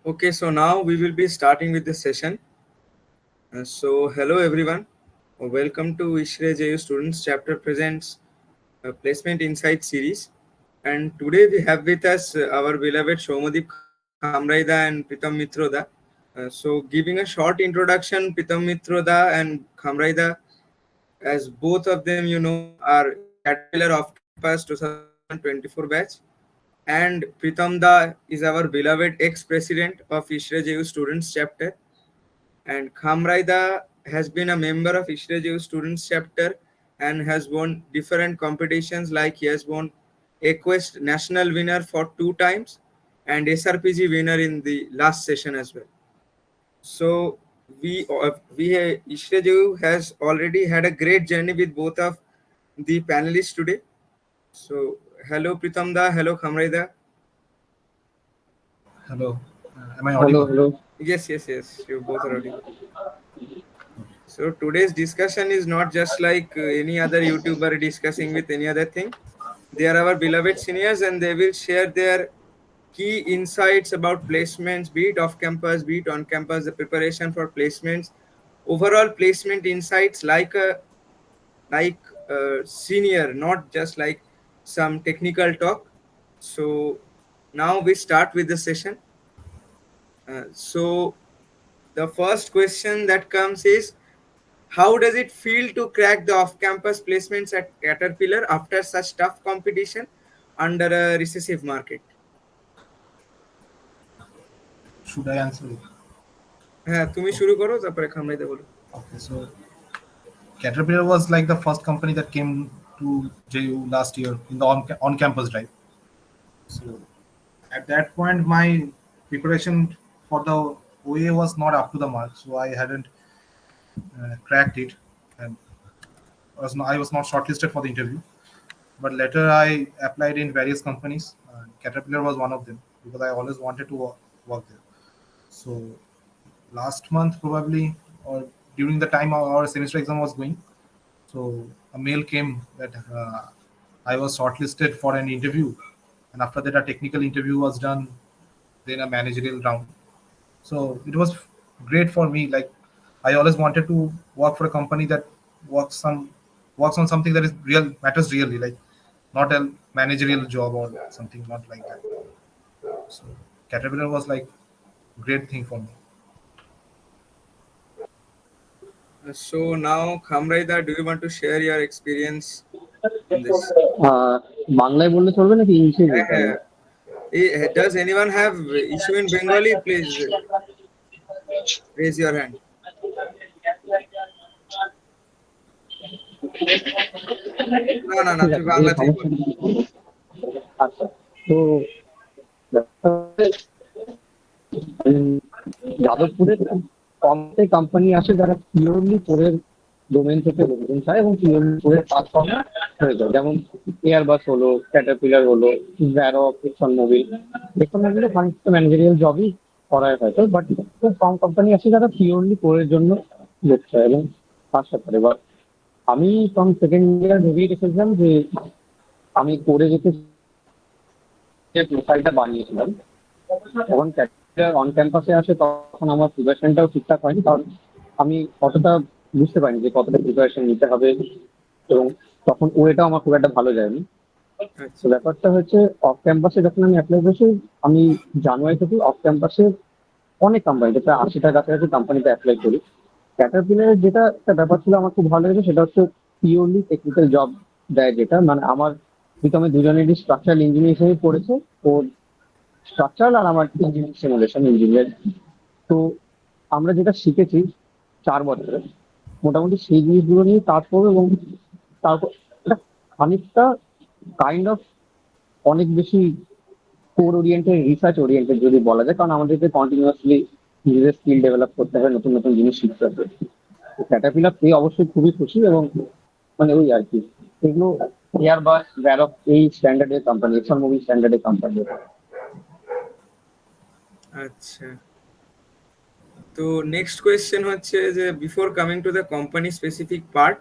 Okay, so now we will be starting with the session. Hello everyone. Welcome to Ishre JU Students Chapter Presents Placement Insight series. And today we have with us our beloved Shomadip Khamraida and Pritam Mitroda. Giving a short introduction, Pritam Mitroda and Khamraida, as both of them are Caterpillar off campus 2024 batch. And Pritam Da is our beloved ex-president of Ishre JU Students Chapter. And Khamraida has been a member of Ishre JU Students Chapter and has won different competitions, like he has won Equest National winner for 2 times and SRPG winner in the last session as well. So Ishre JU has already had a great journey with both of the panelists today. So hello Pritam Da, hello Khamraida. Hello, am I Hello, audible? hello. Yes, you both are audible. So today's discussion is not just like any other YouTuber discussing with any other thing. They are our beloved seniors and they will share their key insights about placements, be it off campus, be it on campus, the preparation for placements, overall placement insights like senior, not just like some technical talk. So now we start with the session. So the first question that comes is, how does it feel to crack the off-campus placements at Caterpillar after such tough competition under a recessive market? Should I answer it? হ্যাঁ তুমি শুরু করো তারপরে খামরাইতে বলো। Okay, so Caterpillar was like the first company that came to JU last year in the on-campus drive. So at that point, my preparation for the OA was not up to the mark, so I hadn't cracked it, and I was not shortlisted for the interview. But later, I applied in various companies. Caterpillar was one of them because I always wanted to work there. So last month probably, or during the time our semester exam was going, so a mail came that I was shortlisted for an interview, and after that a technical interview was done, then a managerial round. So it was great for me. Like, I always wanted to work for a company that works on something that is real, matters really, like not a managerial job or something, not like that. So Caterpillar was like great thing for me. So now Khamraida, do you want to share your experience on this? বাংলায় বললে চলবে নাকি ইংলিশে বলতে হবে? Does anyone have issue in Bengali? Please raise your hand. না ঠিক তুই আছে, এই বাংলাতেই বল। সমস্যা। আচ্ছা, তো যাদবপুরের কমতে কোম্পানি আসে যারা পিওরলি কোরের ডোমেন থেকে রেফারেন্স হয় এবং পিওরলি কোরের কাজ করা হয়ে যায়, যেমন এয়ারবাস হলো, ক্যাটারপিলার হলো, ভ্যারক, এক্সন মোবিল। এক্সন মোবিলে খানিকটা ম্যানেজারিয়াল জবই করায় হয়তো, বাট খুব কম কোম্পানি আছে যারা পিওরলি কোরের জন্য দেখতে হয় এবং কাজটা করে। এবার আমি তখন সেকেন্ড ইয়ার ভেবেই রেখেছিলাম যে আমি করে যেতে প্রোফাইলটা বানিয়েছিলাম। যখন ক্যাটারপিলার অন ক্যাম্পাসে আসে তখন আমার প্রিপারেশনটাও ঠিকঠাক হয়নি, কারণ আমি অতটা বুঝতে পারিনি যে কতটা প্রিপারেশন নিতে হবে, এবং তখন ওয়েটাও আমার খুব একটা ভালো যায়নি। তো ব্যাপারটা হচ্ছে, অফ ক্যাম্পাসে যখন আমি অ্যাপ্লাই করেছি, আমি জানুয়ারি থেকে অফ ক্যাম্পাসে অনেক কোম্পানিতে, প্রায় 80টার কাছাকাছি কোম্পানিতে অ্যাপ্লাই করি। ক্যাটারপিলারের যেটা একটা ব্যাপার ছিল আমার খুব ভালো লেগেছে, সেটা হচ্ছে পিওরলি টেকনিক্যাল জব দেয়, যেটা মানে আমার প্রথমে দুজনেরই স্ট্রাকচারাল ইঞ্জিনিয়ার হিসেবে পড়েছে, ওর স্ট্রাকচারাল আর আমার ইঞ্জিনিয়ারিং সিমুলেশন ইঞ্জিনিয়ার। তো আমরা যেটা শিখেছি 4 বছরে, মোটামুটি সেই জিনিসগুলো নিয়ে কাজ করবো, এবং তারপর এটা খানিকটা কাইন্ড অফ অনেক বেশি কোর ওরিয়েন্টেড, রিসার্চ ওরিয়েন্টেড যদি বলা যায়, কারণ আমাদেরকে কন্টিনিউয়াসলি নিজেদের স্কিল ডেভেলপ করতে হবে, নতুন নতুন জিনিস শিখতে হবে। ক্যাটারপিলার পেয়ে অবশ্যই খুবই খুশি, এবং মানে ওই আর কি, এগুলো এয়ারবাস, ভ্যারক এই স্ট্যান্ডার্ডের কোম্পানি, এক্সন মোবিল স্ট্যান্ডার্ডের কোম্পানি। আচ্ছা, তো নেক্সট কোয়েশ্চেন হচ্ছে যে, before coming to the company specific part,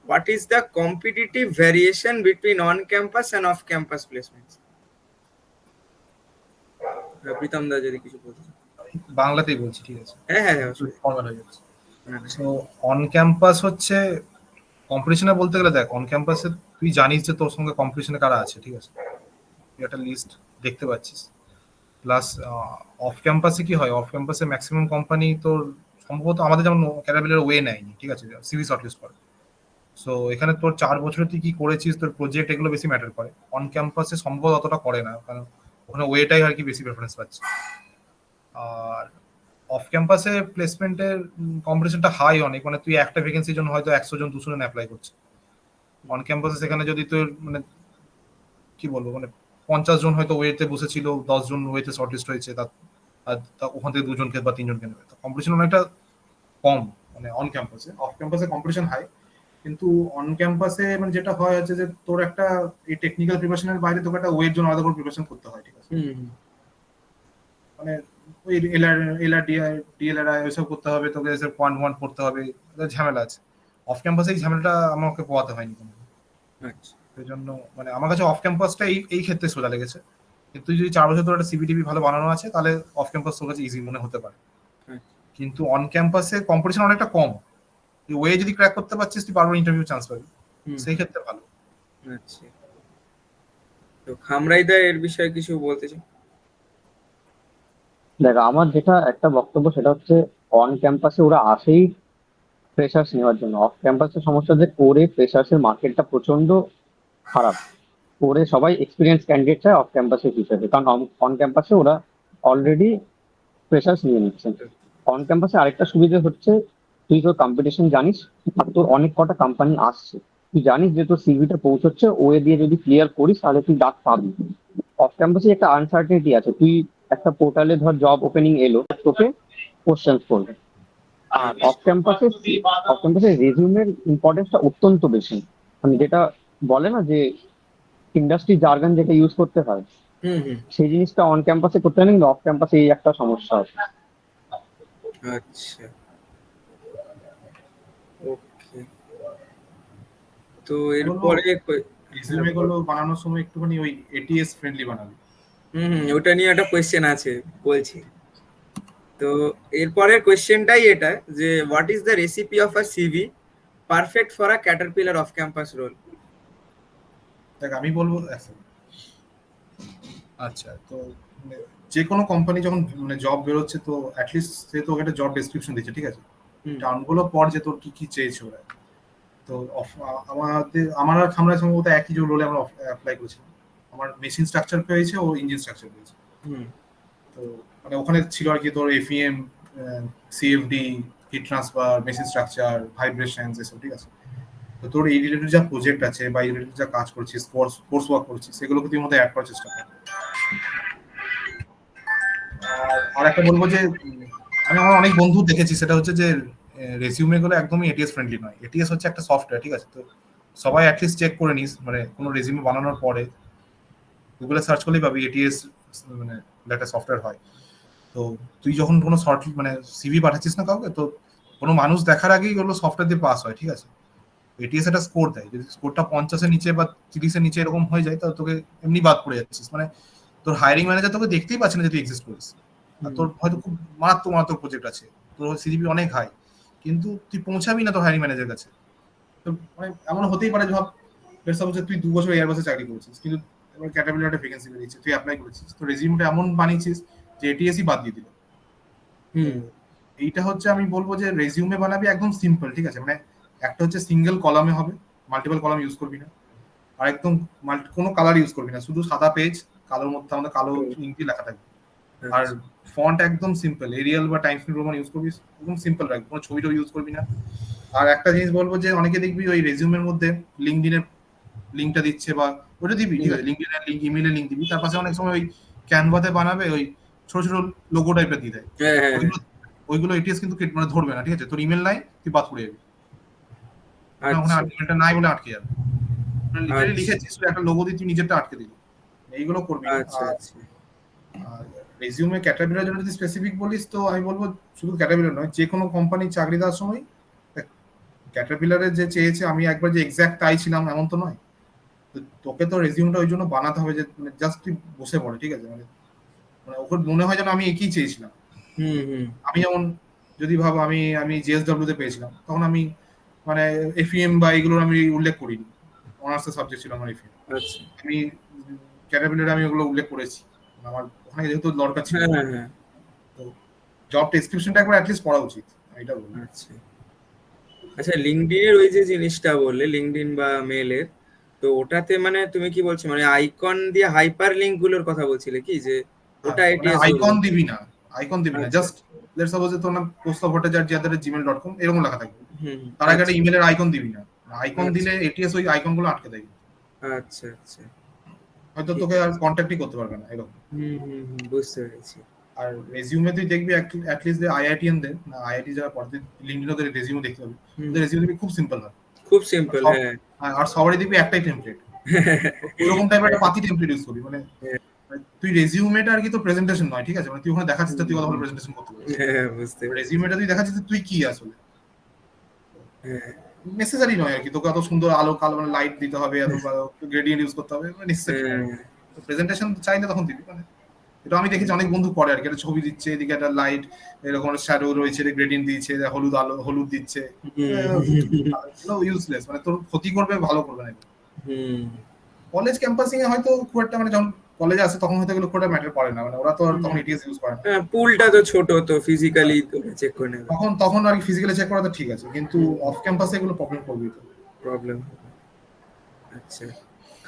what is the competitive variation between on campus and off campus placements? Pritam দা যদি কিছু বলতে চান। বাংলাতেই বলছি, ঠিক আছে, হ্যাঁ হ্যাঁ হ্যাঁ, অসুবিধা ফর্মাল হয়ে যাচ্ছে। না, না। সো অন ক্যাম্পাস হচ্ছে কম্পিটিশনে বলতে গেলে, দেখ অন ক্যাম্পাসে তুই জানিস যে তোর সঙ্গে কম্পিটিশনে কারা আছে, ঠিক আছে, তুই একটা লিস্ট দেখতে পাচ্ছিস। প্লাস অফ ক্যাম্পাসে কি হয়, অফ ক্যাম্পাসে ম্যাক্সিমাম কোম্পানি তোর সম্ভবত আমাদের যেমন ক্যাটাবিলের ওয়ে নেয়নি, ঠিক আছে, সিভি শর্টলিস্ট করে। সো এখানে তোর 4 বছরে তুই কি করেছিস, তোর প্রজেক্ট, এগুলো বেশি ম্যাটার করে। অন ক্যাম্পাসে সম্ভবত অতটা করে না, কারণ ওখানে ওয়েটাই আর কি বেশি প্রেফারেন্স পাচ্ছে। আর অফ ক্যাম্পাসে প্লেসমেন্টের কম্পিটিশনটা হাই অনেক, মানে তুই একটা ভ্যাকেন্সির জন্য হয়তো 100 জন 200 জন অ্যাপ্লাই করছে। অন ক্যাম্পাসে সেখানে যদি তোর মানে কি বলবো, মানে 50 জন হয়তো ওয়েতে বসেছিল, 10 জন ওয়েতে শর্টলিস্ট হয়েছে, আর ওখান থেকে 2 জনকে বা 3 জনকে নেবে, তো কম্পিটিশন অনেকটা কম মানে অন ক্যাম্পাসে। অফ ক্যাম্পাসে কম্পিটিশন হাই, কিন্তু অন ক্যাম্পাসে মানে যেটা হয় হচ্ছে যে তোর একটা এই টেকনিক্যাল প্রিপারেশনের বাইরে তোকে একটা ওয়ের জন্য আলাদা করে প্রিপারেশন করতে হয়, ঠিক আছে, মানে ওই এলআর ডিএলআর ওইসব করতে হবে, তোকে এসব পয়েন্ট ওয়ান পড়তে হবে, ঝামেলা আছে। অফ ক্যাম্পাসে এই ঝামেলাটা আমাকে পোয়াতে হয়নি কোনো। আচ্ছা। সেই জন্য মানে আমার কাছে অফ ক্যাম্পাসটা এই ক্ষেত্রে সোজা লেগেছে। কিন্তু তুই যদি 4 বছর তোর একটা সিবিটিভি ভালো বানানো আছে, তাহলে অফ ক্যাম্পাস তোর কাছে ইজি মনে হতে পারে। কিন্তু অন ক্যাম্পাসে কম্পিটিশন অনেকটা কম, তুই ওয়ে যদি ক্র্যাক করতে পারছিস তুই বারবার ইন্টারভিউ চান্স পাবি, সেই ক্ষেত্রে ভালো। আচ্ছা, তো খামরাইদা এর বিষয়ে কিছু বলতে চাই? দেখ, আমার যেটা একটা বক্তব্য সেটা হচ্ছে, অন ক্যাম্পাসে ওরা আসেই ফ্রেশার্স নেওয়ার জন্য। অফ ক্যাম্পাসের সমস্যা যে করে ফ্রেশার্সের মার্কেটটা প্রচন্ড খারাপ, করে সবাই এক্সপিরিয়েন্স ক্যান্ডিডেট চায় অফ ক্যাম্পাসের হিসেবে, কারণ অন ক্যাম্পাসে ওরা অলরেডি ফ্রেশার্স নিয়ে নিচ্ছেন। অন ক্যাম্পাসে আরেকটা সুবিধা হচ্ছে, তুই তোর কম্পিটিশন জানিস, আর তোর অনেক কটা কোম্পানি আসছে, তুই জানিস যে তোর সিভিটা পৌঁছচ্ছে, ওয়ে দিয়ে যদি ক্লিয়ার করিস তাহলে তুই ডাক পাবি। অফ ক্যাম্পাসে একটা আনসার্টেনিটি আছে, তুই একটা পোর্টালে ধর জব ওপেনিং এলো, তোকে কোশ্চেন করবে। আর অফ ক্যাম্পাসে রেজিউমের ইম্পর্টেন্সটা অত্যন্ত বেশি, মানে যেটা বলে না যে ইন্ডাস্ট্রি জার্গন যেটা ইউজ করতে হয়, সেই জিনিসটা অন ক্যাম্পাসে করতে হয় না, কিন্তু অফ ক্যাম্পাসে এই একটা সমস্যা আছে। আচ্ছা, ওকে। তো এরপরে রিজিউমে গুলো বানানোর সময় একটুখানি ওই এটিএস ফ্রেন্ডলি বানাবি। ওটা নিয়ে একটা কোয়েশ্চেন আছে, বলছি। তো এরপরের কোয়েশ্চেনটাই এটা যে what is the recipe of a CV perfect for a caterpillar of campus role? দেখ আমি বলবো, আচ্ছা, তো মানে যে কোনো কোম্পানি যখন মানে জব বেরোচ্ছে, তো অ্যাটলিস্ট সে তো একটা জব ডেসক্রিপশন দিচ্ছে, ঠিক আছে, টার্মগুলো পর যে তোর কি কি চেয়েছে ওরা। তো আমার আর খামরা সম্ভবত একই যে রোলে আমরা অ্যাপ্লাই করেছিলাম। আমার মেশিন স্ট্রাকচার পেয়েছে, ও ইঞ্জিন স্ট্রাকচার পেয়েছে। তো মানে ওখানে ছিল আর কি তোর FEM, CFD, heat transfer, machine structure, vibrations, এসব, ঠিক আছে। তো তোর এই রিলেটেড যা প্রজেক্ট আছে বা এই রিলেটেড যা কাজ করছিস, কোর্স ওয়ার্ক করছিস, সেগুলোকে তুই মধ্যে অ্যাড করার চেষ্টা কর। আর একটা বলবো যে আমি আমার অনেক বন্ধু দেখেছি, সেটা হচ্ছে যে রেজিউমে গুলো একদমই এটিএস ফ্রেন্ডলি নয়। এটিএস হচ্ছে একটা সফটওয়্যার, ঠিক আছে, তো সবাই অ্যাটলিস্ট চেক করে নিস, মানে কোনো রেজিউমে বানানোর পরে গুগলে সার্চ করলেই পাবি এটিএস মানে একটা সফটওয়্যার হয়। তো তুই যখন কোনো মানে সিভি পাঠাচ্ছিস না কাউকে, তো কোনো মানুষ দেখার আগেই ওগুলো সফটওয়্যার দিয়ে পাস হয়, ঠিক আছে। এটিএস একটা স্কোর দেয়, যদি স্কোরটা 50-এর নিচে বা 30-এর নিচে এরকম হয়ে যায়, তাহলে তোকে এমনি বাদ পড়ে যাচ্ছিস, মানে তোর হায়ারিং ম্যানেজার তোকে দেখতেই পাচ্ছে না যে তুই এক্সিস্ট করিস। আর তোর হয়তো খুব মারাত্মক প্রজেক্ট আছে, তোর সিজিপি অনেক হাই, কিন্তু তুই পৌঁছাবি না তোর হায়ারিং ম্যানেজারের কাছে। তো মানে এমন হতেই পারে, ভাব সাপোজ তুই 2 বছর এয়ারবাসে চাকরি করেছিস, কিন্তু এবার ক্যাটারপিলার একটা ভ্যাকেন্সি বেরিয়েছে, তুই অ্যাপ্লাই করেছিস, তো রেজিউমটা এমন বানিয়েছিস যে এটিএসই বাদ দিয়ে দিল। এইটা হচ্ছে আমি বলবো যে রেজিউমে বানাবি একদম সিম্পল, ঠিক আছে, মানে একটা হচ্ছে সিঙ্গেল কলামে হবে, মাল্টিপল কলাম ইউজ করবি না, আর একদম কোনো কালার ইউজ করবি না, শুধু সাদা পেজ, কালোর মধ্যে আমাদের কালো ইঙ্ক দিয়ে লেখা থাকবে। আর ফন্ট একদম সিম্পল, এরিয়াল বা টাইমস নিউ রোমান ইউজ করবি, একদম সিম্পল রাখবি, কোনো ছবিটাও ইউজ করবি না। আর একটা জিনিস বলবো যে অনেকে দেখবি ওই রেজিউমের মধ্যে লিঙ্কডিনের লিঙ্কটা দিচ্ছে, বা ওটা দিবি, ঠিক আছে, লিঙ্কডিনের লিঙ্ক, ইমেইলের লিঙ্ক দিবি, তার পাশে অনেক সময় ওই ক্যানভাতে বানাবে ওই ছোট ছোট লোগো টাইপের দিয়ে দেয়, ওইগুলো এটিএস কিন্তু মানে ধরবে না, ঠিক আছে, তোর ইমেল নাই, তুই বাদ পড়ে যাবি, ওখানে ইমেলটা নাই বলে আটকে যাবে, লিটারালি লিখেছিস তুই একটা লোগো দিয়ে তুই নিজেরটা আটকে দিবি, এইগুলো করবি। আর রেজিউমে ক্যাটারপিলার জন্য যদি স্পেসিফিক বলিস, তো আমি বলবো শুধু ক্যাটারপিলার নয়, যে কোনো কোম্পানি চাকরি দেওয়ার সময় ক্যাটারপিলারের যে চেয়েছে আমি একবার যে এক্স্যাক্ট তাই ছিলাম এমন তো নয়। তোকে তো রেজিউমটা ওই জন্য বানাতে হবে যে জাস্ট তুই বসে পড়ে, ঠিক আছে, মানে ওকে মনে হয় যেন আমি একই চেয়েছিলাম, হুম হুম আমি যেমন যদি ভাবো আমি আমি জিএসডব্লিউ তে পেয়েছিলাম, তখন আমি মানে এফইএম বা এগুলোর আমি উল্লেখ করিনি, অনার্সের সাবজেক্ট ছিল আমার এফইএম। আচ্ছা আমি ক্যাটারপিলারে আমি ওগুলো উল্লেখ করেছি, আমার ওখানে যেহেতু দরকার ছিল। হ্যাঁ হ্যাঁ হ্যাঁ তো জব ডেসক্রিপশনটা একবার অ্যাটলিস্ট পড়া উচিত, আমি এটা বলবো। আচ্ছা আচ্ছা লিঙ্কডইনের ওই যে জিনিসটা বললে লিঙ্কডইন বা মেলের, তো ওটাতে মানে তুমি কি বলছো, মানে আইকন দিয়ে হাইপার লিঙ্ক গুলোর কথা বলছিলে কি, যে হ্যাঁ, ওটা মানে এটিএস আইকন বলবো? দিবি না, আইকন দিবি না, আচ্ছা জাস্ট লেটস সাপোজ তোমার নাম কোস্তা ভট্টাচার্য@gmail.com এরকম লেখা থাকবে, হুম তার আগে একটা আচ্ছা ইমেলের আইকন দিবি না। আইকন আচ্ছা দিলে এটিএস ওই আইকনগুলো আটকে দেয়, আচ্ছা আচ্ছা হয়তো ঠিক তোকে আর আছে কন্ট্যাক্টই করতে পারবে না এরকম। বুঝতে পেরেছি আর রেজিউমে তুই দেখবি অ্যাটলিস্ট যে আইআইটিএন দের না, আইআইটি যারা পড়াতে লিঙ্কডইন ওদের রেজিউমে দেখতে হবে, হুম ওদের রেজিউমে দেখবি খুব সিম্পল হয়। খুব আর সিম্পল সব হ্যাঁ আর সবারই দেখবি একটাই টেমপ্লেট, ওইরকম টাইপের একটা পাতি টেমপ্লেট ইউজ করবি। মানে তুই রেজিউমেটা আর কি তো প্রেজেন্টেশন নয়, ঠিক আছে, মানে তুই ওখানে দেখাচ্ছিস যে তুই কত ভালো প্রেজেন্টেশন করতে পারিস। হ্যাঁ বুঝতে পেরেছি রেজিউমেটা তুই দেখাচ্ছিস যে তুই কি আসলে, হ্যাঁ নেসেসারি নয় আর কি তোকে এত সুন্দর আলো কালো মানে লাইট দিতে হবে, এত গ্রেডিয়েন্ট ইউজ করতে হবে, নেসেসারি নয়। হ্যাঁ প্রেজেন্টেশন চাইলে তখন দিবি। মানে এটা আমি দেখেছি অনেক বন্ধু করে আর কি, একটা ছবি দিচ্ছে, এদিকে একটা লাইট এরকম শ্যাডো রয়েছে, গ্রেডিয়েন্ট দিচ্ছে, হলুদ আলো হলুদ দিচ্ছে, ইউজলেস, মানে তোর ক্ষতি করবে ভালো করবে না। হুম কলেজ ক্যাম্পাসিং এ হয়তো খুব একটা, মানে যখন কলেজে আসে তখন হয়তো এগুলো খুব একটা ম্যাটার করে না, মানে ওরা তো আর তখন এটিএস ইউজ করে না। হ্যাঁ পুলটা তো ছোট, তো ফিজিক্যালি তোকে চেক করে নেবে, তখন তখন আর কি ফিজিক্যালি চেক করা তো ঠিক আছে, কিন্তু অফ ক্যাম্পাসে এগুলো প্রবলেম করবে তো। প্রবলেম। আচ্ছা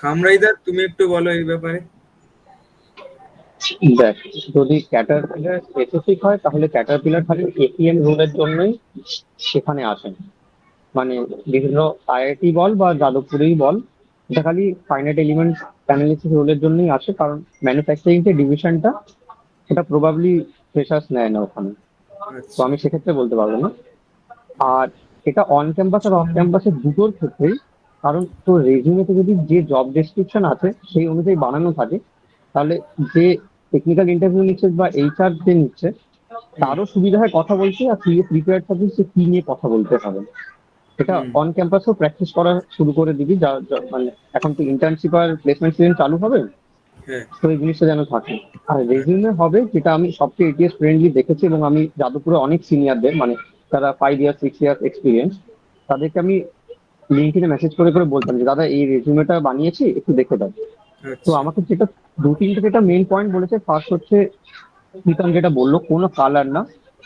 খামরাইদার তুমি একটু বলো এই ব্যাপারে। দেখ, যদি ক্যাটারপিলার স্পেসিফিক হয় তাহলে ক্যাটারপিলার খালি এপিএম রোলের জন্যই সেখানে আসেন। মানে বিভিন্ন আইআইটি বল বা যাদবপুরেই বল, এটা খালি ফাইনাইট এলিমেন্ট অ্যানালিসিস রোলের জন্যই আসে, কারণ ম্যানুফ্যাকচারিং যে ডিভিশনটা সেটা প্রবাবলি ফ্রেশার্স নেয় না ওখানে। তো আচ্ছা আমি সেক্ষেত্রে বলতে পারবো না। আর এটা অন ক্যাম্পাস আর অফ ক্যাম্পাসের দুটোর ক্ষেত্রেই, কারণ তোর রেজিউমেতে যদি যে জব ডেসক্রিপশন আছে সেই অনুযায়ী বানানো থাকে, তাহলে যে টেকনিক্যাল ইন্টারভিউ নিচ্ছে বা এইচআর যে নিচ্ছে তারও সুবিধা হয় কথা বলতে, আর তুই প্রিপেয়ার থাকিস যে কি নিয়ে কথা বলতে হবে। এটা হুম অন ক্যাম্পাসেও প্র্যাকটিস করা শুরু করে দিবি, মানে এখন তো ইন্টার্নশিপ আর প্লেসমেন্ট সিজন চালু হবে, হ্যাঁ তো এই জিনিসটা যেন থাকে। আর রেজিউমে হবে, যেটা আমি সবচেয়ে এটিএস ফ্রেন্ডলি দেখেছি, এবং আমি যাদবপুরে অনেক সিনিয়রদের মানে তারা 5 ইয়ার্স 6 ইয়ার্স এক্সপিরিয়েন্স, তাদেরকে আমি লিঙ্কডইনে মেসেজ করে করে বলতাম যে দাদা এই রেজিউমেটা বানিয়েছি একটু দেখে দাও। তো আচ্ছা আমাকে যেটা দু তিনটে যেটা মেইন পয়েন্ট বলেছে, ফার্স্ট হচ্ছে প্রীতম যেটা বললো, কোনো কালার না,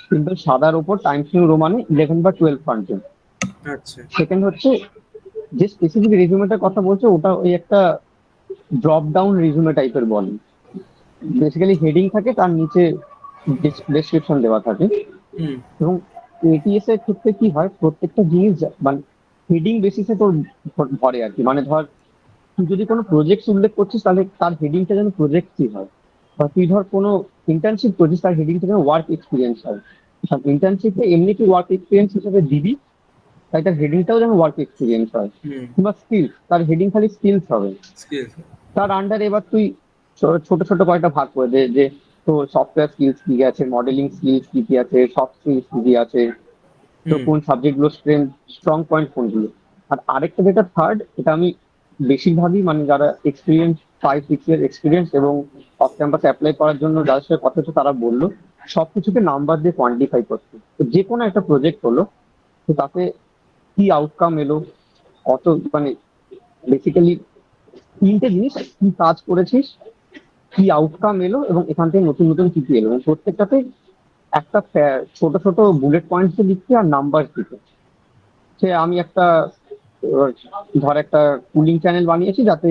সিম্পল সাদার উপর টাইমস নিউ রোমানে 11 বা 12 ফান্টিং। আচ্ছা সেকেন্ড হচ্ছে যে স্পেসিফিক রেজিউমেটার কথা বলছে ওটা ওই একটা ড্রপ ডাউন রেজিউমে টাইপের বলে, বেসিক্যালি হেডিং থাকে, তার নিচে ডেসক্রিপশন দেওয়া থাকে। হুম এবং এটিএস এর ক্ষেত্রে কি হয়, প্রত্যেকটা জিনিস মানে হেডিং বেসিসে তোর ধরে আর কি। মানে ধর তুই যদি কোনো প্রজেক্ট উল্লেখ করছিস তাহলে তার হেডিংটা যেন প্রজেক্ট কি হয়, বা তুই ধর কোনো ইন্টার্নশিপ করছিস তার হেডিংটা যেন ওয়ার্ক এক্সপিরিয়েন্স হয়। ইন্টার্নশিপে এমনি তুই ওয়ার্ক এক্সপিরিয়েন্স হিসেবে দিবি, তাই তার হেডিংটাও যেন ওয়ার্ক এক্সপিরিয়েন্স হয়। হুম কিংবা স্কিলস, তার হেডিং খালি স্কিলস হবে। স্কিল তার আন্ডারে এবার তুই ছোট ছোট কয়েকটা ভাগ করে দে, যে তো সফটওয়্যার স্কিলস কি কি আছে, মডেলিং স্কিলস কি কি আছে, সফট স্কিলস কি কি আছে, তো হুম কোন সাবজেক্ট গুলো স্ট্রং পয়েন্ট কোনগুলো। আর আরেকটা যেটা থার্ড, এটা আমি বেশিরভাগই মানে যারা এক্সপিরিয়েন্স 5 6 ইয়ার এক্সপিরিয়েন্স এবং অফ ক্যাম্পাসে অ্যাপ্লাই করার জন্য যাদের সাথে কথা হচ্ছে তারা বললো সবকিছুকে নাম্বার দিয়ে কোয়ান্টিফাই করতে। তো যে কোনো একটা প্রজেক্ট হলো, তো তাতে কি আউটকাম এলো, কত মানে বেসিক্যালি তিনটে জিনিস, কি কাজ করেছিস, কি আউটকাম এলো, এবং এখান থেকে নতুন নতুন কি কি এলো, এবং প্রত্যেকটাতে একটা ছোট ছোট বুলেট পয়েন্টস লিখছি আর নাম্বার দিতে। সে আমি একটা আহ, ধর একটা কুলিং চ্যানেল বানিয়েছি, যাতে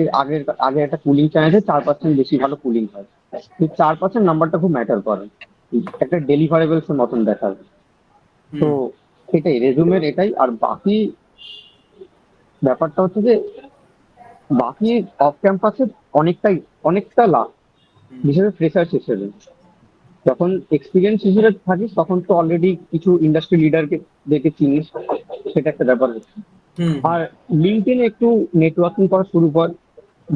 আগে একটা কুলিং চ্যানেলে 4% বেশি ভালো কুলিং হয়, এই 4% নাম্বারটা খুব ম্যাটার করে, একটা ডেলিভারেবলস এর মতন দেখাবে। তো হুম এটাই রেজুমের এটাই। আর বাকি ব্যাপারটা হচ্ছে যে বাকি অফ ক্যাম্পাসে অনেকটা লাভ, হুম বিশেষ করে ফ্রেশার্স হিসেবে। যখন এক্সপিরিয়েন্স হিসেবে থাকিস তখন তো অলরেডি কিছু ইন্ডাস্ট্রি লিডারকে দেখে চিনিস, সেটা একটা ব্যাপার হচ্ছে। হুম আর লিঙ্কডইনে একটু নেটওয়ার্কিং করা শুরু কর,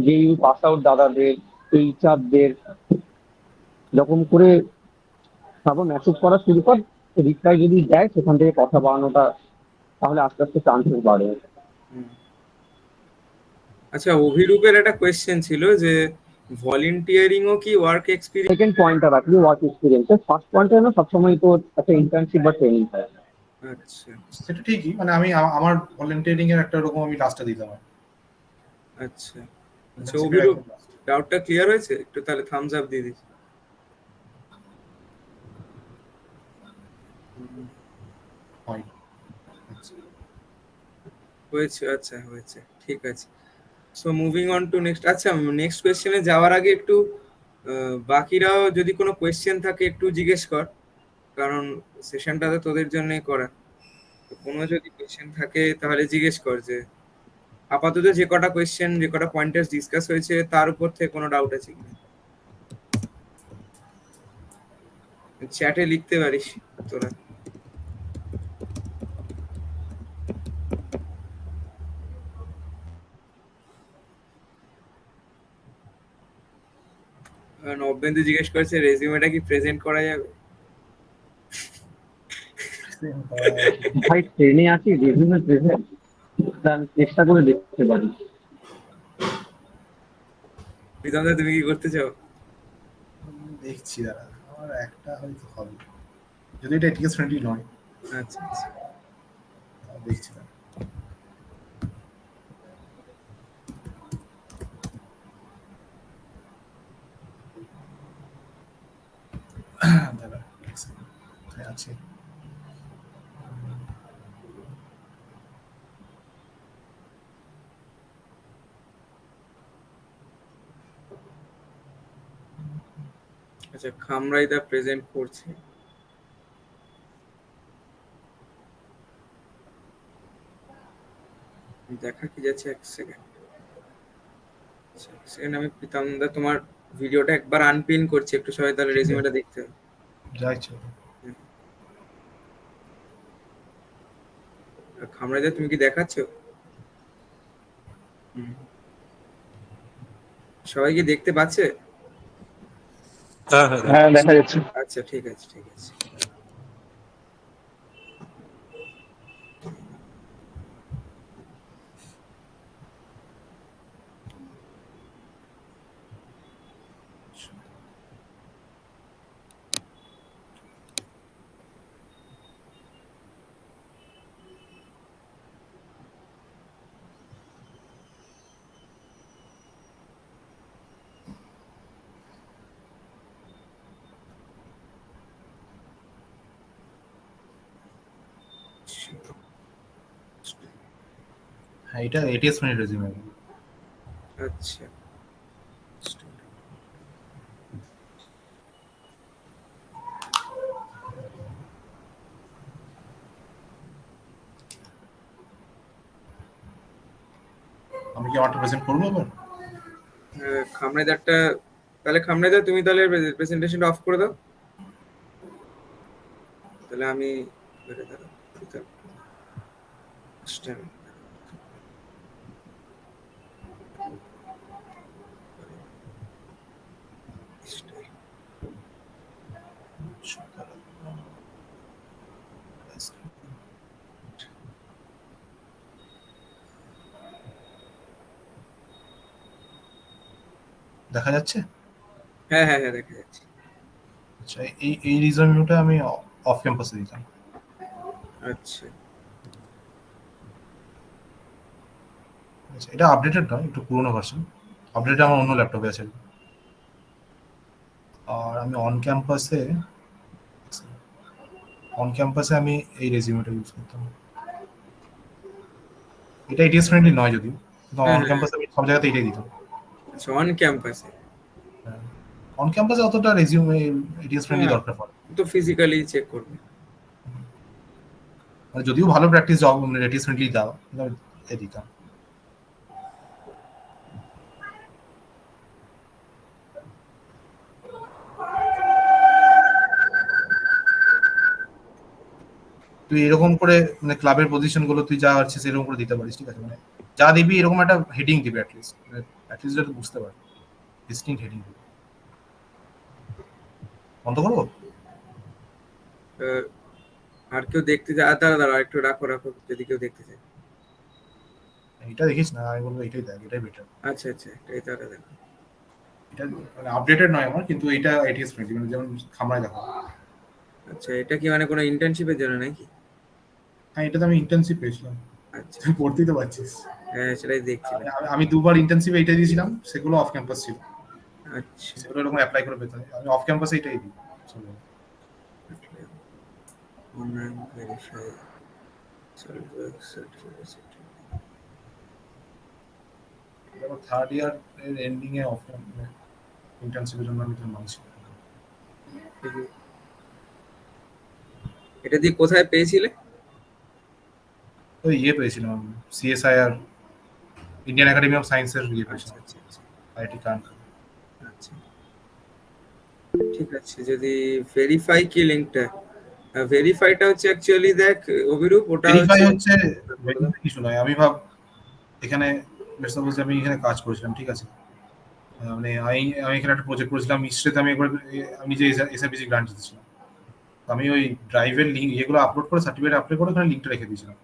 যে ইউ পাস আউট দাদাদের, এইচআরদের, যখন করে তারপর মেসেজ করা শুরু কর, রিপ্লাই যদি দেয় সেখান থেকে কথা বাড়ানোটা, তাহলে আস্তে আস্তে চান্সেস বাড়ে। হুম। আচ্ছা অভিরূপের একটা কোয়েশ্চেন ছিল যে ভলেন্টিয়ারিংও কি ওয়ার্ক এক্সপিরিয়েন্স? সেকেন্ড পয়েন্টটা রাখলি ওয়ার্ক এক্সপিরিয়েন্সের, ফার্স্ট পয়েন্টটা না সবসময় তো একটা ইন্টার্নশিপ বা ট্রেনিং হয়। আচ্ছা সেটা ঠিকই, মানে আমি আমার ভলেন্টিয়ারিং এর একটা রকম আমি লাস্টে দিতাম। আচ্ছা আচ্ছা, Internship এর অভিরূপ একদম last। ডাউটটা ক্লিয়ার হয়েছে? একটু তাহলে থামস আপ দিয়ে দিস। হয়। আচ্ছা। হয়েছে, আচ্ছা হয়েছে, ঠিক আছে। So moving on to next. আচ্ছা, নেক্সট কোয়েশ্চেনে যাওয়ার আগে একটু বাকিরাও যদি কোনো কোয়েশ্চেন থাকে একটু জিজ্ঞেস কর, কারণ সেশনটা তো তোদের জন্যই করা। তো কোনো যদি কোয়েশ্চেন থাকে তাহলে জিজ্ঞেস কর, যে আপাতত যে কটা কোয়েশ্চেন, যে কটা পয়েন্টার্স ডিসকাস হয়েছে তার উপর থেকে কোনো ডাউট আছে কিনা চ্যাটে লিখতে পারিস তোরা। নব্বেন্দু জিজ্ঞেস করেছে রেজিউমেটা কি প্রেজেন্ট করা যাবে? ভাই ট্রেনে আছি, রেজিউমে প্রেজেন্ট চেষ্টা করে দেখতে পারি। প্রীতম দা, তুমি কি করতে চাও? দেখছি দাঁড়া, আমার একটা হয়তো হবে, যদি এটা এটিএস ফ্রেন্ডলি নয়। আচ্ছা আচ্ছা, দেখছি দাঁড়া। দাঁড়া, এক second, কোথায় আছে? আচ্ছা খামরাই দা প্রেজেন্ট করছে। দেখা কি যাচ্ছে, এক সেকেন্ড। সেকেন্ড, আমি প্রীতম দা তোমার ভিডিওটা একবার আনপিন করছি, একটু সবাই তাহলে রেজিউমেটা দেখতে হবে। যা ইচ্ছে হবে। খামরাই দা, তুমি কি দেখাচ্ছ? হুম। সবাই কি দেখতে পাচ্ছে? হ্যাঁ দেখা যাচ্ছে। আচ্ছা ঠিক আছে ঠিক আছে। হ্যাঁ, এটা এটিএস ফ্রেন্ডলি রেজিউমে। আচ্ছা আমি কি আমারটা প্রেজেন্ট করবো এবার? খামরাই দারটা, তাহলে খামরাই দা তুমি তাহলে প্রেজেন্টেশনটা অফ করে দাও, তাহলে আমি বেরো দাঁড়াও, প্রীতম। দেখা যাচ্ছে? হ্যাঁ হ্যাঁ হ্যাঁ, দেখা যাচ্ছে। আচ্ছা, এই রিজনিংটা আমি অফ ক্যাম্পাসে দিতাম। আচ্ছা আচ্ছা, এটা আপডেটেড নয়, একটু পুরোনো ভার্সন। আপডেট আমার অন্য ল্যাপটপে আছে। আর আমি অন ক্যাম্পাসে আমি এই রেজিউমেটা ইউজ করতাম। এটা এটিএস ফ্রেন্ডলি নয় যদিও, কিন্তু হ্যাঁ অন হ্যাঁ, ক্যাম্পাসে আমি সব জায়গাতে এটাই দিতাম। আচ্ছা অন ক্যাম্পাসে। অন ক্যাম্পাসে অতটা রেজিউমে এটিএস ফ্রেন্ডলি হ্যাঁ, দরকার পড়ে না। তো ফিজিক্যালি চেক করবে। মানে যদিও ভালো প্র্যাকটিস জব এটিএস ফ্রেন্ডলি দাও, কিন্তু আমি এ দিতাম। তুই এরকম করে মানে ক্লাবের পজিশন গুলো তুই যা আছে সেরকম করে দিতে পারিস, ঠিক আছে? মানে যা দিবি এরকম একটা হেডিং দিবি অ্যাটলিস্ট, যাতে বুঝতে পারে ডিস্টিংক্ট হেডিং দিবি। বন্ধ করবো? আহ, আর কেউ দেখতে চায়? দাঁড়া দাঁড়া, একটু রাখো রাখো, যদি কেউ দেখতে চায়। এটা দেখিস না, আমি বলবো এটাই দেখ, এটাই বেটার। আচ্ছা আচ্ছা, এটাই তাহলে দেখো। এটা মানে আপডেটেড নয় আমার, কিন্তু এটা ATS ফ্রেন্ডলি, মানে যেমন খামরায় দেখো। আচ্ছা, এটা কি মানে কোনো ইন্টার্নশিপের জন্য নাকি? হ্যাঁ, এটাতে আমি ইন্টার্নশিপ পেয়েছিলাম। আচ্ছা, তুই পড়তেই তো পারছিস। হ্যাঁ সেটাই দেখছিলাম। আমি দুবার ইন্টার্নশিপ এইটা দিয়েছিলাম, সেগুলো অফ ক্যাম্পাস ছিল, আচ্ছা, সেগুলো এরকম অ্যাপ্লাই করে পেতে হয়। আমি অফ ক্যাম্পাসে এটাই দিই। Online verify certificate. যেমন থার্ড ইয়ার এর এন্ডিং এ অফ ইন্টার্নশিপের জন্য আমি তো মানছি। এটা দিয়ে কোথায় পেয়েছিলে? তো ইয়ে পেয়েছিলাম, CSIR, ইন্ডিয়ান একাডেমি অফ সায়েন্সের ইয়ে আচ্ছা পেয়েছিলাম, আচ্ছা আচ্ছা IIT কান। আচ্ছা, ঠিক আছে। যদি ভেরিফাই কি লিঙ্কটা, ভেরিফাইটা হচ্ছে অ্যাকচুয়ালি দেখ অভিরূপ, ওটা ভেরিফাই হচ্ছে হচ্ছে verify কিছু নয়। আমি এখানে বলছি, আমি এখানে কাজ করেছিলাম, ঠিক আছে। মানে আমি এখানে একটা প্রজেক্ট করেছিলাম ইসরেতে। আমি একবার আমি যে SIPC গ্রান্ট জিতেছিলাম, তো আমি ওই ড্রাইভের লিঙ্ক এগুলো আপলোড করে সার্টিফিকেট আপলোড করে ওখানে লিঙ্কটা রেখে দিয়েছিলাম।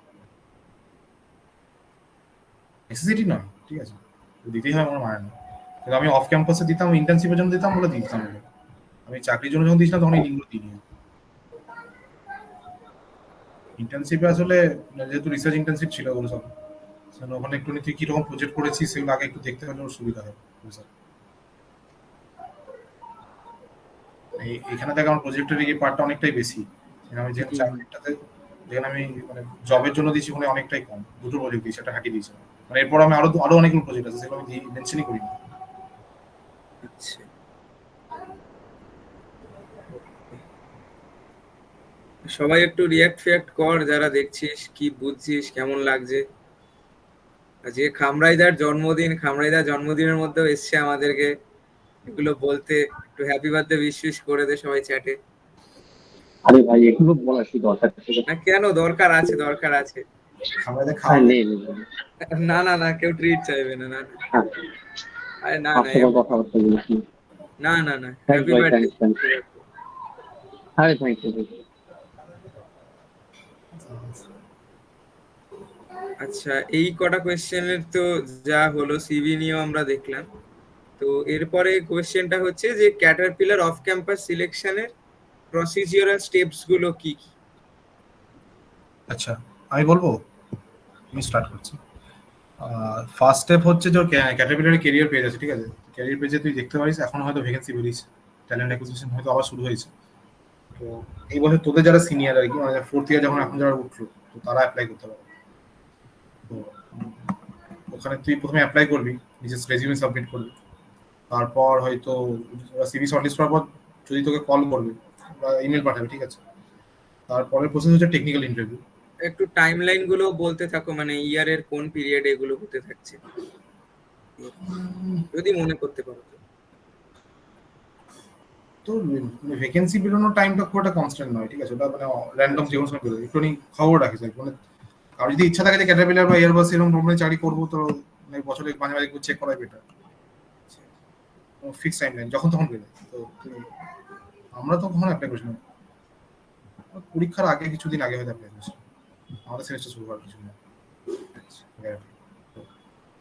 নেসেসিটি নয়, ঠিক আছে, তো দিতেই হয় আমার মানে না। কিন্তু আমি অফ ক্যাম্পাসে দিতাম, ইন্টার্নশিপের জন্য দিতাম, বলে দিতাম এগুলো। আমি চাকরির জন্য যখন দিয়েছিলাম তখন এই লিঙ্কগুলো দিইনি। ইন্টার্নশিপে আসলে যেহেতু রিসার্চ ইন্টার্নশিপ ছিল ওগুলো সব, ওখানে একটু তুই কিরকম প্রজেক্ট করেছিস সেগুলো আগে একটু দেখতে হলে ওর সুবিধা হয়। এখানে দেখ আমার প্রজেক্টের এই পার্টটা অনেকটাই বেশি। আমি যেখানে চাকরিটাতে, যেখানে আমি মানে জবের জন্য দিয়েছি ওখানে অনেকটাই কম, দুটো প্রজেক্ট দিয়েছি, একটা হাঁটিয়ে দিয়েছি। মানে এরপর আমি আরো অনেকগুলো প্রজেক্ট আছে সেগুলো আমি মেনশনই করি না। আচ্ছা, সবাই একটু রিয়াক্ট কর, যারা দেখছিস, কি বুঝছিস, কেমন লাগছে। আজকে খামরাইদার জন্মদিন, খামরাইদার জন্মদিনের মধ্যেও এসছে আমাদেরকে এগুলো বলতে। একটু হ্যাপি বার্থডে উইশ করে দে সবাই চ্যাটে। আরে ভাই এগুলো বলার কি দরকার ছিল? না কেন, দরকার আছে, দরকার আছে। আমাদের হ্যাঁ, খাওয়া নেই নেই, নেই। না না না, কেউ ট্রিট চাইবে না, না না। হ্যাঁ, আরে না না, হাস্যকর কথাবার্তা বলেছি। না না না, থ্যাংকস হ্যাপি ভাই, বার্থডে। থ্যাংকস। আরে থ্যাংক ইউ। আচ্ছা, এই কটা কোয়েশ্চেনের তো যা হলো, সিভি নিয়েও আমরা দেখলাম। তো এরপরে কোয়েশ্চেনটা হচ্ছে যে ক্যাটারপিলার অফ ক্যাম্পাস সিলেকশনের প্রসিজিওরাল স্টেপস গুলো কি কি? আচ্ছা, আমি বলবো, আমি স্টার্ট করছি। ফার্স্ট স্টেপ হচ্ছে যে ক্যাটারপিলারের কেরিয়ার পেজ আছে, ঠিক আছে। ক্যারিয়ার পেজে তুই দেখতে পারিস এখন হয়তো ভ্যাকেন্সি বেরিয়েছে, ট্যালেন্ট অ্যাকুইজিশন হয়তো আবার শুরু হয়েছে। তো এই বছর তোদের যারা সিনিয়র আর কি, মানে ফোর্থ ইয়ার যখন এখন যারা উঠলো, তো তারা অ্যাপ্লাই করতে পারে। তো ওখানে তুই প্রথমে অ্যাপ্লাই করবি, নিজের রেজিউমে সাবমিট করবি। তারপর হয়তো সিভি শর্টলিস্ট করার পর যদি তোকে কল করবে বা ইমেল পাঠাবে, ঠিক আছে। তারপরের প্রসেস হচ্ছে টেকনিক্যাল ইন্টারভিউ। একটু টাইমলাইন গুলো বলতে থাকো, মানে ইয়ারের কোন পিরিয়ডে এগুলো হতে থাকছে, যদি মনে করতে পারো তো। তো ভ্যাকেন্সি বেরোনোর টাইমটা খুব একটা কনস্ট্যান্ট নয়, ঠিক আছে। ওটা মানে র্যান্ডম যে কোনো সময় বেরোবে, একটুখানি খবর রাখিস আর কি। মানে আর যদি ইচ্ছা থাকে যে ক্যাটারপিলার বা এয়ারবাস এরকম কোম্পানি চাকরি করবো, তো মানে বছরে মাঝে মাঝে চেক করাই বেটার। ফিক্স টাইম লাইন যখন তখন বেরোয়। তো আমরা তো কখন অ্যাপ্লাই করেছিলাম, পরীক্ষার আগে কিছুদিন আগে হয়তো অ্যাপ্লাই করেছিলাম, আমাদের সেমিস্টার শুরু হওয়ার কিছু না।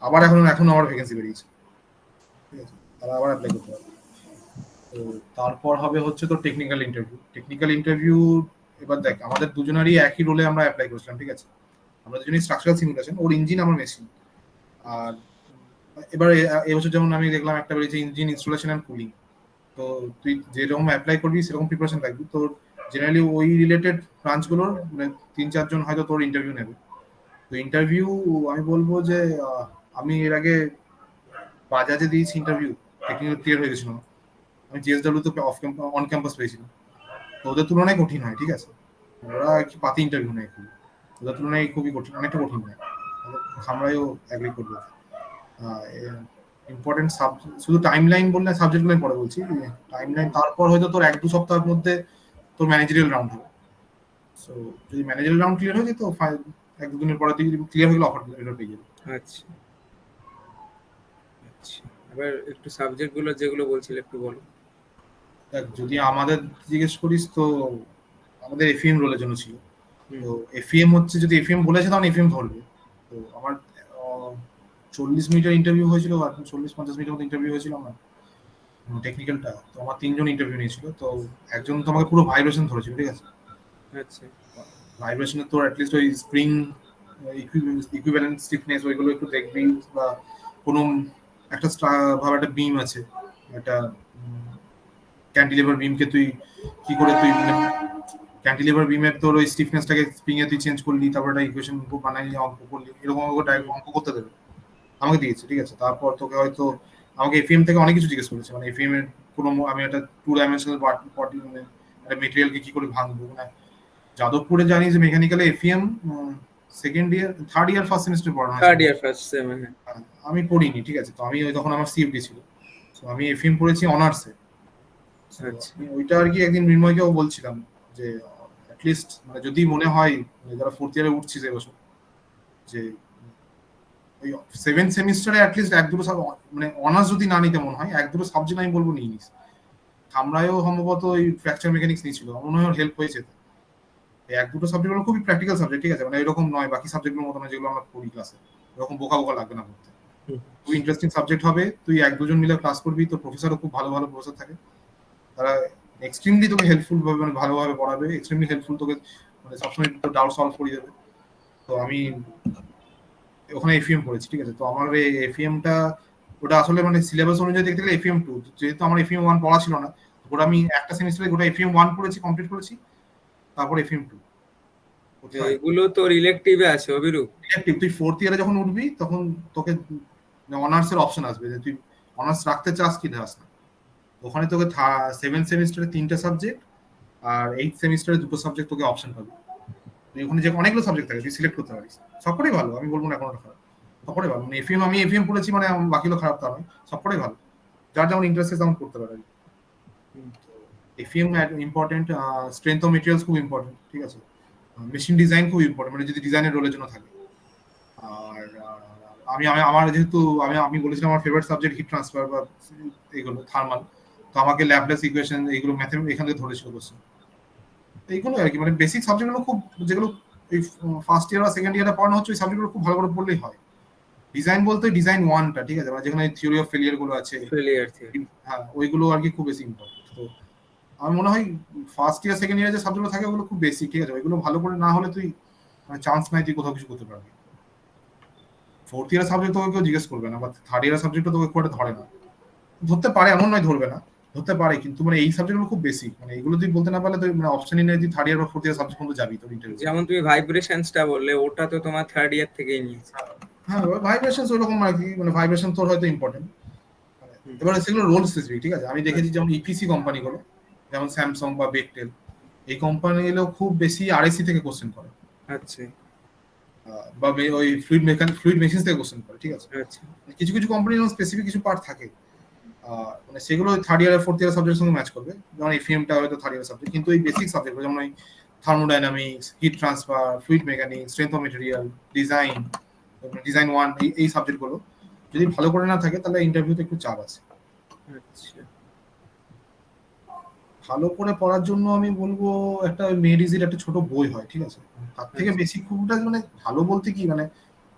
আবার এখন আবার ভ্যাকেন্সি বেরিয়েছে, ঠিক আছে, তারা আবার অ্যাপ্লাই করতে পারে। তো তারপর হবে হচ্ছে তো টেকনিক্যাল ইন্টারভিউ। টেকনিক্যাল ইন্টারভিউ এবার দেখ, আমাদের দুজনেরই একই রোলে আমরা অ্যাপ্লাই করেছিলাম, ঠিক আছে। আমরা দুজনেই স্ট্রাকচারাল সিমুলেশন, ওর ইঞ্জিন আমার মেশিন। আর এবার এবছর যেমন আমি দেখলাম একটা বেরিয়েছে ইঞ্জিন ইনস্টলেশন অ্যান্ড কুলিং। তো তুই যেরকম অ্যাপ্লাই করবি সেরকম প্রিপারেশন রাখবি। তোর জেনারেলি ওই রিলেটেড ব্রাঞ্চগুলোর মানে 3-4 জন হয়তো তোর ইন্টারভিউ নেবে। তো ইন্টারভিউ আমি বলবো যে আমি এর আগে বাজাজে দিয়েছি ইন্টারভিউ, টেকনিক্যাল ক্লিয়ার হয়ে গেছিল। আমি জিএসডব্লিউ তে অন ক্যাম্পাস পেয়েছিলাম। তো ওদের তুলনায় কঠিন হয়, ঠিক আছে। ওরা কি পাতি ইন্টারভিউ নেয়, খুবই ওদের তুলনায় খুবই কঠিন, অনেকটা কঠিন হয়। আমরাও অ্যাগ্রি করবো। ইম্পর্টেন্ট শুধু টাইম লাইন বললে সাবজেক্ট লাইন পরে বলছি, টাইম লাইন তারপর হয়তো তোর 1-2 সপ্তাহের মধ্যে তোর ম্যানেজারিয়াল রাউন্ড হবে। সো যদি ম্যানেজারিয়াল রাউন্ড ক্লিয়ার হয়ে যায় তো 1-2 দিনের পরে তুই ক্লিয়ার হয়ে গেলে অফার পেয়ে যাবে। আচ্ছা আচ্ছা, এবার একটু সাবজেক্ট গুলো যেগুলো বলছিলে একটু বলো। দেখ, যদি আমাদের জিজ্ঞেস করিস তো আমাদের এফএম রোলের জন্য ছিল। তো এফএম হচ্ছে, যদি এফএম বলেছে তখন এফএম ধরবে। তো আমার 40 মিনিটের ইন্টারভিউ হয়েছিল, আর 40-50 মিনিটের মতো ইন্টারভিউ হয়েছিল আমার। টেকনিক্যালটা, তো আমার 3জন ইন্টারভিউ নিয়েছিল। তো একজন তো আমাকে পুরো ভাইব্রেশন ধরেছিল, ঠিক আছে। আচ্ছা ভাইব্রেশনে তোর অ্যাটলিস্ট ওই স্প্রিং ইকুইভ্যালেন্ট স্টিফনেস ওইগুলো একটু দেখবি, বা কোনো একটা ভাবে একটা বিম আছে, একটা ক্যান্টিলিভার বিমকে তুই কি করে তুই ক্যান্টিলিভার বিমের তোর ওই স্টিফনেসটাকে স্প্রিং এ তুই চেঞ্জ করলি, তারপর একটা ইকুয়েশন বানাইলি, অঙ্ক করলি, এরকম অঙ্ক করতে দেবে, আমাকে দিয়েছে, ঠিক আছে। তারপর তোকে হয়তো আমাকে এফএম থেকে অনেক কিছু জিজ্ঞেস করেছে, মানে এফএম এর কোনো আমি একটা 2 ডাইমেনশনাল মানে একটা মেটেরিয়ালকে কি করে ভাঙবো। মানে যাদবপুরে জানি যে মেকানিক্যালে FM second year third year first semester পড়ানো থার্ড ইয়ার ফার্স্ট সেম। আমি পড়িনি, ঠিক আছে। তো আমি ওই তখন আমার সিএফডি ছিল, তো আমি এফএম পড়েছি অনার্সে। আচ্ছা ওইটা আর কি একদিন মৃন্ময়কেও বলছিলাম যে অ্যাটলিস্ট মানে যদি মনে হয় মানে যারা ফোর্থ ইয়ারে উঠছিস এবছর, যে ওই 7th সেমিস্টারে অ্যাটলিস্ট এক দুটো মানে অনার্স যদি না নিতে মনে হয়, এক দুটো সাবজেক্ট আমি বলবো নিয়ে নিস। আমরাও সম্ভবত ওই ফ্র্যাকচার মেকানিক্স নিয়েছিল, আমার মনে হয় হেল্প হয়েছে। এক দুটো সাবজেক্ট হলো খুবই প্র্যাকটিক্যাল সাবজেক্ট, ঠিক আছে। মানে এরকম নয় বাকি সাবজেক্টগুলোর মতো না যেগুলো আমরা পড়ি ক্লাসে, এরকম বোকা বোকা লাগবে না পড়তে। খুব ইন্টারেস্টিং সাবজেক্ট হবে, তুই এক দুজন মিলে ক্লাস করবি, তোর প্রফেসরও খুব ভালো ভালো প্রফেসর থাকে, তারা এক্সট্রিমলি তোকে হেল্পফুল ভাবে মানে ভালোভাবে পড়াবে, এক্সট্রিমলি হেল্পফুল, তোকে মানে সবসময় তোর ডাউট সলভ করে দেবে। তো আমি ওখানে এফএম পড়েছি, ঠিক আছে। তো আমার এই এফএমটা ওটা আসলে মানে সিলেবাস অনুযায়ী দেখতে গেলে এফএম 2, যেহেতু আমার এফএম 1 পড়া ছিল না, ওটা আমি একটা সেমিস্টারে গোটা এফএম 1 পড়েছি, কমপ্লিট করেছি, তারপর এফএম 2। এগুলো তোর ইলেকটিভে আছে অভিরূপ। ইলেকটিভ তুই ফোর্থ ইয়ারে যখন উঠবি তখন তোকে অনার্সের অপশন আসবে যে তুই অনার্স রাখতে চাস কি চাস না। ওখানে তোকে 7th সেমিস্টারে 3টে সাবজেক্ট আর 8th সেমিস্টারে 2টো সাবজেক্ট তোকে অপশন পাবে। ওখানে যে অনেকগুলো সাবজেক্ট থাকে তুই সিলেক্ট করতে পারিস, সবকটাই ভালো, আমি বলবো না কোনো খারাপ, সবকটাই ভালো। মানে এফএম আমি এফএম পড়েছি মানে বাকিগুলো খারাপ তা নয়, সবকটাই ভালো, যার যেমন ইন্টারেস্ট তেমন করতে পারে। FM important, strength of materials খুব ইম্পর্টেন্ট, ঠিক আছে। মেশিন ডিজাইন খুব ইম্পর্টেন্ট, মানে যদি ডিজাইনের রোলের জন্য থাকে। আর আমি আমার যেহেতু আমি বলেছিলাম আমার ফেভারিট সাবজেক্ট হিট ট্রান্সফার বা এইগুলো থার্মাল, তো আমাকে ল্যাপলেস ইকুয়েশন এইগুলো ম্যাথমেটিক্স এখান থেকে ধরেছিল কোশ্চেন। এইগুলো আর কি, মানে বেসিক সাবজেক্টগুলো খুব, যেগুলো এই ফার্স্ট ইয়ার বা সেকেন্ড ইয়ারে পড়ানো হচ্ছে, ওই সাবজেক্টগুলো খুব ভালো করে পড়লেই হয়। ডিজাইন বলতে ডিজাইন 1টা, ঠিক আছে, মানে যেখানে থিওরি অফ ফেলিয়ার গুলো আছে, হ্যাঁ ওইগুলো আর কি খুব বেশি ইম্পর্টেন্ট। তো আমার মনে হয় ফার্স্ট ইয়ার সেকেন্ড ইয়ারে যে সাবজেক্টগুলো থাকে ওগুলো খুব বেসিক, ঠিক আছে। ওইগুলো ভালো করে না হলে তুই মানে চান্স নাই তুই কোথাও কিছু করতে পারবি। ফোর্থ ইয়ার সাবজেক্ট তোকে কেউ জিজ্ঞেস করবে না, বা থার্ড ইয়ার সাবজেক্টটা তোকে খুব একটা ধরে না, ধরতে পারে এমন নয় ধরবে না, ধরতে পারে, কিন্তু মানে এই সাবজেক্টগুলো খুব বেসিক, মানে এগুলো তুই বলতে না পারলে তুই মানে অপশনই নেই, তুই থার্ড ইয়ার বা ফোর্থ ইয়ার সাবজেক্ট পর্যন্ত যাবি তোর ইন্টারভিউ। যেমন তুমি ভাইব্রেশনসটা বললে, ওটা তো তোমার থার্ড ইয়ার থেকেই নিয়েছে। হ্যাঁ ভাইব্রেশনস ওরকম আর কি, মানে ভাইব্রেশন তোর হয়তো ইম্পর্টেন্ট, এবার সেগুলো রোল স্পেসিফিক, ঠিক আছে। আমি দেখেছি যেমন ইপিসি কোম্পানিগুলো, যেমন স্যামসাং বা বেকটেল, এই কোম্পানিগুলো খুব বেশি আরএসসি থেকে কোশ্চেন করে। আচ্ছা বা ওই ফ্লুইড মেশিন থেকে কোশ্চেন করে, ঠিক আছে। আচ্ছা কিছু কিছু কোম্পানি স্পেসিফিক কিছু পার্ট থাকে, মানে সেগুলো থার্ড ইয়ার ফোর্থ ইয়ার সাবজেক্টের সঙ্গে ম্যাচ করবে। যেমন এফএমটা হয়তো থার্ড ইয়ার সাবজেক্ট, কিন্তু এই বেসিক সাবজেক্ট যেমন ওই thermodynamics, heat transfer, fluid mechanics, strength of material, design 1, এই সাবজেক্টগুলো যদি ভালো করে না থাকে তাহলে ইন্টারভিউতে একটু চাপ আছে। আচ্ছা ভালো করে পড়ার জন্য আমি বলবো একটা মেডিজির একটা ছোট বই হয়, ঠিক আছে। তার থেকে বেশি খুবটা মানে ভালো বলতে কি, মানে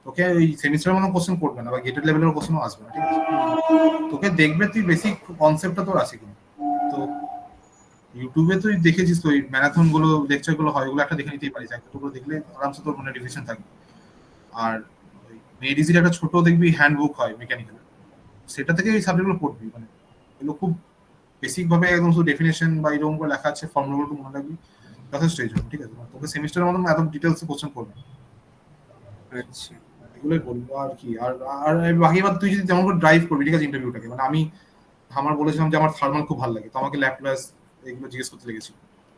তোকে ওই সেমিস্টারের মতো কোশ্চেন করবে না বা গেটেড লেভেলের কোশ্চেনও আসবে না, ঠিক আছে। তোকে দেখবে তুই বেসিক কনসেপ্টটা তোর আছে কিনা। তো ইউটিউবে তুই দেখেছিস তো ওই ম্যারাথন গুলো লেকচার গুলো হয়, ওগুলো একটা দেখে নিতেই পারিস, একটা টুকরো দেখলে আরামসে তোর মনে রিভিশন থাকবে। আর মেডিজির একটা ছোট দেখবি হ্যান্ডবুক হয় মেকানিক্যাল, সেটা থেকে এই সাবজেক্টগুলো পড়বি, মানে এগুলো খুব বেসিক ভাবে একদম শুধু ডেফিনেশন বা এরকম করে লেখা আছে, ফর্মুলাগুলো মনে রাখবি, যথেষ্ট এই জন্য, ঠিক আছে। তোকে সেমিস্টারের মতন এত ডিটেলস কোশ্চেন করবে। আচ্ছা এগুলোই বলবো আর কি। আর আর বাকি এবার তুই যদি যেমন করে ড্রাইভ করবি, ঠিক আছে, ইন্টারভিউটাকে, মানে আমি আমার বলেছিলাম যে আমার থার্মাল খুব ভালো লাগে, তো আমাকে ল্যাপলাস এগুলো জিজ্ঞেস করতে লেগেছিল।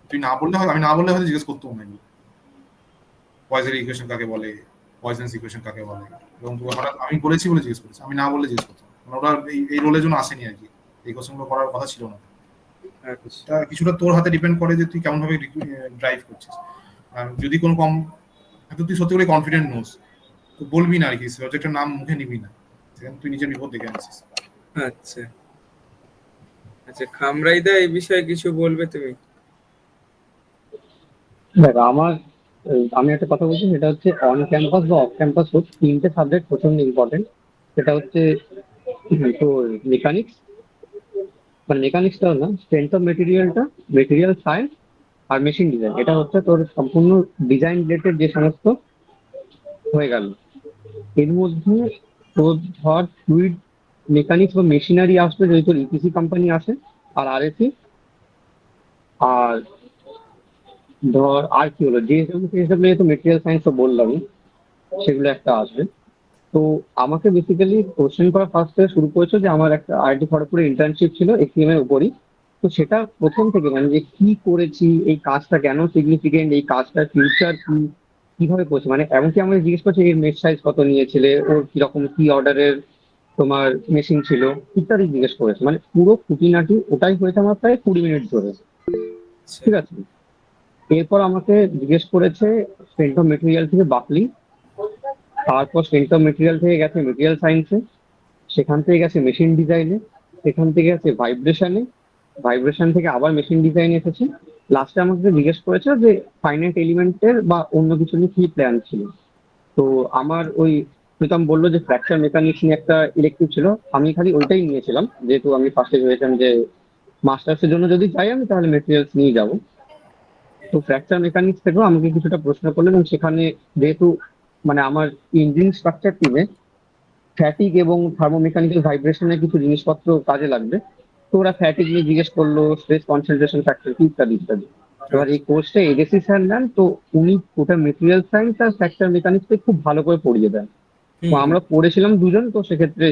তুই না বললে হয়, আমি না বললে হয়তো জিজ্ঞেস করতেও না এগুলো, পয়সন ইকুয়েশন কাকে বলে, পয়সনস ইকুয়েশন কাকে বলে, এবং হঠাৎ আমি বলেছি বলে জিজ্ঞেস করেছি, আমি না বললে জিজ্ঞেস করতাম, ওরা এই রোলের জন্য আসেনি আর কি, এই কোশ্চেনগুলো করার কথা ছিল না। আচ্ছা কিছুটা তোর হাতে ডিপেন্ড করে যে তুই কেমন ভাবে ড্রাইভ করছিস। যদি কোনো কম তুই সত্যি করে কনফিডেন্ট নোস তো বলবি না আর কি, সাবজেক্টের নাম মুখে নিবি না, সেখানে তুই নিজের বিপদ দেখে আনছিস। আচ্ছা আচ্ছা খামরাইদা এই বিষয়ে কিছু বলবে তুমি? দেখ আমি একটা কথা বলছি, সেটা হচ্ছে অন ক্যাম্পাস বা অফ ক্যাম্পাস হোক, 3টে সাবজেক্ট প্রচন্ড ইম্পর্টেন্ট। সেটা হচ্ছে তোর মেকানিক্স, মানে মেকানিক্সটা না, স্ট্রেংথ অফ মেটেরিয়ালটা, মেটেরিয়াল সায়েন্স আর মেশিন ডিজাইন, এটা হচ্ছে তোর সম্পূর্ণ ডিজাইন রিলেটেড যে সমস্ত হয়ে গেল। এর মধ্যে তোর ধর ফ্লুইড মেকানিক্স বা মেশিনারি আসবে যদি তোর ইপিসি কোম্পানি আসে, আর আরএসি, আর ধর আর কি হলো, জেএসডব্লিউ তো মেটেরিয়াল সায়েন্স তো বললামই, সেগুলো একটা আসবে। তো আমাকে বেসিক্যালি কোশ্চেন করা ফার্স্ট থেকে শুরু করেছে যে আমার একটা আইআইটি খড়গপুরে ইন্টার্নশিপ ছিল এসিএম এর উপরই। তো সেটা প্রথম থেকে মানে যে কি করেছি, এই কাজটা কেন সিগনিফিকেন্ট, এই কাজটার ফিউচার কি, কিভাবে করছি, মানে এমনকি আমাকে জিজ্ঞেস করছে এর মেশ সাইজ কত নিয়েছিলে, ওর কিরকম কি অর্ডারের তোমার মেশিন ছিল, ইত্যাদি জিজ্ঞেস করেছে। মানে পুরো খুঁটিনাটি ওটাই হয়েছে আমার প্রায় 20 মিনিট ধরে। আচ্ছা। ঠিক আছে, এরপর আমাকে জিজ্ঞেস করেছে স্ট্রেংথ অফ মেটেরিয়াল থেকে বাকলিং, তারপর স্ট্রেংথ অফ মেটেরিয়াল থেকে গেছে মেটেরিয়াল সায়েন্সে, সেখান থেকে গেছে মেশিন ডিজাইনে, সেখান থেকে গেছে ভাইব্রেশনে, ভাইব্রেশন থেকে আবার মেশিন ডিজাইন এসেছে। লাস্টে আমাকে জিজ্ঞেস করেছে যে ফাইনাইট এলিমেন্টের বা অন্য কিছু নিয়ে কি প্ল্যান ছিল। তো আমার ওই প্রীতম বললো যে ফ্র্যাকচার মেকানিক্স নিয়ে একটা ইলেকটিভ ছিল, আমি খালি ওইটাই নিয়েছিলাম, যেহেতু আমি ফার্স্টে ভেবেছিলাম যে মাস্টার্সের জন্য যদি যাই আমি তাহলে মেটেরিয়ালস নিয়ে যাবো। তো ফ্র্যাকচার মেকানিক্স থেকেও আমাকে কিছুটা প্রশ্ন করলো, এবং সেখানে যেহেতু মানে আমার ইঞ্জিন স্ট্রাকচার টিমে ফ্যাটিক এবং থার্মোমেকানিক্যাল ভাইব্রেশনের কিছু জিনিসপত্র কাজে লাগবে, তো ওরা ফ্যাটিক নিয়ে জিজ্ঞেস করলো, স্ট্রেস কনসেন্ট্রেশন ফ্যাক্টর ইত্যাদি ইত্যাদি। এবার এই কোর্সটা এডিসি স্যার নেন, তো উনি ওটা মেটেরিয়াল সায়েন্স আর ফ্র্যাকচার মেকানিক্সকে খুব ভালো করে পড়িয়ে দেন। তো আমরা পড়েছিলাম দুজন, তো সেক্ষেত্রে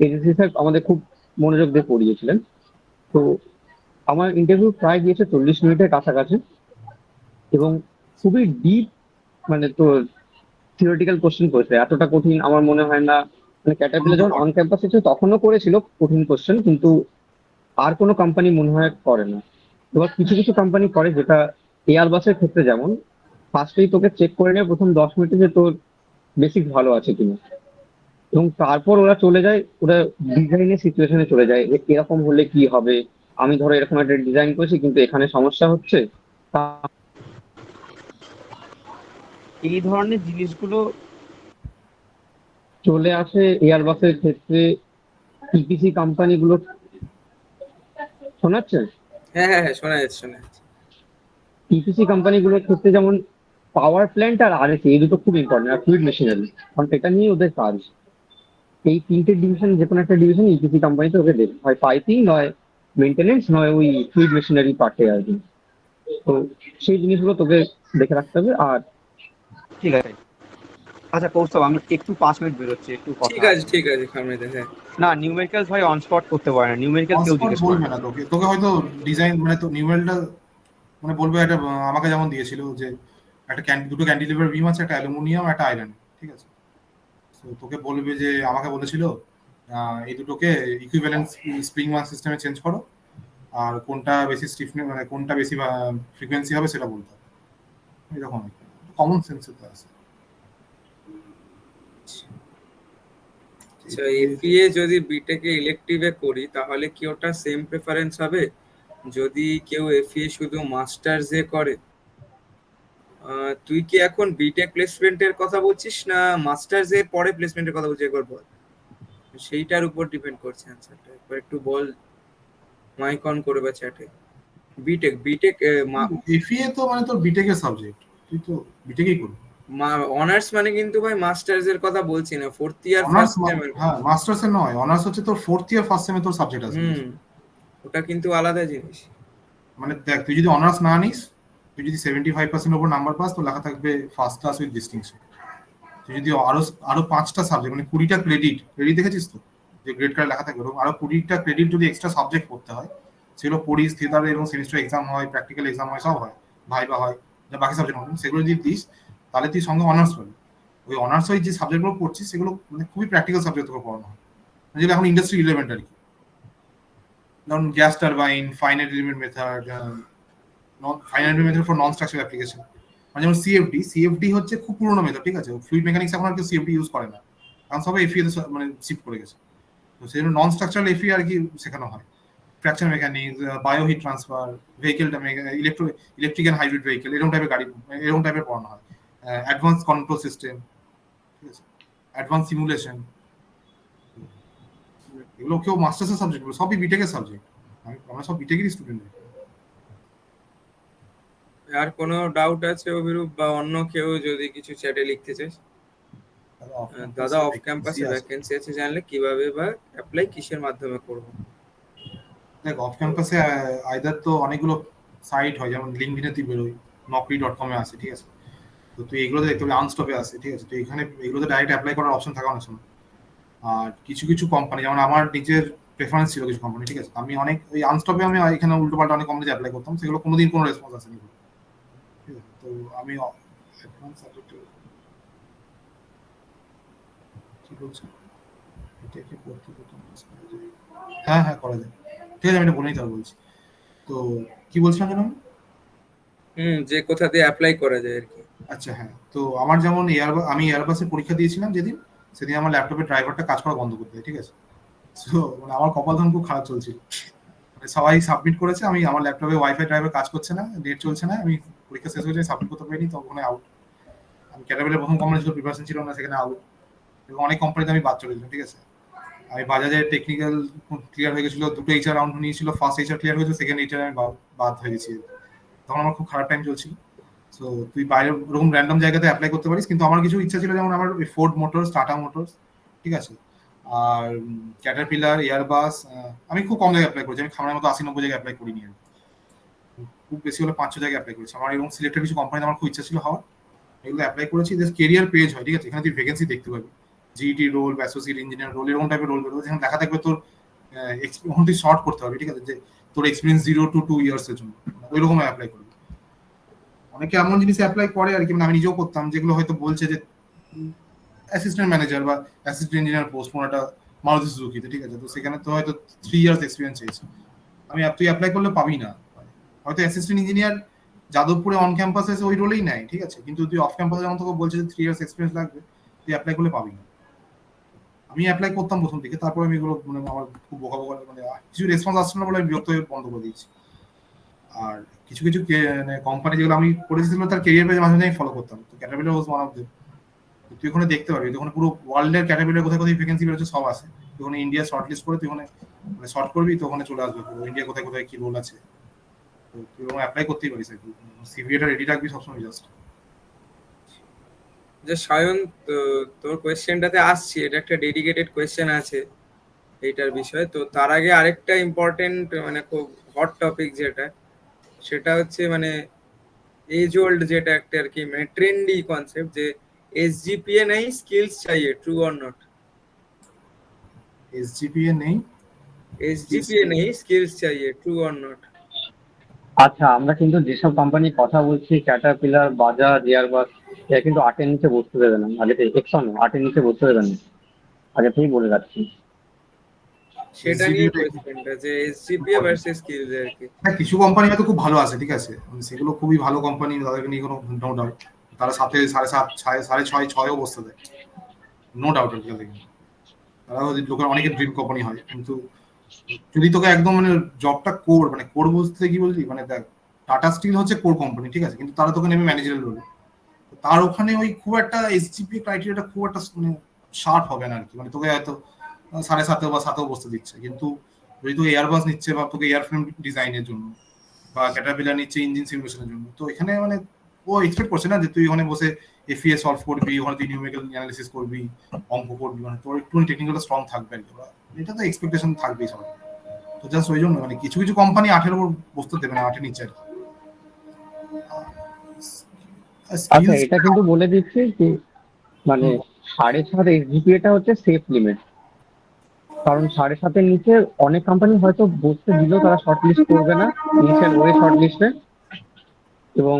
এডিসি স্যার আমাদের খুব মনোযোগ দিয়ে পড়িয়েছিলেন। তো আমার ইন্টারভিউ প্রায় গিয়েছে 40 মিনিটের কাছাকাছি, এবং খুবই ডিপ, মানে তোর থিওরিটিক্যাল কোশ্চেন করেছে, এতটা কঠিন আমার মনে হয় না। মানে ক্যাটারপিলার যখন অন ক্যাম্পাস ছিল তখনও করেছিল কঠিন কোশ্চেন, কিন্তু আর কোনো কোম্পানি মনে হয় করে না। এবার কিছু কিছু কোম্পানি করে, যেটা এয়ারবাসের ক্ষেত্রে যেমন ফার্স্টেই তোকে চেক করে নেয় প্রথম 10 মিনিটে যে তোর বেসিক ভালো আছে কিনা, এবং তারপর ওরা চলে যায়, ওরা ডিজাইনের সিচুয়েশনে চলে যায় যে এরকম হলে কি হবে। আমি ধরো এরকম একটা ডিজাইন করেছি কিন্তু এখানে সমস্যা হচ্ছে, তা এই ধরনের জিনিসগুলো চলে আসে এয়ারবাসের ক্ষেত্রে। ইপিসি কোম্পানিগুলো, শোনাচ্ছে, হ্যাঁ হ্যাঁ হ্যাঁ, শোনা যাচ্ছে শোনা যাচ্ছে। ইপিসি কোম্পানিগুলোর ক্ষেত্রে যেমন পাওয়ার প্ল্যান্ট আর আরএসি, এই দুটো খুব ইম্পর্টেন্ট, আর ফ্লুইড মেশিনারি, কারণ এটা নিয়ে ওদের কাজ। এই তিনটে ডিভিশন, যে কোনো একটা ডিভিশন ইপিসি কোম্পানিতে ওকে দেবে, হয় পাইপিং, নয় মেনটেনেন্স, নয় ওই ফ্লুইড মেশিনারি পার্টে আর কি। তো সেই জিনিসগুলো তোকে দেখে রাখতে হবে। আর ঠিক আছে, আচ্ছা কৌস্তব, আমি একটু 5 মিনিট বেরোচ্ছি, একটু কথা ঠিক আছে ঠিক আছে, সামনে হ্যাঁ। না, নিউমেরিক্যাল ভাই অন স্পট করতে পারে না, নিউমেরিক্যাল কেউ অনস্পট জিজ্ঞেস বলবে করবে না তোকে, তোকে হয়তো ডিজাইন মানে তো নিউমেলটা মানে বলবে একটা আমাকে যেমন দিয়েছিল যে একটা দুটো ক্যান্টিলিভার বিম আছে, একটা অ্যালুমিনিয়াম, একটা আয়রন, ঠিক আছে। তো তোকে বলবে যে আমাকে বলেছিল এই দুটোকে ইকুইভ্যালেন্ট স্প্রিং ওয়ান সিস্টেমে চেঞ্জ করো, আর কোনটা বেশি স্টিফনেস মানে কোনটা বেশি ফ্রিকোয়েন্সি হবে সেটা বলতে হবে। এরকম কমন সেন্সে তো আছে। আচ্ছা, এফইএ যদি বিটেকে ইলেকটিভে করি তাহলে কি ওটা সেম প্রেফারেন্স হবে যদি কেউ এফইএ শুধু মাস্টার্সে করে? তুই কি এখন বিটেক প্লেসমেন্টের কথা বলছিস না মাস্টার্স এর পরে প্লেসমেন্টের কথা বলছিস, একবার বল। সেইটার উপর ডিপেন্ড করছে অ্যান্সারটা, একবার একটু বল মাইক অন করে বা চ্যাটে। বিটেক বিটেক এফইএ তো মানে তোর বিটেকের সাবজেক্ট, তুই তো বিটেকই করবি। অনার্স মানে কিন্তু ভাই মাস্টার্স এর কথা বলছি না, ফোর্থ ইয়ার অনার্স, ফার্স্ট সেমের। হ্যাঁ মাস্টার্স এর নয়, অনার্স হচ্ছে তোর ফোর্থ ইয়ার ফার্স্ট সেমে তোর সাবজেক্ট আসবে। ওটা কিন্তু আলাদা জিনিস। মানে দেখ, তুই যদি অনার্স না নিস, তুই যদি 75% ওপর নাম্বার পাস, তো লেখা থাকবে ফার্স্ট ক্লাস উইথ ডিস্টিংশন। তুই যদি আরো 5টা সাবজেক্ট মানে 20টা ক্রেডিট দেখেছিস তো যে গ্রেড কার্ডে লেখা থাকবে, আরো 20টা ক্রেডিট যদি এক্সট্রা সাবজেক্ট পড়তে হয়, সেগুলো পড়িস, থিয়েটার এবং সেমিস্টার এক্সাম হয়, প্র্যাকটিক্যাল এক্সাম হয়, সব হয়, ভাইবা হয়, যা বাকি সাবজেক্ট হয়, সেগুলো যদি দিস তাহলে তুই সঙ্গে অনার্স পাবি। ওই অনার্স ওই যে সাবজেক্টগুলো পড়ছিস সেগুলো মানে খুবই প্র্যাকটিক্যাল সাবজেক্ট তোকে পড়ানো হয়, যেগুলো এখন ইন্ডাস্ট্রি রিলেভেন্ট আর কি। যেমন gas turbine, finite element method, finite element method for non structural application, মানে যেমন সিএফডি হচ্ছে খুব পুরোনো মেথড, ঠিক আছে। ফ্লুইড মেকানিক্স এখন আর কেউ সিএফডি ইউজ করে না, কারণ সবাই এফইএ মানে শিফট করে গেছে। তো সেই জন্য নন স্ট্রাকচারাল এফইএ আর কি শেখানো হয়। Fracture mechanics, bio heat transfer, ভেহিকেলটা ইলেকট্রিক অ্যান্ড হাইব্রিড ভেহিকেল, এরকম টাইপের গাড়ি, এরকম টাইপের পড়ানো হয়। অ্যাডভান্স কন্ট্রোল সিস্টেম, ঠিক আছে, অ্যাডভান্স সিমুলেশন, এগুলো কেউ মাস্টার্সের সাবজেক্ট, সবই বিটেকের সাবজেক্ট। আমরা সব বিটেকেরই স্টুডেন্ট। আর কোনো ডাউট আছে অভিরূপ, বা অন্য কেউ যদি কিছু চ্যাটে লিখতে চাস? দাদা অফ ক্যাম্পাসে ভ্যাকেন্সি আছে জানলে কিভাবে বা অ্যাপ্লাই কিসের মাধ্যমে করব? দেখ, অফ ক্যাম্পাসে আইদার তো অনেকগুলো সাইট হয়, যেমন লিঙ্কডিনে তুই বেরোই, naukri.com এ আছে, ঠিক আছে? তো তুই এগুলোতে দেখতে পাবি, আনস্টপে আছে, ঠিক আছে? তো এখানে এগুলোতে ডাইরেক্ট অ্যাপ্লাই করার অপশন থাকে অনেক সময়। আর কিছু কিছু কোম্পানি, যেমন আমার নিজের প্রেফারেন্স ছিল কিছু কোম্পানি, ঠিক আছে? আমি অনেক ওই আনস্টপে আমি এখানে উল্টো পাল্টা অনেক কোম্পানিতে অ্যাপ্লাই করতাম, সেগুলো কোনোদিন কোনো রেসপন্স আসেনি, ঠিক আছে? তো আমি অ্যাডভান্স সাবজেক্ট কি বলছি, এটা কি করতে করতে হ্যাঁ হ্যাঁ করা যায়, ঠিক আছে? আমি এটা বলেই তার বলছি। তো কি বলছিলাম যেন আমি? যে কোথা দিয়ে অ্যাপ্লাই করা যায় আর কি। আচ্ছা হ্যাঁ, তো আমার যেমন আমি এয়ারবাসের পরীক্ষা দিয়েছিলাম যেদিন, সেদিন আমার ল্যাপটপের ড্রাইভারটা কাজ করা বন্ধ করে দেয়, ঠিক আছে? সো মানে আমার কপাল তখন খুব খারাপ চলছিল। মানে সবাই সাবমিট করেছে, আমার ল্যাপটপে ওয়াইফাই ড্রাইভার কাজ করছে না, নেট চলছে না, আমি পরীক্ষা শেষ হয়েছে সাবমিট করতে পারিনি, তখন আউট। আমি ক্যাটাবেলের প্রথম কোম্পানি ছিল, প্রিপারেশন ছিল না, সেখানে আউট। এবং অনেক কোম্পানিতে আমি বাদ চলে গেছিলাম, ঠিক আছে? আমি বাজাজের টেকনিক্যাল ক্লিয়ার হয়ে গেছিল, দুটো এইচআর রাউন্ড নিয়েছিল, ফার্স্ট এইচআর ক্লিয়ার হয়েছে, সেকেন্ড এইচআর আমি বাদ হয়ে গেছি। তখন আমার খুব খারাপ টাইম চলছিল। সো তুই বাইরে ওরকম র্যান্ডম জায়গাতে অ্যাপ্লাই করতে পারিস, কিন্তু আমার কিছু ইচ্ছা ছিল, যেমন আমার ফোর্ড মোটরস, টাটা মোটরস, ঠিক আছে? আর ক্যাটারপিলার, এয়ারবাস, আমি খুব কম জায়গায় অ্যাপ্লাই করেছি, আমি খামারের মতো 80-90 জায়গায় অ্যাপ্লাই করিনি। আমি খুব বেশি হলে 5-6 জায়গায় অ্যাপ্লাই করেছি। আমার এরকম সিলেক্টেড কিছু কোম্পানিতে আমার খুব ইচ্ছা ছিল হওয়ার, এগুলো অ্যাপ্লাই করেছি। জাস্ট কেরিয়ার পেজ হয়, ঠিক আছে? এখানে তুই ভ্যাকেন্সি দেখতে পাবি, GET role, associate engineer role, এরকম টাইপের রোল বেরোবে, যেখানে লেখা থাকবে তোর ওখানে তুই শর্ট করতে হবে, ঠিক আছে? যে তোর এক্সপিরিয়েন্স 0 to 2 ইয়ার্স এর জন্য, ওই রকম অ্যাপ্লাই করবি। অনেকে এমন জিনিস অ্যাপ্লাই করে আর কি, মানে আমি নিজেও করতাম, যেগুলো হয়তো বলছে যে অ্যাসিস্ট্যান্ট ম্যানেজার বা অ্যাসিস্ট্যান্ট ইঞ্জিনিয়ার পোস্ট কোনো একটা মারুতি সুজুকিতে, ঠিক আছে? তো সেখানে তো হয়তো 3 ইয়ার্স এক্সপিরিয়েন্স চেয়েছে। তুই অ্যাপ্লাই করলে পাবি না, হয়তো অ্যাসিস্ট্যান্ট ইঞ্জিনিয়ার যাদবপুরে অন ক্যাম্পাসে ওই রোলেই নাই, ঠিক আছে? কিন্তু তুই অফ ক্যাম্পাসে যখন তোকে বলছে যে 3 ইয়ার্স এক্সপিরিয়েন্স লাগবে, তুই অ্যাপ্লাই করলে পাবি না। আমি অ্যাপ্লাই করতাম প্রথম দিকে, তারপরে আমি এগুলো মানে আমার খুব বোকা মানে কিছু রেসপন্স আসছে না বলে আমি বিরক্ত হয়ে বন্ধ করে দিয়েছি। আর কিছু কিছু কোম্পানি যেগুলো আমি করেছি, তার কেরিয়ার পেজ মাঝে মাঝে আমি ফলো করতাম। তো Caterpillar was one of them. তুই ওখানে দেখতে পারবি, ওখানে পুরো ওয়ার্ল্ডের ক্যাটাগরির কোথায় কোথায় ভ্যাকেন্সি বেরোচ্ছে সব আছে। তুই ওখানে ইন্ডিয়া শর্ট লিস্ট করে তুই ওখানে মানে শর্ট করবি, তো ওখানে চলে আসবে পুরো ইন্ডিয়া কোথায় কোথায় কি রোল আছে। তো তুই ওখানে অ্যাপ্লাই করতেই পারিস, সিভিটা রেডি রাখবি সবসময় জাস্ট। যে সায়ন, তো তোর কোয়েশ্চেনটাতে আসছি, এটা একটা ডেডিকেটেড কোয়েশ্চেন আছে এইটার বিষয়ে। তো তার আগে আরেকটা ইম্পর্টেন্ট মানে খুব হট টপিক যেটা, সেটা হচ্ছে মানে এজ ওল্ড যেটা একটা আর কি, মানে ট্রেন্ডি কনসেপ্ট, যে এসজিপিএ নেই স্কিলস চাইয়ে, ট্রু অর নট? এসজিপিএ নেই, এসজিপিএ নেই স্কিলস চাইয়ে, ট্রু অর নট? আচ্ছা, আমরা কিন্তু যেসব কোম্পানির কথা বলছি, ক্যাটারপিলার, বাজাজ, এয়ারবাস, এরা কিন্তু 8-এর নিচে বসতে দেবে না আগে থেকে, এক্সন 8-এর নিচে বসতে দেবে না, আগে থেকেই বলে রাখছি। সেটা নিয়ে কোয়েশ্চেনটা, যে এসজিপিএ ভার্সেস স্কিলস আর কি। হ্যাঁ, কিছু কোম্পানি হয়তো খুব ভালো আছে, ঠিক আছে? সেগুলো খুবই ভালো কোম্পানি, তাদেরকে নিয়ে কোনো নো ডাউট। তারা 7, 7.5, 6.5, 6 বসতে দেয়, নো ডাউট। তারা লোকের অনেকের ড্রিম কোম্পানি হয়, কিন্তু যদি তোকে একদম মানে জবটা মানে কোর বুঝতে কি বললি, মানে দেখ, টাটা স্টিল হচ্ছে কোর কোম্পানি, ঠিক আছে? কিন্তু তারা তোকে নেমে ম্যানেজারাল রোলে, তার ওখানে ওই খুব একটা এসজিপি ক্রাইটেরিয়াটা খুব একটা মানে শার্প হবে না আর কি। মানে তোকে হয়তো 7.5 বা 7 বসতে দিচ্ছে, কিন্তু যদি তোকে এয়ারবাস নিচ্ছে বা তোকে এয়ারফ্রেম ডিজাইনের জন্য, বা ক্যাটারপিলার নিচ্ছে ইঞ্জিন সিমুলেশনের জন্য, তো এখানে মানে ও এক্সপেক্ট করছে না যে তুই ওখানে বসে এফইএ সলভ করবি, ওখানে তুই নিউমেরিক্যাল অ্যানালিসিস করবি, অঙ্ক করবি, মানে তোর একটু টেকনিক্যাল স্ট্রং থাকবে আর কি। এটা তো এক্সপেকটেশন থাকবেই সবাই। তো জাস্ট ওই জন্য মানে কিছু কিছু কোম্পানি 8-এর উপর বসতে দেবে না, 8-এর নিচে আর কি। আচ্ছা, এটা কিন্তু বলে দিচ্ছি যে মানে 7.5 এসজিপিএটা হচ্ছে সেফ লিমিট, কারণ 7.5-এর নিচে অনেক কোম্পানি হয়তো বসতে দিলেও তারা শর্ট লিস্ট করবে না ইনিশিয়াল ওয়ে শর্ট লিস্টে, এবং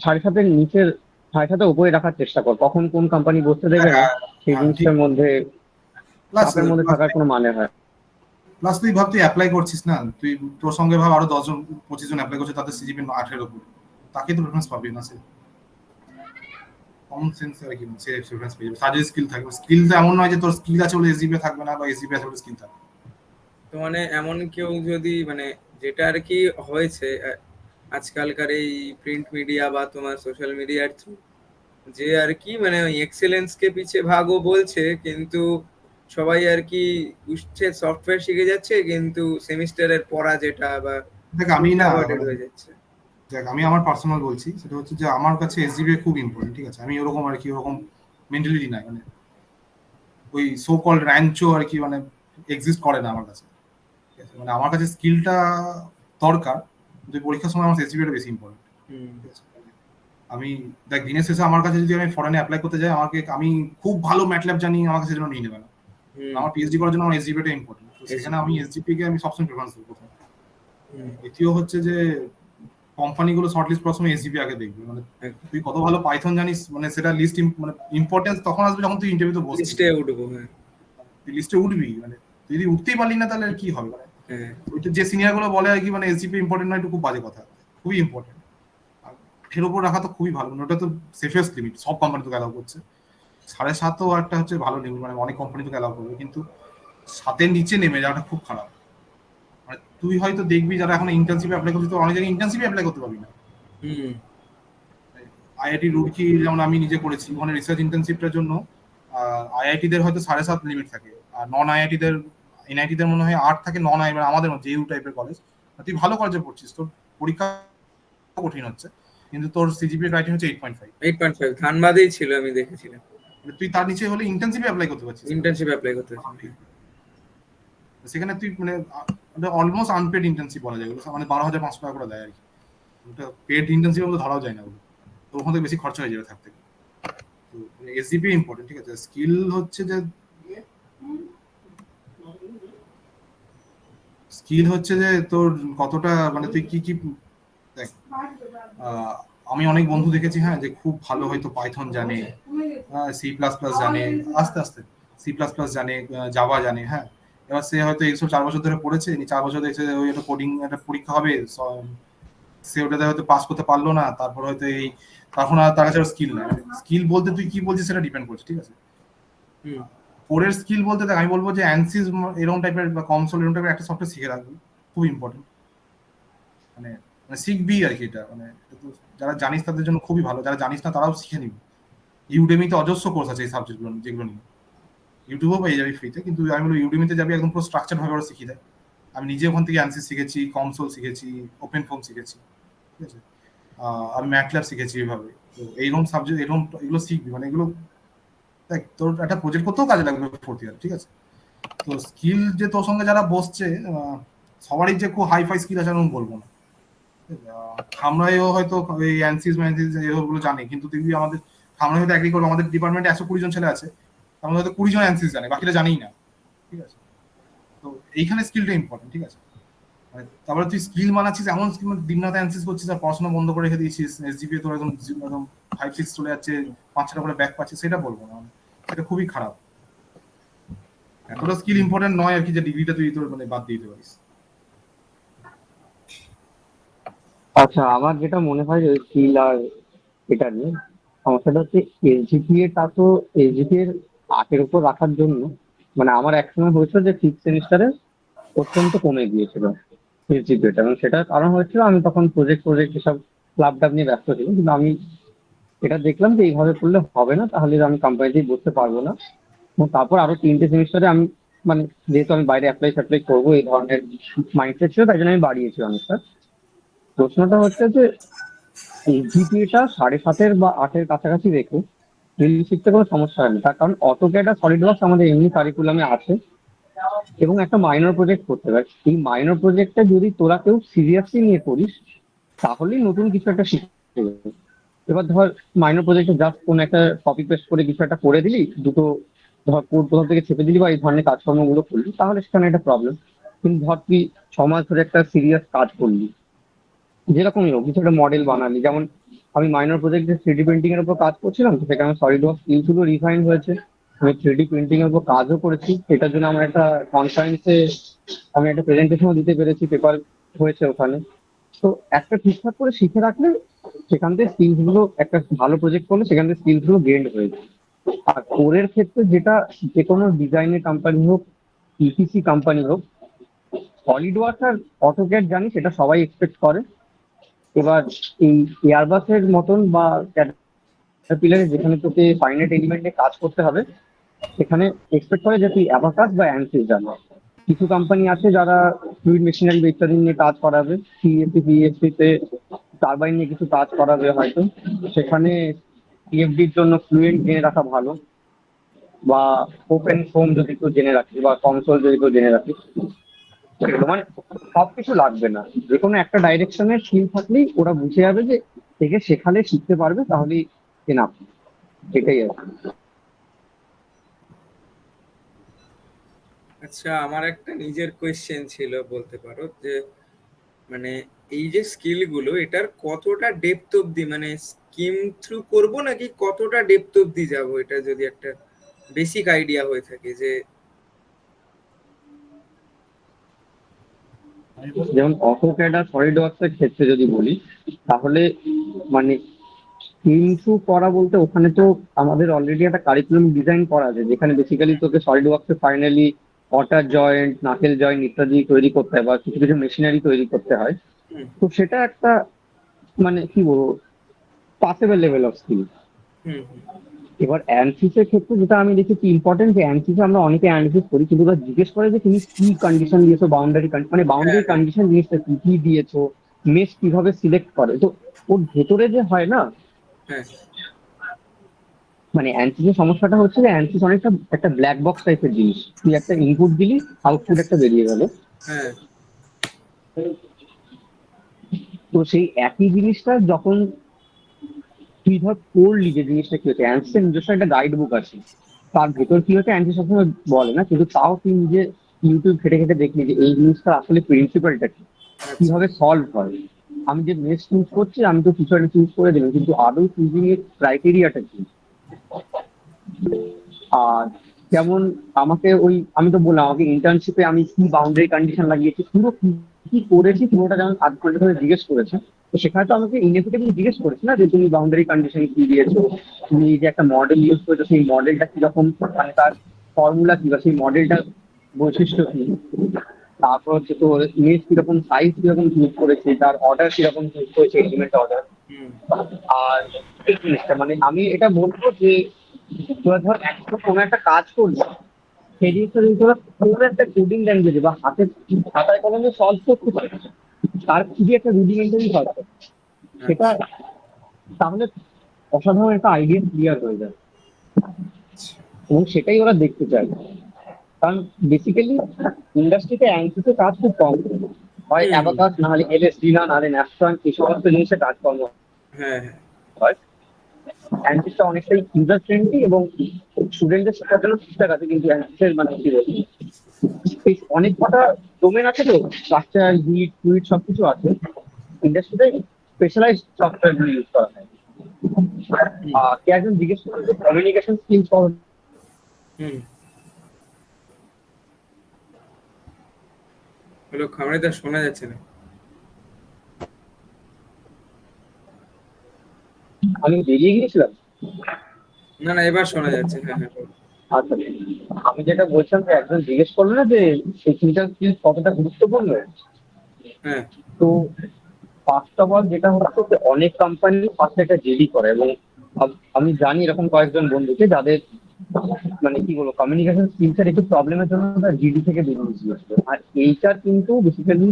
7.5-এর নিচের 7.5-এর উপরে রাখার চেষ্টা কর, কখন কোন কোম্পানি বসতে দেবে না সেই জিনিসটার মধ্যে চাপের মধ্যে থাকার কোনো মানে হয়। প্লাস তুই ভাব, তুই অ্যাপ্লাই করছিস না, তুই তোর সঙ্গে ভাব আরো 10-জন 25 জন অ্যাপ্লাই করছে, তাদের সিজিপি 8-এর উপর, তাকে তো প্রেফারেন্স পাবি না। সে কমন সেন্স আর কি, সে প্রেফারেন্স পেয়ে যাবে। তার যদি স্কিল থাকবে, স্কিল তো এমন নয় যে তোর স্কিল আছে বলে এসজিপি থাকবে না, বা এসজিপি আছে বলে স্কিল থাকবে। তো মানে এমন কেউ যদি মানে, যেটা আর কি হয়েছে আজকালকার এই প্রিন্ট মিডিয়া বা তোমার সোশ্যাল মিডিয়ার থ্রু, যে আর কি মানে ওই এক্সেলেন্সকে পিছে ভাগও বলছে, কিন্তু সবাই আর কি উঠছে, সফটওয়্যার শিখে যাচ্ছে, কিন্তু সেমিস্টারের পড়া যেটা বা দেখ আমি না avoided হয়ে যাচ্ছে। দেখ আমি আমার পার্সোনাল বলছি, সেটা হচ্ছে যে আমার কাছে এসজিপিএ খুব ইম্পর্টেন্ট, ঠিক আছে? আমি ওরকম আর কি ওরকম মেন্টালিটি নাই, মানে ওই সো কল র্যাঞ্চো আর কি মানে এক্সিস্ট করে না আমার কাছে, ঠিক আছে? মানে আমার কাছে স্কিলটা দরকার, কিন্তু পরীক্ষার সময় আমার এসজিপিএটা বেশি ইম্পর্টেন্ট, ঠিক আছে? আমি দেখ দিনের শেষে আমার কাছে যদি আমি ফরেনে অ্যাপ্লাই করতে যাই, আমি খুব ভালো ম্যাটল্যাব জানি, আমার কাছে যেন নিয়ে নেবে না। আমার পিএইচডি করার জন্য আমার এসজিপিটা ইম্পর্টেন্ট, সেখানে আমি এসজিপি কে আমি সবসময় প্রেফারেন্স দেবো প্রথমে। দ্বিতীয় হচ্ছে যে কোম্পানিগুলো শর্টলিস্ট করার সময় এসজিপি আগে দেখবে, মানে তুই কত ভালো পাইথন জানিস, মানে সেটা লিস্ট মানে ইম্পর্টেন্স তখন আসবে যখন তুই ইন্টারভিউতে বসছিস, লিস্টে উঠবো। হ্যাঁ, তুই লিস্টে উঠবি, মানে তুই যদি উঠতেই পারলি না তাহলে কি হবে? মানে হ্যাঁ, ওইটা যে সিনিয়র গুলো বলে আর কি, মানে এসজিপি ইম্পর্টেন্ট নয়, এটা খুব বাজে কথা, খুবই ইম্পর্টেন্ট। এর উপর রাখা তো খুবই ভালো, মানে ওটা তো সেফেস্ট লিমিট, সব কোম্পানি তো অ্যালাউ করছে। 7.5ও একটা হচ্ছে ভালো লিমিট, মানে অনেক কোম্পানি তো অ্যালাউ করবে, কিন্তু 7-এর নিচে নেমে যাওয়াটা খুব খারাপ। মানে তুই হয়তো দেখবি যারা এখন ইন্টার্নশিপে অ্যাপ্লাই করছিস, তো অনেক জায়গায় ইন্টার্নশিপে অ্যাপ্লাই করতে পারবি না। আইআইটি রুড়কি যেমন আমি নিজে করেছি, ওখানে রিসার্চ ইন্টার্নশিপটার জন্য আইআইটিদের হয়তো 7.5 লিমিট থাকে, আর নন আইআইটিদের এনআইটিদের মনে হয় 8 থাকে। নন আই মানে আমাদের মধ্যে জেইউ টাইপের কলেজ, তুই ভালো কলেজে পড়ছিস, তোর পরীক্ষা কঠিন হচ্ছে, কিন্তু তোর সিজিপিএ ক্রাইটেরিয়া হচ্ছে 8.5। 8.5 ধানবাদেই ছিল, আমি দেখেছিলাম। তুই তার নিচে হলে ইন্টার্নশিপে অ্যাপ্লাই করতে পারছিস, ইন্টার্নশিপ অ্যাপ্লাই করতে সেখানে তুই মানে অলমোস্ট আনপেড ইন্টার্নশিপ বলা যায়, মানে 12,500 টাকা করে দেয় আর কি। ওটা পেড ইন্টার্নশিপ মধ্যে ধরাও যায় না, তো ওখান থেকে বেশি খরচা হয়ে যাবে থাকতে। তো এসজিপি ইম্পর্টেন্ট, ঠিক আছে? স্কিল হচ্ছে যে তোর কতটা মানে তুই কি কি দেখ, আমি অনেক বন্ধু দেখেছি, হ্যাঁ, যে খুব ভালো হয়তো পাইথন জানে, C++ জানে, আস্তে আস্তে C++ জানে, জাভা জানে, হ্যাঁ। এবার সে হয়তো এইসব 4 বছর ধরে পড়েছে, 4 বছর দেখছে ওই একটা কোডিং একটা পরীক্ষা হবে, সে ওটাতে হয়তো পাস করতে পারলো না, তারপর হয়তো এই তখন আর তার কাছে স্কিল নাই। স্কিল বলতে তুই কি বলছিস সেটা ডিপেন্ড করছে, ঠিক আছে? কোরের স্কিল বলতে দেখ আমি বলবো যে অ্যানসিস এরকম টাইপের বা কনসোল এরকম টাইপের একটা সফটওয়্যার শিখে রাখবি, খুব ইম্পর্টেন্ট। মানে শিখবি আর কি, এটা মানে যারা জানিস তাদের জন্য খুবই ভালো, যারা জানিস না তারাও শিখে নিবি। ইউডেমিতে অজস্র কোর্স আছে এই সাবজেক্টগুলো, যেগুলো নিয়ে ইউটিউবেও পেয়ে যাবি ফ্রিতে, কিন্তু আমি বলবো ইউডেমিতে যাবি, একদম পুরো স্ট্রাকচার ভাবে ওরা শিখিয়ে দেয়। আমি নিজে ওখান থেকে অ্যানসিস শিখেছি, কনসোল শিখেছি, ওপেন ফর্ম শিখেছি, ঠিক আছে? আমি ম্যাটল্যাব শিখেছি এইভাবে। তো এইরকম সাবজেক্ট এগুলো শিখবি, মানে এগুলো দেখ তোর একটা প্রজেক্ট করতেও কাজে লাগবে 4th ইয়ার, ঠিক আছে? তো স্কিল যে তোর সঙ্গে যারা বসছে সবারই যে খুব হাই ফাই স্কিল আছে আমি বলবো না। আমরাও হয়তো এই অ্যানসিস এগুলো জানি, কিন্তু দেখবি আমাদের আমরা হয়তো এগ্রি করবো, আমাদের ডিপার্টমেন্টে 120 জন ছেলে আছে, আমরা হয়তো 20 জন অ্যানসিস জানে, বাকিটা জানিই না, ঠিক আছে? তো এইখানে স্কিলটা ইম্পর্টেন্ট, ঠিক আছে? মানে তারপরে তুই স্কিল বানাচ্ছিস, এমন স্কিল দিনরাত অ্যানসিস করছিস আর পড়াশোনা বন্ধ করে রেখে দিয়েছিস, এসজিপিএ তোর একদম 5-6 চলে যাচ্ছে, 5-6টা করে ব্যাক পাচ্ছিস, সেটা বলবো না, সেটা খুবই খারাপ। এতটা স্কিল ইম্পর্টেন্ট নয় আর কি, যে ডিগ্রিটা তুই তোর মানে বাদ দিয়ে দিতে পারিস। আচ্ছা, আমার যেটা মনে হয় যে স্কিল আর এটা নিয়ে সমস্যাটা হচ্ছে এসজিপিএটা, তো এসজিপি এর 8-এর উপর রাখার জন্য মানে আমার একসময় হয়েছিল যে 5th সেমিস্টারে অত্যন্ত কমে গিয়েছিল এসজিপিএটা, এবং সেটার কারণ হয়েছিল আমি তখন প্রজেক্ট এসব ক্লাব টাব নিয়ে ব্যস্ত ছিলাম। কিন্তু আমি এটা দেখলাম যে এইভাবে করলে হবে না, তাহলে আমি কোম্পানিতেই বসতে পারবো না। এবং তারপর আরো 3টে সেমিস্টারে আমি মানে যেহেতু আমি বাইরে অ্যাপ্লাই করবো এই ধরনের মাইন্ডসেট ছিল, তাই জন্য আমি বাড়িয়েছি অনেকটা। প্রশ্নটা হচ্ছে যে এসজিপিএটা 7.5 বা 8-এর কাছাকাছি রেখে স্কিল শিখতে কোনো সমস্যা হয় না, তার কারণ অটোক্যাড আর সলিডওয়ার্কস আমাদের এমনি কারিকুলামে আছে, এবং একটা মাইনর প্রজেক্ট করতে পারিস। এই মাইনর প্রজেক্টটা যদি তোরা কেউ সিরিয়াসলি নিয়ে করিস তাহলেই নতুন কিছু একটা শিখতে হবে। এবার ধর মাইনর প্রজেক্টে জাস্ট কোনো একটা কপি পেস্ট করে কিছু একটা করে দিলি, দুটো ধর কোড কোথাও থেকে ছেপে দিলি বা এই ধরনের কাজকর্মগুলো করলি, তাহলে সেখানে একটা প্রবলেম। কিন্তু ধর তুই 6 মাস ধরে একটা সিরিয়াস কাজ করলি, যেরকমই হোক, কিছু একটা মডেল বানালি, যেমন আমি মাইনর প্রজেক্টে 3D প্রিন্টিং এর উপর কাজ করছিলাম, তো সেখানে সলিডওয়ার্কস স্কিলস গুলো রিফাইন হয়েছে, আমি 3D প্রিন্টিং এর উপর কাজও করেছি, এটার জন্য আমার একটা কনফারেন্সে আমি একটা প্রেজেন্টেশনও দিতে পেরেছি, পেপার হয়েছে ওখানে। তো একটা ঠিকঠাক করে শিখে রাখলে সেখান থেকে স্কিলস গুলো, একটা ভালো প্রজেক্ট করলে সেখান থেকে স্কিলস গুলো গেইন হয়েছে। আর কোরের ক্ষেত্রে যেটা, যে কোনো ডিজাইনের কোম্পানি হোক, ইপিসি কোম্পানি হোক, সলিডওয়ার্কস আর অটোক্যাড জানি সেটা সবাই এক্সপেক্ট করে। এবার এই এয়ারবাসের মতন বা ক্যাটারপিলারে যেখানে তোকে ফাইনাইট এলিমেন্টে কাজ করতে হবে, সেখানে এক্সপেক্ট করে যে তুই অ্যাবাকাস বা অ্যানসিস জানো। কিছু কোম্পানি আছে যারা ফ্লুইড মেশিনারি ইত্যাদি নিয়ে কাজ করাবে, সিএসসি পিএসসি তে টারবাইন নিয়ে কিছু কাজ করাবে হয়তো, সেখানে পিএফডির জন্য ফ্লুয়েন্ট জেনে রাখা ভালো, বা ওপেন ফোম যদি কেউ জেনে রাখিস বা কনসোল যদি কেউ জেনে রাখিস, সেগুলো মানে সবকিছু লাগবে না, যে কোনো একটা ডাইরেকশনের স্কিল থাকলেই ওরা বুঝে যাবে যে থেকে শেখালে শিখতে পারবে, তাহলেই এনাফ। সেটাই আর কি। আচ্ছা, আমার একটা নিজের কোয়েশ্চেন ছিল, বলতে পারো যে মানে এই যে স্কিল গুলো, এটার কতটা ডেপথ অবধি, মানে স্কিম থ্রু করব নাকি কতটা ডেপথ অবধি যাব, এটা যদি একটা বেসিক আইডিয়া হয়ে থাকে যে। যেমন অটোক্যাড আর সলিড ওয়ার্কস এর ক্ষেত্রে যদি বলি, তাহলে মানে কিন্তু করা বলতে ওখানে তো আমাদের অলরেডি একটা কারিকুলাম ডিজাইন করা আছে, যেখানে বেসিক্যালি তোকে solid ওয়ার্কসে finally water joint, নাকেল joint ইত্যাদি তৈরি করতে হয়, বা কিছু কিছু মেশিনারি তৈরি করতে হয়। হুম তো সেটা একটা মানে কি বলবো, পাসেবল লেভেল অফ স্কিল। হুম হুম এবার অ্যানসিস এর ক্ষেত্রে যেটা আমি দেখেছি ইম্পর্টেন্ট, যে অ্যানসিসে আমরা অনেকে অ্যানালিসিস করি, কিন্তু ওরা জিজ্ঞেস করে যে তুমি কি কন্ডিশন দিয়েছো, বাউন্ডারি মানে হ্যাঁ বাউন্ডারি হ্যাঁ কন্ডিশন জিনিসটা কি কি দিয়েছো, মেশ কিভাবে সিলেক্ট করে। তো ওর ভেতরে যে হয় না, হ্যাঁ মানে অ্যানসিসের সমস্যাটা হচ্ছে যে অ্যানসিস অনেকটা একটা ব্ল্যাক বক্স টাইপের জিনিস, তুই একটা ইনপুট দিলি, আউটপুট একটা বেরিয়ে গেল। হ্যাঁ তো সেই একই জিনিসটা যখন তুই ধর পড়লি যে জিনিসটা কি হচ্ছে, অ্যানসিসের নিজস্ব একটা গাইড বুক আছে, তার ভেতর কি হচ্ছে অ্যানসিস সবসময় বলে না, কিন্তু তাও তুই নিজে ইউটিউব ঘেটে ঘেটে দেখলি যে এই জিনিসটা আসলে প্রিন্সিপালটা কি, আচ্ছা কিভাবে সলভ হয়। আমি যে মেশ চুজ করছি, আমি তো কিছু একটা চুজ করে দিলাম, কিন্তু আদৌ চুজিং এর ক্রাইটেরিয়াটা কি। আর যেমন আমাকে ওই আমি তো বললাম, আমাকে ইন্টার্নশিপে আমি কি বাউন্ডারি কন্ডিশন লাগিয়েছি, পুরো কি কি করেছি পুরোটা যেমন আধ ঘন্টা ধরে জিজ্ঞেস করেছে। তো সেখানে তো আমাকে ইনএফিটেবলি জিজ্ঞেস করেছে না যে তুমি বাউন্ডারি কন্ডিশন কি দিয়েছো, তুমি যে একটা মডেল ইউজ করেছো সেই মডেলটা কিরকম, মানে তার ফর্মুলা কি বা সেই মডেলটার বৈশিষ্ট্য কি, তারপর হচ্ছে তোর ইমেজ কিরকম, সাইজ কিরকম চুজ করেছে, তার অর্ডার কিরকম চুজ করেছে, এলিমেন্ট অর্ডার। হুম আর এই জিনিসটা মানে আমি এটা বলবো যে তোরা ধর একটা কোনো একটা কাজ করলি, সেই জিনিসটা যদি তোরা কোনো একটা কোডিং ল্যাঙ্গুয়েজে বা হাতে খাতায় কলমে সলভ করতে পারিস, তার খুবই একটা রুডিমেন্টারি সলভ, সেটা আচ্ছা তাহলে অসাধারণ একটা আইডিয়া ক্লিয়ার হয়ে যায়, আচ্ছা এবং সেটাই ওরা দেখতে চায়। কারণ বেসিক্যালি ইন্ডাস্ট্রিতে অ্যাংকিতে কাজ খুব কম, হয় হুম হুম, অ্যাবাকাস না হলে এলএসডি না নাহলে ন্যাপটন, এই সমস্ত জিনিসের কাজকর্ম হ্যাঁ হ্যাঁ হয়। অ্যান্টিসটা অনেকটাই ইউজার ফ্রেন্ডলি এবং স্টুডেন্টদের শেখার জন্য ঠিকঠাক আছে, কিন্তু অ্যান্টিসের মানে কি বলবো, এই অনেক কটা ডোমেন আছে তো, স্ট্রাকচার হিট ফ্লুইড সবকিছু আছে, ইন্ডাস্ট্রিতে স্পেশালাইজ সফটওয়্যার গুলো ইউজ করা হয়। হুম কে একজন জিজ্ঞেস করলো যে কমিউনিকেশন স্কিলস। হুম হলো খামারিদা, শোনা যাচ্ছে না। আমি বেরিয়ে গিয়েছিলাম। না না, এবার শোনা যাচ্ছে, হ্যাঁ হ্যাঁ বলো। আচ্ছা, আমি যেটা বলছিলাম যে একজন জিজ্ঞেস করলো না যে টেকনিক্যাল স্কিলস কতটা গুরুত্বপূর্ণ। হ্যাঁ তো ফার্স্ট অফ অল যেটা হচ্ছে যে অনেক কোম্পানি ফার্স্ট একটা জিডি করে, এবং আমি জানি এরকম কয়েকজন বন্ধুকে যাদের মানে কি বলবো কমিউনিকেশন স্কিলস এর একটু প্রবলেমের জন্য তারা জিডি থেকে বেরিয়ে গিয়েছিল। আর এইটার কিন্তু বেসিক্যালি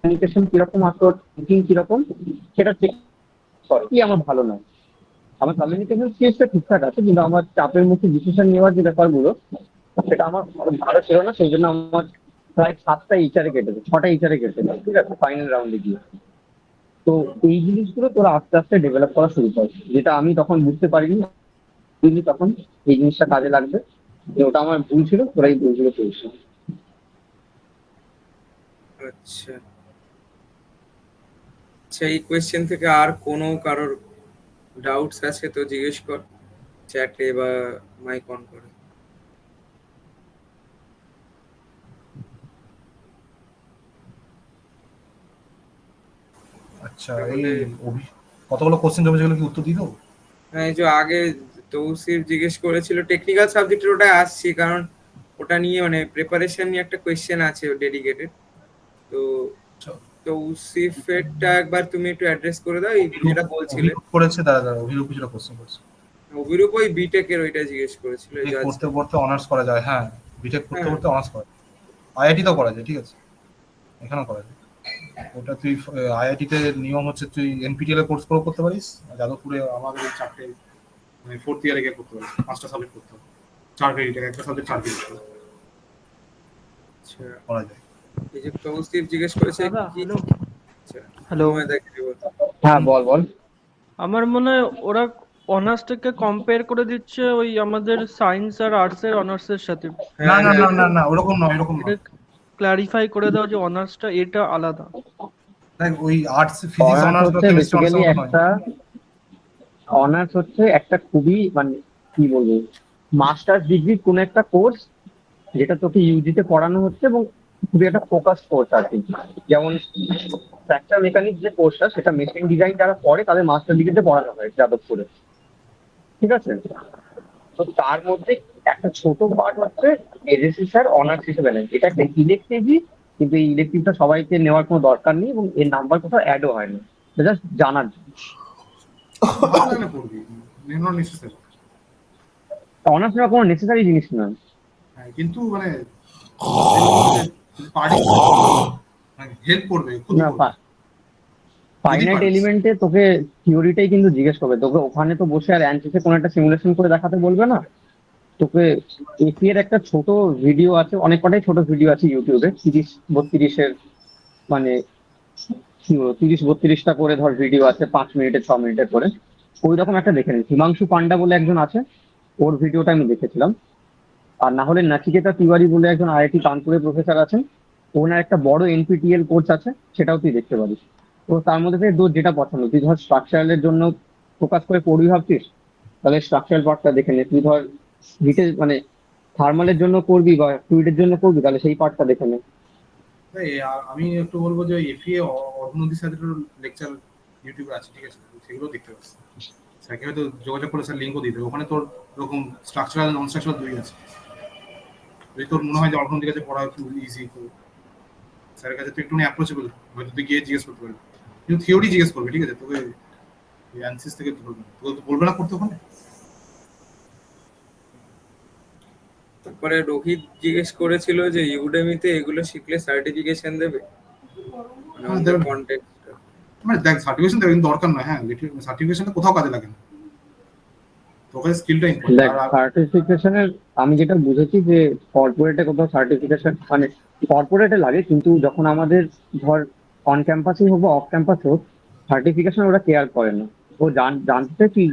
কমিউনিকেশন কিরকম আসলো, থিঙ্কিং কিরকম, সেটা চেক করে কি আমার ভালো নয়। আমার কমিউনিকেশন স্কিলসটা ঠিকঠাক আছে, কিন্তু আমার চাপের মুখে ডিসিশন নেওয়ার যে ব্যাপারগুলো, সেটা আমার ভালো ছিল না, সেই জন্য আমার প্রায় 7টা এইচআরে কেটেছে, 6টা এইচআরে কেটেছে, ঠিক আছে, ফাইনাল রাউন্ডে গিয়ে। তো এই জিনিসগুলো তোরা আস্তে আস্তে ডেভেলপ করা শুরু কর, যেটা আমি তখন বুঝতে পারিনি, বুঝলি তখন এই জিনিসটা কাজে লাগবে, যে ওটা আমার ভুল ছিল, তোরা এই ভুলগুলো করিস না। আচ্ছা আচ্ছা, এই কোয়েশ্চেন থেকে আর কোনো কারোর ডাউটস আছে তো জিজ্ঞেস কর, চ্যাটে বা মাইক অন করে। আচ্ছা, এই তাহলে কতগুলো কোশ্চেন জমে, যেগুলো কি উত্তর দিয়ে দেবো? হ্যাঁ, এই যে আগে তৌসিফ জিজ্ঞেস করেছিল টেকনিক্যাল সাবজেক্টের, ওটাই আসছি, কারণ ওটা নিয়ে মানে প্রিপারেশন নিয়ে একটা কোয়েশ্চেন আছে ডেডিকেটেড। তো আচ্ছা, তৌসিফেরটা একবার তুমি একটু অ্যাড্রেস করে দাও, এই যেটা বলছিলে। অভিরূপ করেছে, দাঁড়া দাঁড়া, অভিরূপ কিছুটা কোশ্চেন করছে। অভিরূপ ওই বিটেকের ওইটা জিজ্ঞেস করেছিল এই যে করতে করতে অনার্স করা যায়, হ্যাঁ বিটেক করতে হ্যাঁ। করতে অনার্স করা যায়, আইআইটি-তেও করা যায়, ঠিক আছে, এখানেও করা যায়। ওটা তুই আইআইটি-তে নিয়ম হচ্ছে তুই এনপিটিএল এর কোর্স করতে পারিস, আর যাদবপুরে আমাদের এই 4টে মানে 4th ইয়ারে গিয়ে করতে পারিস, 5টা সাবজেক্ট করতে হবে, 4 ক্রেডিট, একটা সাবজেক্ট 4 ক্রেডিট আচ্ছা করা যায়। এই যে কৌশিক জিজ্ঞেস করেছে দাদা, কি হ্যালো। আচ্ছা হ্যালো। সময় দেখে দিব। হ্যাঁ বল। আমার মনে হয় ওরা অনার্সটাকে কম্পেয়ার করে দিচ্ছে ওই আমাদের সায়েন্স আর আর্টস এর অনার্সের সাথে। না হ্যাঁ না হ্যাঁ না না না, ওরকম নয়, এরকম এটা নয়। ক্লারিফাই করে দাও যে অনার্সটা এটা আলাদা। দেখ ওই আর্টস ফিজিক্স অনার্স অনার্স বা হচ্ছে কেমিস্ট্রি বেসিক্যালি অনার্স নয়। একটা অনার্স হচ্ছে একটা খুবই মানে কি বলবো মাস্টার্স ডিগ্রি কোন একটা কোর্স যেটা তোকে ইউজিতে পড়ানো হচ্ছে এবং খুবই একটা ফোকাস কোর্স আর কি। যেমন ফ্র্যাকচার মেকানিক্স যে কোর্সটা সেটা মেশিন ডিজাইন যারা পড়ে তাদের মাস্টার ডিগ্রিতে পড়ানো হয় যাদবপুরে, ঠিক আছে। তো তার মধ্যে একটা ছোট পার্ট হচ্ছে এজেসি স্যার অনার্স হিসেবে নেন, এটা একটা ইলেকটিভই, কিন্তু এই ইলেকটিভটা সবাইকে নেওয়ার কোনো দরকার নেই এবং এর নাম্বার কোথাও অ্যাডও হয় না, জাস্ট জানার জন্য। ভালো লাগলে পড়বি, নট নেসেসারি। অনার্স নেওয়া কোনো নেসেসারি জিনিস নয়। হ্যাঁ কিন্তু মানে হেল্প করবে, খুবই না করবে। ফাইনাইট পারিস। এলিমেন্টে তোকে থিওরিটাই কিন্তু জিজ্ঞেস করবে, তোকে ওখানে তো বসে আর অ্যানসিসে কোনো একটা সিমুলেশন করে দেখাতে বলবে না তোকে। এসি এর একটা ছোট ভিডিও আছে, অনেক কটাই ছোট ভিডিও আছে ইউটিউবে, 30-32 মানে কি বলবো 30-32টা করে ধর ভিডিও আছে, 5 মিনিটের 6 মিনিটের করে। ওই রকম একটা দেখে নিন, হিমাংশু পান্ডা বলে একজন আছে, ওর ভিডিওটা আমি দেখেছিলাম। আর না হলে নাচিকেতা তিওয়ারি বলে একজন আইআইটি কানপুরের প্রফেসর আছেন, ওনার একটা বড় এনপিটিএল কোর্স আছে, সেটাও তুই দেখতে পারিস। তো তার মধ্যে থেকে তোর যেটা পছন্দ, তুই ধর স্ট্রাকচারালের জন্য ফোকাস করে পড়বি ভাবছিস, তাহলে স্ট্রাকচারাল পার্টটা দেখে নে। তুই ধর হিটে মানে থার্মালের জন্য করবি বা ফ্লুইডের জন্য করবি, তাহলে সেই পার্টটা দেখে নে। আমি একটু বলবো যে এফিএ অর্থনৈতিক সাথে লেকচার ইউটিউবে আছে, ঠিক আছে, সেগুলো দেখতে পাচ্ছি। স্যারকে হয়তো যোগাযোগ করে স্যার লিঙ্কও দিয়ে দেবে, ওখানে তোর এরকম স্ট্রাকচারাল নন স্ট্রাকচারাল দুই আছে। যদি তোর মনে হয় যে অর্থনৈতিক কাছে পড়া একটু ইজি, তো স্যারের কাছে তুই একটু অ্যাপ্রোচেবল, হয়তো তুই গিয়ে জিজ্ঞেস করতে পারবি, কিন্তু থিওরি জিজ্ঞেস করবে, ঠিক আছে, তোকে অ্যানসিস থেকে বলবে না, তোকে বলবে না করতে ওখানে। তারপরে রোহিত জিজ্ঞেস করেছিল যে ইউডেমিতে এগুলো শিখলে সার্টিফিকেশন দেবে মানে হ্যাঁ, অন দেবে। কন্টেক্সট। মানে দেখ সার্টিফিকেশন দেবে কিন্তু দরকার নয়, হ্যাঁ সার্টিফিকেশনটা কোথাও কাজে লাগে না, তোকে স্কিলটা দেখ ইম্পর্টেন্ট। আর সার্টিফিকেশনের আমি যেটা বুঝেছি যে কর্পোরেটে কোথাও সার্টিফিকেশন মানে কর্পোরেটে লাগে, কিন্তু যখন আমাদের ধর অন ক্যাম্পাসই হোক বা অফ ক্যাম্পাস হোক, সার্টিফিকেশন ওরা কেয়ার করে না। ও জানতে কি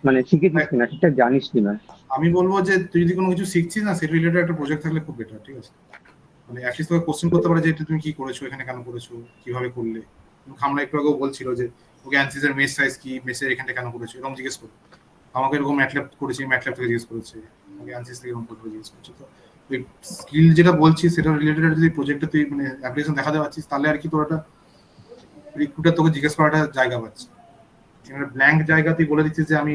মানে শিখেছিস কিনা, ঠিকঠাক জানিস কিনা। আমি বলবো যে তুই যদি কোনো কিছু শিখছিস না, সেটা রিলেটেড একটা প্রজেক্ট থাকলে খুব বেটার, ঠিক আছে। মানে অ্যাটলিস্ট তোকে কোশ্চেন করতে পারে যে এটা তুমি কি করেছো, এখানে কেন করেছো, কিভাবে করলে। আমরা একটু আগেও বলছিল যে ওকে অ্যানসিসের মেস সাইজ কি, মেসের এখানটা কেন করেছো, এরকম জিজ্ঞেস করো। আমাকে এরকম ম্যাটল্যাব করেছি, ম্যাটল্যাব থেকে জিজ্ঞেস করেছে, আমাকে অ্যানসিস থেকে এরকম করে জিজ্ঞেস করছে। তো ওই স্কিল যেটা বলছি সেটা রিলেটেড যদি প্রজেক্টে তুই মানে অ্যাপ্লিকেশন দেখাতে পারছিস, তাহলে আর কি তোর একটা রিক্রুটার তোকে জিজ্ঞেস করাটা জায়গা পাচ্ছে। এখানে ব্ল্যাঙ্ক জায়গা তুই বলে দিচ্ছিস যে আমি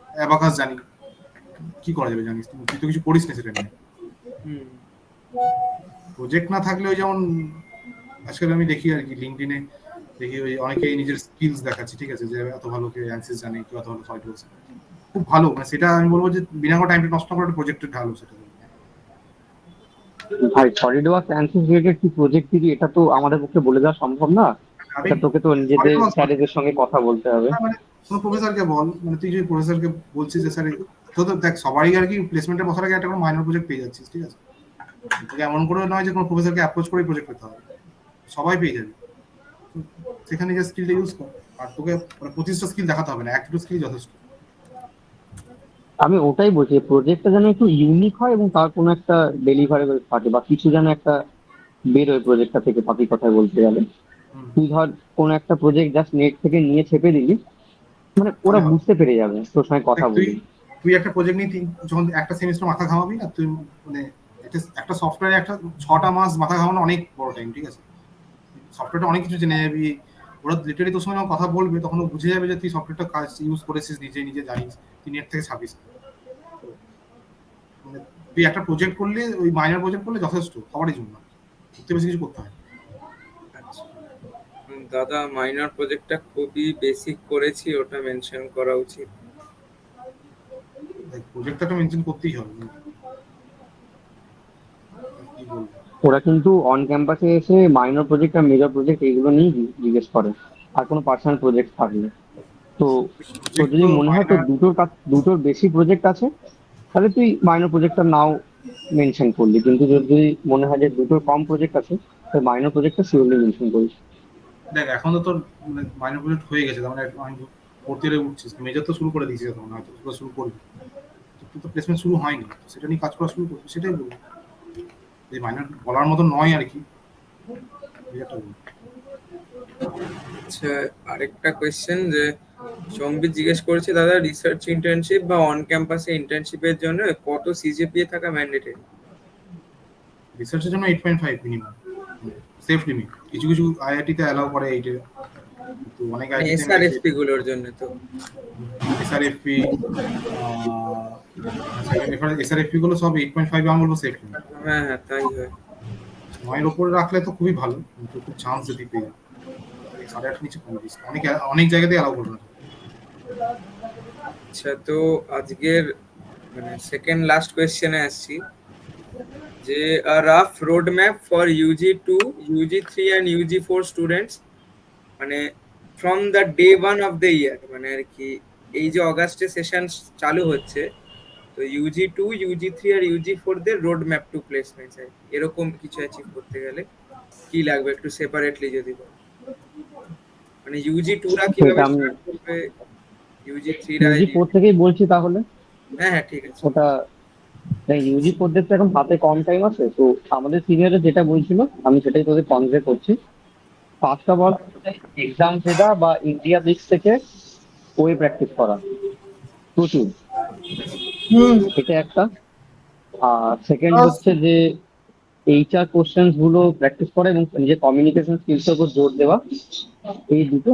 অ্যাবাকাস জানি, কি করা যাবে জানিস, তুই তো কিছু করিস না সেটা নিয়ে। প্রজেক্ট না থাকলে ওই যেমন আজকাল আমি দেখি আর কি লিঙ্কডইনে দেখি ওই অনেকেই নিজের স্কিলস দেখাচ্ছে, ঠিক আছে, যে এত ভালো কেউ অ্যানসিস জানে, কেউ এত ভালো সলিড ওয়ার্কস, খুব ভালো। মানে সেটা আমি বলবো যে বিনা কোনো টাইমটা নষ্ট করে একটা প্রজেক্টে ঢালো সেটা। ভাই সলিড ওয়ার্কস অ্যানসিস রিলেটেড কি প্রজেক্ট দিবি, এটা তো আমাদের পক্ষে বলে দেওয়া সম্ভব না। আমি এটা তোকে তো নিজেদের স্যারেদের সঙ্গে কথা বলতে হবে। মানে কোনো প্রফেসরকে বল, মানে তুই যদি প্রফেসরকে বলছিস যে স্যার, তো তো দেখ সবারই আর কি প্লেসমেন্টের বছর আগে একটা কোনো মাইনর প্রজেক্ট পেয়ে যাচ্ছিস, ঠিক আছে। তোকে এমন করে নয় যে কোনো প্রফেসরকে অ্যাপ্রোচ করে প্রজেক্ট পেতে হবে, সবাই পেয়ে যাবে। সেখানে যে স্কিলটা ইউজ কর, আর তোকে 25টা স্কিল দেখাতে হবে না, একটা স্কিল যথেষ্ট। আমি ওটাই বলছি, প্রজেক্টটা যেন একটু ইউনিক হয় এবং তার কোনো একটা ডেলিভারেবল থাকে বা কিছু যেন একটা বেরোয় প্রজেক্টটা থেকে। বাকি কথায় বলতে গেলে তুই ধর কোনো একটা প্রজেক্ট জাস্ট নেট থেকে নিয়ে ছেপে দিলি, মানে ওরা বুঝতে পেরে যাবে তোর সঙ্গে কথা তুই বলি। তুই একটা প্রজেক্ট নিয়ে যখন একটা সেমিস্টার মাথা ঘামাবি না, তুই মানে একটা সফটওয়্যারে একটা 6টা মাস মাথা ঘামানো অনেক বড় টাইম, ঠিক আছে। সফটওয়্যারটা অনেক কিছু জেনে যাবি, ওরা লিটারালি তোর সঙ্গে কথা বলবে, তখন ও বুঝে যাবে যে তুই সফটওয়্যারটা কাজ ইউজ করেছিস, নিজে নিজে জানিস, তুই নেট থেকে ছাপিস। মানে তুই একটা প্রজেক্ট করলে, ওই মাইনর প্রজেক্ট করলে যথেষ্ট সবারই জন্য, সত্যি বেশি কিছু করতে হয়। দাদা মাইনর প্রজেক্টটা খুবই বেসিক করেছি, ওটা মেনশন করা উচিত। প্রজেক্টটা মেনশন করতেই হবে, কি বলবো। ওরা কিন্তু অন ক্যাম্পাসে এসে মাইনর প্রজেক্ট আর মেজর প্রজেক্ট এগুলো নিয়ে জিজ্ঞেস করে, আর কোনো পার্সোনাল প্রজেক্ট থাকলে। তো তোর প্রজেক্ট যদি তো মনে হয় তোর মাইনার, দুটোর বেশি প্রজেক্ট আছে, তাহলে তুই মাইনর প্রজেক্টটা নাও মেনশন করলি, কিন্তু যদি মনে হয় যে দুটোর কম প্রজেক্ট আছে, তাহলে মাইনর প্রজেক্টটা শিওরলি মেনশন করিস। দেখ এখন তো তোর মাইনর প্রজেক্ট হয়ে গেছে, তার মানে আমি ফোর্থ ইয়ারে উঠছিস, মেজর তো শুরু করে দিয়েছিস, তখন হয়তো তোরা শুরু করবি, তুই তো প্লেসমেন্ট শুরু হয়নি, তো সেটা নিয়ে কাজ করা শুরু করবি, সেটাই বলবো। এই মাইনর বলার মতো নয় আর কি, মেজরটা বলবো। আচ্ছা, আরেকটা কোয়েশ্চেন যে সম্বিত জিজ্ঞেস করেছে, দাদা রিসার্চ ইন্টার্নশিপ বা অন ক্যাম্পাসে ইন্টার্নশিপের জন্য কত সিজিপিএ থাকা ম্যান্ডেটরি? রিসার্চের জন্য 8.5 মিনিমাম সেফ লিমিট, কিছু কিছু আইআইটিতে অ্যালাউ করে 8 এর, কিন্তু অনেক আইআইটিতে এসআরএফপি গুলোর জন্য তো এসআরএফপি এসআরএফপি গুলো সব 8.5 আমি বলবো সেফ লিমিট। হ্যাঁ হ্যাঁ তাই হয়। 9 এর উপরে রাখলে তো খুবই ভালো, কিন্তু খুব চান্স যদি পেয়ে যাবে, 8.5 নিচে কমে দিস, অনেক অনেক জায়গাতে অ্যালাউ করবে না। আচ্ছা, তো আজকের মানে সেকেন্ড লাস্ট কোয়েশ্চেনে আসছি যে rough road map for UG2, UG3 and UG4 students, মানে from the day one of the year, মানে আর কি এই যে অগাস্টে সেশন চালু হচ্ছে, তো UG2, UG3 আর UG4 দের রোড ম্যাপ টু প্লেসমেন্টস এরকম কিছু অ্যাচিভ করতে গেলে কি লাগবে একটু সেপারেটলি যদি বল, মানে UG2 রা কিভাবে সেটা আমি স্টার্ট করবে, UG3 রা ইউজি 4 থেকেই বলছি তাহলে। হ্যাঁ হ্যাঁ ঠিক আছে। ওটা ইউজি 4 দের তো এখন হাতে কম টাইম আছে, তো আমাদের সিনিয়রে যেটা বলছিল আমি সেটাই তোদের কনভে করছি। ফার্স্ট অফ অল এক্সাম দেওয়া বা ইন্ডিয়া দিক থেকে ওয়ে প্র্যাকটিস করা প্রচুর, এটা একটা। আর সেকেন্ড হচ্ছে যে এইচআর কোশ্চেন্স গুলো প্র্যাকটিস করা এবং নিজের কমিউনিকেশন স্কিলস এর উপর জোর দেওয়া, এই দুটো।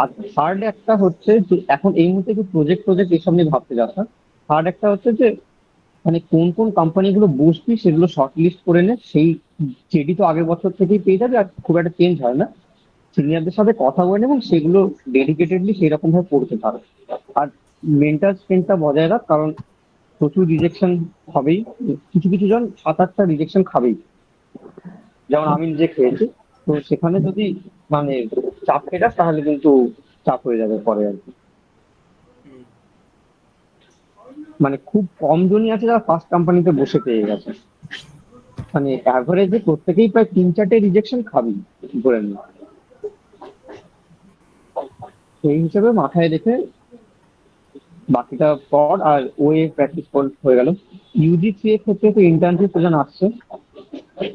আর থার্ড একটা হচ্ছে যে এখন এই মুহূর্তে কি প্রজেক্ট এসব নিয়ে ভাবতে যাস না। থার্ড একটা হচ্ছে যে মানে কোন কোন কোম্পানিগুলো বসবি সেগুলো শর্ট লিস্ট করে নে, সেই জেডি তো আগের বছর থেকেই পেয়ে যাবে, আর খুব একটা চেঞ্জ হয় না। সিনিয়রদের সাথে কথা বলে এবং সেগুলো ডেডিকেটেডলি সেই রকম ভাবে পড়তে পারো। আর মেন্টাল স্ট্রেংথটা বজায় রাখ, কারণ প্রচুর রিজেকশন হবেই, কিছু কিছু জন 7-8টা রিজেকশন খাবেই, যেমন আমি নিজে খেয়েছি। তো সেখানে যদি মানে চাপ খেয়ে যাস তাহলে কিন্তু চাপ হয়ে যাবে পরে আর কি। হুম। মানে খুব কম জনই আছে যারা ফার্স্ট কোম্পানিতে বসে পেয়ে গেছে, মানে অ্যাভারেজে প্রত্যেকেই প্রায় 3-4টে রিজেকশন খাবি ধরে নি। সেই হিসেবে মাথায় রেখে বাকিটা পর আর ওয়ে প্র্যাকটিস হয়ে গেল। ইউজি3 এর ক্ষেত্রে তো ইন্টার্নশিপ সিজন আসছে,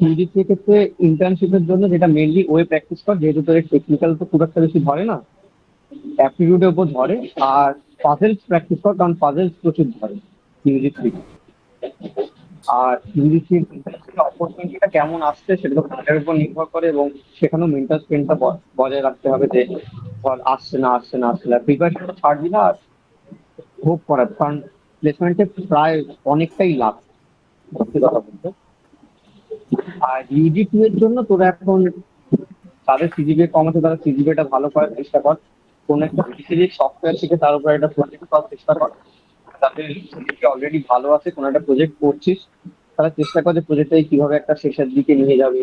ইউজি3 এর ক্ষেত্রে ইন্টার্নশিপের জন্য যেটা মেনলি ওয়ে প্র্যাকটিস কর, যেহেতু তোদের টেকনিক্যাল তো খুব একটা বেশি ধরে না, অ্যাপটিটিউডের উপর ধরে। আর পাজেলস প্র্যাকটিস কর, কারণ পাজেলস প্রচুর ধরে ইউজি3। আর ইউজিসি অপরচুনিটিটা কেমন আসছে সেটা তো কাজের উপর নির্ভর করে, এবং সেখানেও মেন্টাল স্ট্রেংথটা বজায় রাখতে হবে যে ধর আসছে না প্রিপারেশনটা ছাড়বি না, আর হোপ করার, কারণ প্লেসমেন্টে প্রায় অনেকটাই লাভ, সত্যি কথা বলতে। আর UG2 এর জন্য তোরা এখন তাদের সিজিপিএ কম আছে, তারা সিজিপিএটা ভালো করার চেষ্টা কর, কোন একটা স্পেসিফিক সফটওয়্যার থেকে তার উপর একটা প্রজেক্ট করার চেষ্টা কর। তাদের সিজিপিএ অলরেডি ভালো আছে, কোন একটা প্রজেক্ট করছিস, তারা চেষ্টা করে প্রজেক্টটাই কিভাবে একটা শেষের দিকে নিয়ে যাবে।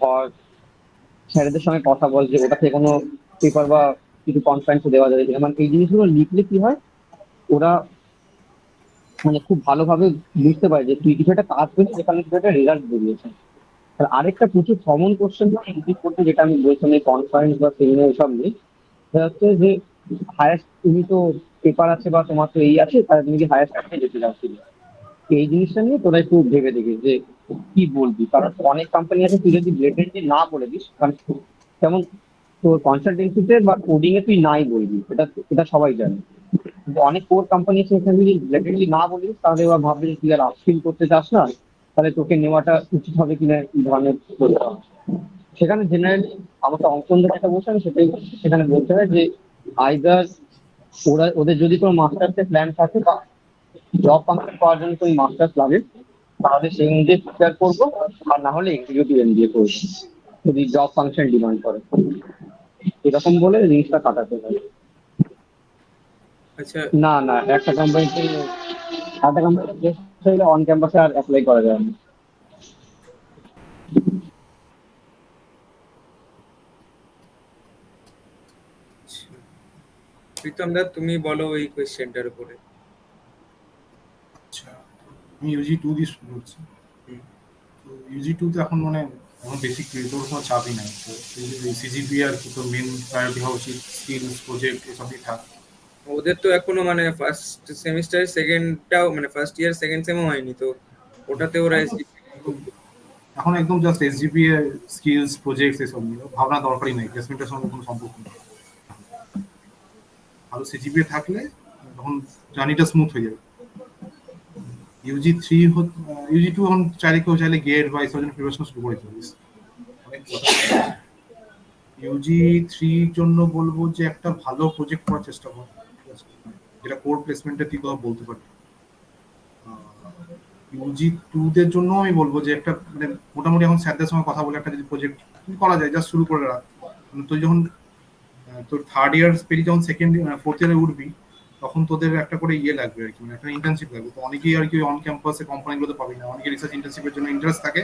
ধর স্যারেদের সঙ্গে কথা বল যে ওটা থেকে কোনো পেপার বা কিছু কনফারেন্স দেওয়া যাবে কিনা, মানে এই জিনিসগুলো লিখলে কি হয়, ওরা মানে খুব ভালোভাবে বুঝতে পারে যে তুই কিছু একটা কাজ করছিস, যেখানে কিছু একটা রেজাল্ট বেরিয়েছে। আর আরেকটা প্রচুর কমন কোশ্চেন ইংলিশ করতে, যেটা আমি বলছিলাম এই কনফারেন্স বা সেমিনার এসব নিয়ে, সেটা হচ্ছে যে হায়ার তুমি তো পেপার আছে বা তোমার তো এই আছে, তাহলে তুমি কি হায়ার স্টাডিতে যেতে চাচ্ছিলে, এই জিনিসটা নিয়ে তোরা একটু ভেবে দেখিস যে কি বলবি। কারণ অনেক কোম্পানি আছে তুই যদি ব্লেটেন্টলি না বলে দিস, কারণ যেমন তোর কনসালটেন্সিতে বা কোডিং এ তুই নাই বলবি, এটা সবাই জানে। কিন্তু অনেক কোর কোম্পানি আছে, এখানে যদি ব্লেটেন্টলি না বলিস তাহলে ওরা ভাববে যে তুই আর আপস্কিল করতে চাস না, তাহলে তোকে নেওয়াটা উচিত হবে কিনা এই ধরনের বলতে হবে। সেখানে জেনারেলি আমাকে অঙ্কন যেটা বলছে আমি সেটাই বলছি, সেখানে বলতে হয় যে আইদার ওদের যদি কোনো মাস্টার্সের প্ল্যান থাকে বা জব ফাংশন পাওয়ার জন্য তুমি মাস্টার্স লাগে, তাহলে সেই অনুযায়ী প্রিপেয়ার করবো, আর না হলে এক্সিকিউটিভ এমবিএ করবো যদি জব ফাংশন ডিমান্ড করে, এরকম বলে জিনিসটা কাটাতে হয়। আচ্ছা না একটা কোম্পানিতে একটা কোম্পানি হলে অন ক্যাম্পাসে আর অ্যাপ্লাই করা যায় না। প্রীতম দা, তুমি বলো এই কোয়েশ্চেনটার উপরে। আচ্ছা, আমি ইউজি 2 দিয়ে শুরু করছি। হুম। তো ইউজি 2 তে এখন মানে এখন বেসিক তোর কোনো চাপই নাই। তো সিজিপি আর কি তোর মেন প্রায়োরিটি হওয়া উচিত, স্কিলস প্রজেক্ট এসবই থাক। ওদের তো এখনো মানে ফার্স্ট সেমিস্টার সেকেন্ডটাও মানে ফার্স্ট ইয়ার সেকেন্ড সেমও হয়নি, তো ওটাতে ওরা এখন একদম জাস্ট এসজিপি এর স্কিলস প্রজেক্টস এসব নিয়ে ভাবনা দরকারই নেই, প্লেসমেন্টের সঙ্গে কোনো সম্পর্ক নেই। ভালো সিজিপি থাকলে তখন জার্নিটা স্মুথ হয়ে যাবে। ইউজি 3 ইউজি 2 এখন চাইলে গেট বা এসব জন্য প্রিপারেশন শুরু করে দিতে অনেক ইউজি 3 জন্য বলবো যে একটা ভালো প্রজেক্ট করার চেষ্টা কর, ঠিক আছে, যেটা কোর প্লেসমেন্টে তুই কথা বলতে পারবি। ইউজি 2 দের জন্য আমি বলবো যে একটা মানে মোটামুটি এখন স্যারদের সঙ্গে কথা বলে একটা যদি প্রজেক্ট করা যায়, জাস্ট শুরু করে রাখ। তুই যখন তোর থার্ড ইয়ার পেরিয়ে যখন সেকেন্ড ফোর্থ ইয়ারে উঠবি, তখন তোদের একটা করে ইয়ে লাগবে আর কি, মানে একটা ইন্টার্নশিপ লাগবে। তো অনেকেই আর কি অন ক্যাম্পাসে কোম্পানিগুলোতে পাবি না, অনেকে রিসার্চ ইন্টার্নশিপের জন্য ইন্টারেস্ট থাকে,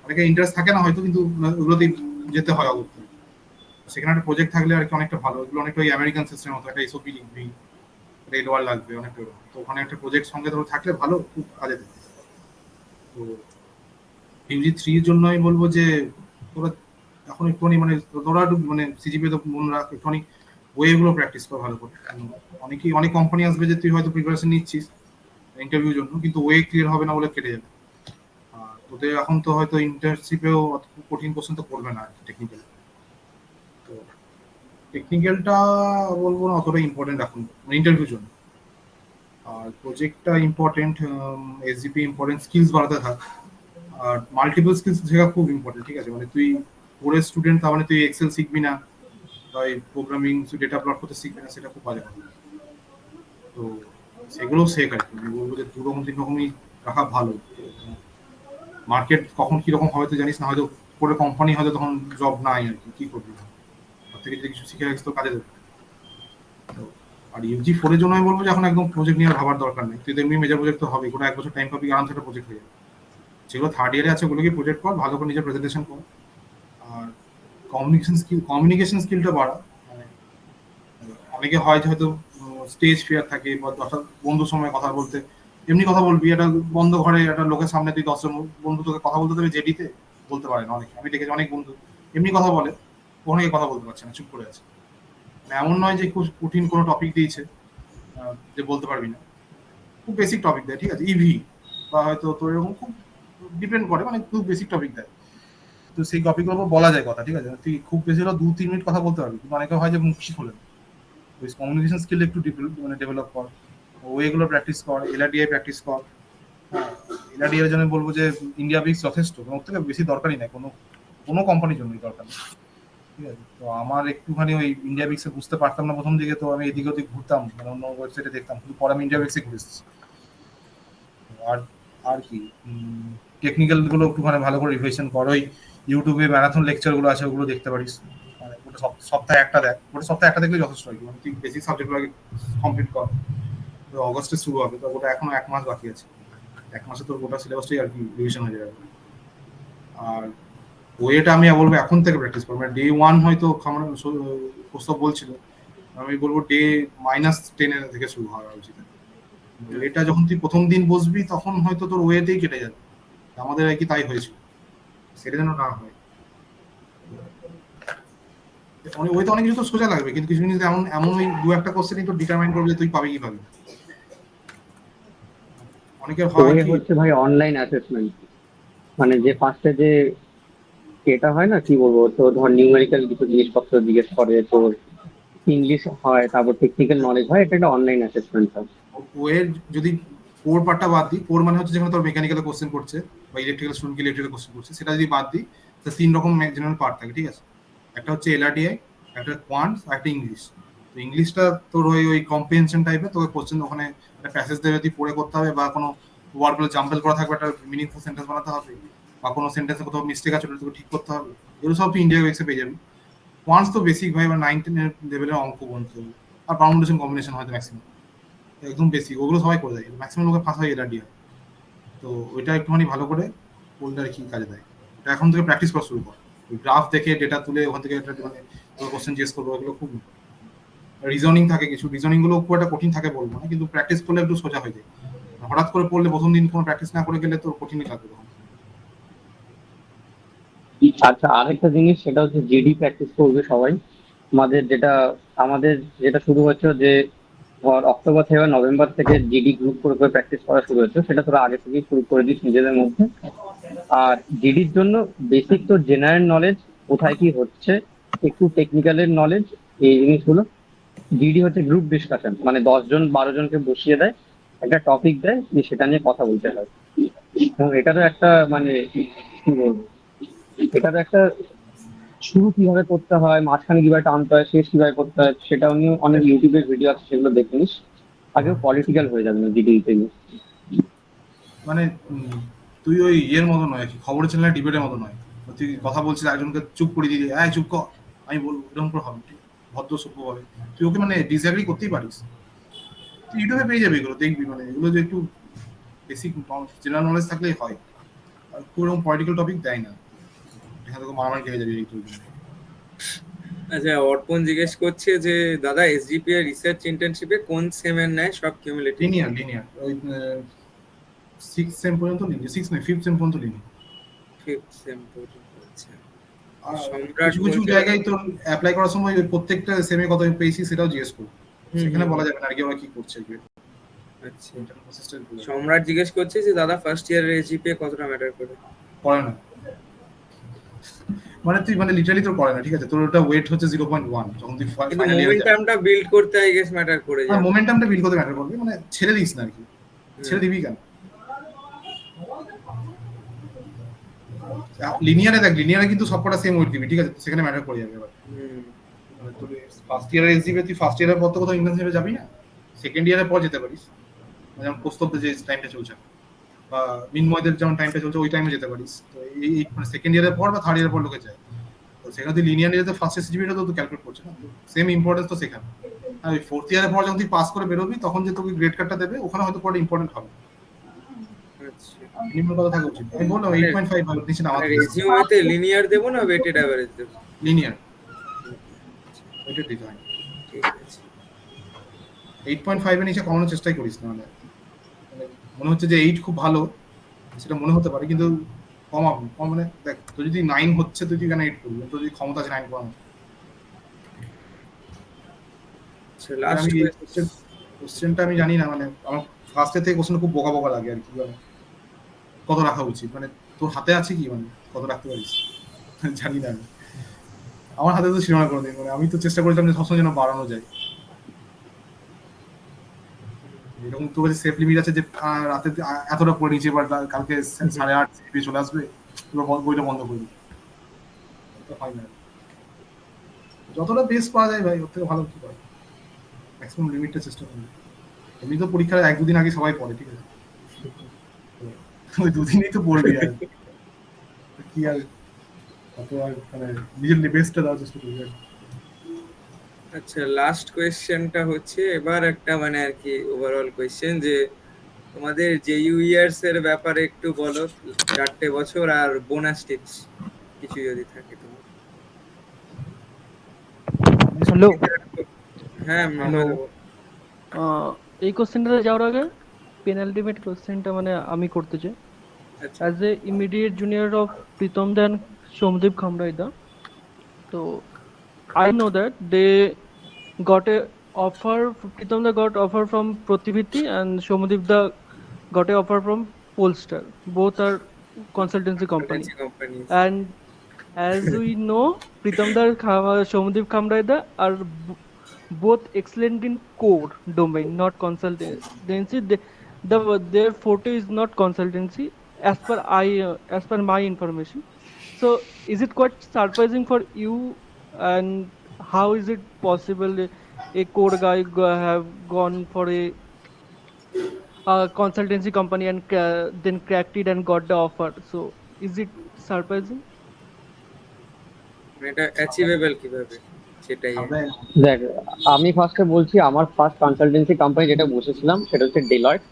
অনেকে ইন্টারেস্ট থাকে না হয়তো, কিন্তু ওগুলোতেই যেতে হয় অবশ্যই। সেখানে একটা প্রজেক্ট থাকলে আর কি অনেকটা ভালো। এগুলো অনেকটা ওই আমেরিকান সিস্টেম মতো একটা এসওপি লিখবি, রেড ওয়ার লাগবে অনেকটা, তো ওখানে একটা প্রজেক্ট সঙ্গে ধরো থাকলে ভালো, খুব কাজে দেবে। তো ইউজি 3 এর জন্য আমি বলবো যে তোরা এখন একটুখানি মানে তোরা একটু মানে সিজিপি তো মনে রাখ, একটুখানি ওয়েগুলো প্র্যাকটিস কর ভালো করে। অনেক কোম্পানি আসবে যে তুই হয়তো প্রিপারেশন নিচ্ছিস ইন্টারভিউর জন্য, কিন্তু ওয়ে ক্লিয়ার হবে না বলে কেটে যাবে। আর তোদের এখন তো হয়তো ইন্টার্নশিপেও কঠিন কোশ্চেন তো করবে না টেকনিক্যাল। তো টেকনিক্যালটা বলবো না অতটা ইম্পর্টেন্ট এখন ইন্টারভিউর জন্য। আর প্রজেক্টটা ইম্পর্টেন্ট, এসজিপি ইম্পর্টেন্ট, স্কিলস বাড়াতে থাক। আর মাল্টিপল স্কিলস শেখা খুব ইম্পর্টেন্ট, ঠিক আছে। মানে তুই কোরের স্টুডেন্ট, তার মানে তুই এক্সেল শিখবি না বা প্রোগ্রামিং ডেটা প্লট করতে শিখবি না, সেটা খুব বাজে কথা। তো সেগুলো শেখ আর কি। আমি বলবো যে 2-3 রকমই রাখা ভালো। মার্কেট কখন কিরকম হবে তুই জানিস না, হয়তো করে কোম্পানি হয়তো তখন জব নাই আর কি, কি করবি? তার থেকে যদি কিছু শিখে রাখিস তো কাজে দেবে। তো আর ইউজি 4 এর জন্য আমি বলবো যে এখন একদম প্রজেক্ট নিয়ে ভাবার দরকার নেই। তুই দেখবি মেজর প্রজেক্ট তো হবে, কোনো 1 বছর টাইম পাবি, আরামসে একটা প্রজেক্ট হয়ে যাবে। যেগুলো থার্ড ইয়ারে আছে ওগুলোকে প্রজেক্ট কর, ভালো করে নিজের প্রেজেন্টেশন কর। আর কমিউনিকেশন স্কিলটা বাড়া। মানে অনেকে হয় যে হয়তো স্টেজ ফিয়ার থাকে, বা বন্ধুর সময় কথা বলতে এমনি কথা বলবি, একটা বন্ধ ঘরে একটা লোকের সামনে তুই 10 জন বন্ধু তোকে কথা বলতে দেবে, জেডিতে বলতে পারে না অনেকে। আমি দেখেছি অনেক বন্ধু এমনি কথা বলে, অনেকে কথা বলতে পারছে না, চুপ করে আছে। মানে এমন নয় যে খুব কঠিন কোনো টপিক দিয়েছে যে বলতে পারবি না, খুব বেসিক টপিক দেয়, ঠিক আছে, ইভি বা হয়তো তোর এরকম খুব ডিপেন্ড করে, মানে খুব বেসিক টপিক দেয়। তো সেই টপিকের উপর বলা যায় কথা, ঠিক আছে। তুই খুব বেশি হলো 2-3 মিনিট কথা বলতে পারবি, কিন্তু অনেকে হয় যে মুখী খোলে। ওই কমিউনিকেশন স্কিল একটু মানে ডেভেলপ কর, ওইগুলো প্র্যাকটিস কর, এলআরডিআই প্র্যাকটিস কর। এলআরডিআই এর জন্য বলবো যে ইন্ডিয়া বিক্স যথেষ্ট, ওর থেকে বেশি দরকারই নাই কোনো কোনো কোম্পানির জন্যই দরকার নেই, ঠিক আছে। তো আমার একটুখানি ওই ইন্ডিয়া বিক্সে বুঝতে পারতাম না প্রথম দিকে, তো আমি এদিকে ওদিকে ঘুরতাম, মানে অন্য ওয়েবসাইটে দেখতাম, কিন্তু পরে আমি ইন্ডিয়া বিক্সে ঘুরে এসেছি। আর আর কি টেকনিক্যাল গুলো একটুখানি ভালো করে রিভিশন কর। ওই ইউটিউবে ম্যারাথন লেকচার গুলো আছে, ওগুলো দেখতে পারিস। মানে ওটা সপ্তাহে একটা দেখ, ওটা সপ্তাহে একটা দেখলে যথেষ্ট হয়। মানে তুই বেসিক সাবজেক্ট গুলো কমপ্লিট কর। অগস্টে শুরু হবে, তো ওটা এখনো 1 মাস বাকি আছে। 1 মাসে তোর গোটা সিলেবাসটাই আর কি রিভিশন হয়ে যাবে। আর ওয়েটা আমি বলবো এখন থেকে প্র্যাকটিস করবো। মানে ডে 1 হয়তো আমার প্রস্তাব বলছিল, আমি বলবো ডে-10 থেকে শুরু হওয়া উচিত। এটা যখন তুই প্রথম দিন বসবি তখন হয়তো তোর ওয়েতেই কেটে যাবে। আমাদের আর কি তাই হয়েছিল, সেটা যেন না হয়। ওইতে অনেক কিছু তো সোজা লাগবে, কিন্তু কিছু জিনিস এমন এমন ওই 2-1টা কোশ্চেনই তো ডিটারমাইন করবে তুই পাবি কি পাবি। অনেকের হয় ওয়ে কি হচ্ছে ভাই অনলাইন অ্যাসেসমেন্ট, মানে যে ফার্স্টে যে এটা হয় না, কি বলবো, তো ধর নিউমেরিক্যাল কিছু জিনিসপত্র জিজ্ঞেস করে, তোর ইংলিশ হয়, তারপর টেকনিক্যাল নলেজ হয়, এটা একটা অনলাইন অ্যাসেসমেন্ট হয়। ওয়ের যদি কোর পার্টটা বাদ দিই, কোর মানে হচ্ছে যেখানে তোর মেকানিক্যাল কোশ্চেন করছে বা ইলেকট্রিক্যাল স্টুডেন্টকে ইলেকট্রিক্যাল কোশ্চেন করছে, সেটা যদি বাদ দিই, তো 3 রকম জেনারেল পার্ট থাকে, ঠিক আছে। একটা হচ্ছে এলআরডিআই, একটা কোয়ান্ট, আর একটা ইংলিশ। তো ইংলিশটা তোর ওই কম্প্রিহেনশন টাইপের, তোকে কোশ্চেন ওখানে একটা প্যাসেজ দেবে, তুই পড়ে করতে হবে, বা কোনো ওয়ার্ডগুলো জাম্পল করা থাকবে, একটা মিনিংফুল সেন্টেন্স বানাতে হবে, বা কোনো সেন্টেন্সে কোথাও মিস্টেক আছে ওটা তোকে ঠিক করতে হবে। এগুলো সব তুই ইন্ডিয়া ওয়েক্সে পেয়ে যাবি। কোয়ান্টস তো বেসিক ভাই, বা 9-10 লেভেলের অঙ্ক বলতে হবে, আর পারমুটেশন কম্বিনেশন হয়তো ম্যাক্সিমাম। একদম বেসিক, ওগুলো সবাই করে দেয়, ম্যাক্সিমাম লোকে ফাঁসা হয় এলআরডি। তো ওইটা একটুখানি ভালো করে বললে আর কি কাজে দেয়। এটা এখন থেকে প্র্যাকটিস করা শুরু কর, গ্রাফ দেখে ডেটা তুলে ওখান থেকে একটা মানে কোশ্চেন জিজ্ঞেস করবো, ওগুলো খুব রিজনিং থাকে, কিছু রিজনিং গুলো খুব একটা কঠিন থাকে বলবো না, কিন্তু প্র্যাকটিস করলে একটু সোজা হয়ে যায়। হঠাৎ করে পড়লে প্রথম দিন কোনো প্র্যাকটিস না করে গেলে তো কঠিনই লাগবে তখন। আচ্ছা, আরেকটা জিনিস সেটা হচ্ছে জিডি প্র্যাকটিস করবে সবাই। আমাদের যেটা শুরু হচ্ছে যে ধর অক্টোবর থেকে বা নভেম্বর থেকে জিডি গ্রুপ করে প্র্যাকটিস করা শুরু হচ্ছে, সেটা তোরা আগে থেকেই শুরু করে দিস নিজেদের মধ্যে। আর জিডির জন্য বেসিক তো জেনারেল নলেজ, কোথায় কি হচ্ছে, একটু টেকনিক্যালের নলেজ, এই জিনিসগুলো। জিডি হচ্ছে গ্রুপ ডিসকাশন, মানে 10 জন 12 জনকে বসিয়ে দেয়, একটা টপিক দেয়, দিয়ে সেটা নিয়ে কথা বলতে হয়। এবং এটারও একটা মানে কি বলবো, এটারও একটা শুরু কিভাবে করতে হয়, মাঝখানে কিভাবে টানতে হয়, শেষ কিভাবে করতে হয়, সেটা নিয়ে অনেক ইউটিউবের ভিডিও আছে, সেগুলো দেখে নিস। আগেও পলিটিক্যাল হয়ে যাবে না জিডিতে গিয়ে। মানে তুই ওই ইয়ের মতো নয়, কি খবরের চ্যানেলে ডিবেটের মতো নয়, তুই কথা বলছিস একজনকে চুপ করে দিয়ে এই চুপ কর, আমি বলবো এরকম করে হবে, ঠিক? ভদ্র সভ্য ভাবে তুই ওকে মানে ডিসঅ্যাগ্রি করতেই পারিস। তুই ইউটিউবে পেয়ে যাবে এগুলো, দেখবি মানে এগুলো যে একটু বেসিক জেনারেল নলেজ থাকলেই হয়। আর খুব এরকম পলিটিক্যাল টপিক দেয় না, এখানে তোকে মারামারি খেয়ে যাবে এইটুকু। আচ্ছা, অর্পণ জিজ্ঞেস করছে যে দাদা এসজিপি এর রিসার্চ ইন্টার্নশিপে কোন সেমের নেয় সব কিউমুলেটিভ? লিনিয়ার ওই 6 সেম পর্যন্ত লিনিয়ার, 6 নয় 5 সেম পর্যন্ত লিনিয়ার। ফিফথ সেম পর্যন্ত। আচ্ছা, আর সম্রাট কিছু কিছু বলছে জায়গায় তো অ্যাপ্লাই করার সময় ওই প্রত্যেকটা সেমে কত পেয়েছি সেটাও জিজ্ঞেস করবো, হুম, সেখানে হুম, বলা যাবে না আর কি ওরা কি করছে। আচ্ছা, সম্রাট জিজ্ঞেস করছে যে দাদা ফার্স্ট ইয়ারের এসজিপি কতটা ম্যাটার করে? পড়ে না, মানে তুই মানে লিটারালি তোর পড়ে না, ঠিক আছে, তোর ওটা ওয়েট হচ্ছে 0.1 যখন তুই কিন্তু ফাইনাল ইয়ারে যাবি। মোমেন্টামটা বিল্ড করতে আই গেস ম্যাটার করে আর যাবে। মোমেন্টামটা বিল্ড করতে ম্যাটার করবে, মানে ছেড়ে দিস না আর কি, হুম, ছেড়ে দিবি কেন? লিনিয়ারে দেখ, লিনিয়ারে কিন্তু সবকটা সেম ওয়েট দিবি, ঠিক আছে, সেখানে ম্যাটার করে যাবে। এবার হুম, মানে তোর ফার্স্ট ইয়ারে এস দিবে, তুই ফার্স্ট ইয়ারের পর তো কোথাও ইন্টার্নশিপে যাবি না, সেকেন্ড ইয়ারের পর যেতে পারিস, যেমন প্রস্তবদের যে টাইমটা চলছে বা মিনময়দের যেমন টাইমটা চলছে ওই টাইমে যেতে পারিস। তো এই মানে সেকেন্ড ইয়ারের পর বা থার্ড ইয়ারের পর লোকে যায়, তো সেখানে তুই লিনিয়ার নিয়ে ফার্স্ট এসজিপিটা তো ক্যালকুলেট করছে না, সেম ইম্পর্টেন্স তো সেখানে। আর ওই ফোর্থ ইয়ারের পর যখন তুই পাস করে বেরোবি তখন যে তোকে গ্রেড কার্ডটা দেবে ওখানে হয়তো পরে ইম্পর্টেন্ট হবে। আচ্ছা, মিনিমাম কথা থাকা উচিত, আমি বললাম 8.5 ভালো নিচে নামাতে মানে রেজিউমেতে লিনিয়ার দেবো না ওয়েটেড অ্যাভারেজ দেবো? লিনিয়ার ওইটা দিতে হয়। ঠিক আছে। 8.5 এর নিচে কমানোর চেষ্টাই করিস না, মানে মানে মনে হচ্ছে যে 8 খুব ভালো, সেটা মনে হতে পারে, কিন্তু কমাবো কম, মানে দেখ তো যদি 9 হচ্ছে তুই কেন 8 করবি, তো যদি ক্ষমতা আছে 9 কমানো। আচ্ছা, লাস্ট আমি কোশ্চেনটা আমি জানি না, মানে আমার ফার্স্টে থেকে কোশ্চেন খুব বোকা বোকা লাগে আর কি, মানে কত রাখা উচিত, মানে তোর হাতে আছে কি, মানে কত রাখতে পারিস জানি না আমি, আমার হাতে তো ছিল না কোনোদিন, মানে আমি তো চেষ্টা করেছিলাম যে সবসময় যেন বাড়ানো যায়। এরকম তোর কাছে সেফ লিমিট আছে যে রাতে এতটা পড়ে নিচে, এবার কালকে 8:30 জিবি চলে আসবে, এবার বইটা বন্ধ করবি, তো হয় না। যতটা বেস্ট পাওয়া যায় ভাই ওর থেকে ভালো কি করে, ম্যাক্সিমাম লিমিটটা চেষ্টা করবি। এমনি তো পরীক্ষার 1-2 দিন আগে সবাই পড়ে, ঠিক আছে, ওই 2 দিনই তো পড়বি আর কি, আর অত আর মানে নিজের বেস্টটা দেওয়ার চেষ্টা করবি আর কি। আচ্ছা, লাস্ট কোয়েশ্চেনটা হচ্ছে এবার একটা মানে আর কি ওভারঅল কোয়েশ্চেন যে তোমাদের যে ইয়ার্স এর ব্যাপারে একটু বলো, 4টে বছর আর বোনাস টিপস কিছু যদি থাকে তোমার। হ্যালো। হ্যাঁ, হ্যালো। মামা। এই কোশ্চেনটাতে যাওয়ার আগে পেনাল্টিমেট কোশ্চেনটা মানে আমি করতে চাই। আচ্ছা, as a immediate junior of Pritam then Somdeep Khamraida, so I know that they got a offer. Pritam da got offer from Prativiti and Somdeep da got a offer from Polestar. Both are consultancy company. Company. And as we know, Pritam da Somdeep Khamraida are both excellent in core domain, not consultancy. Their forte is not consultancy, as per my information. So, is it quite surprising for you, and how is it possible a core guy have gone for a consultancy company and then cracked it and got the offer? So, is it surprising? এটা achievable কিভাবে? সেটাই আমরা দেখ, আমি ফার্স্টে বলছি আমার first consultancy company যেটা বসেছিলাম সেটা হচ্ছে ডেলয়েট।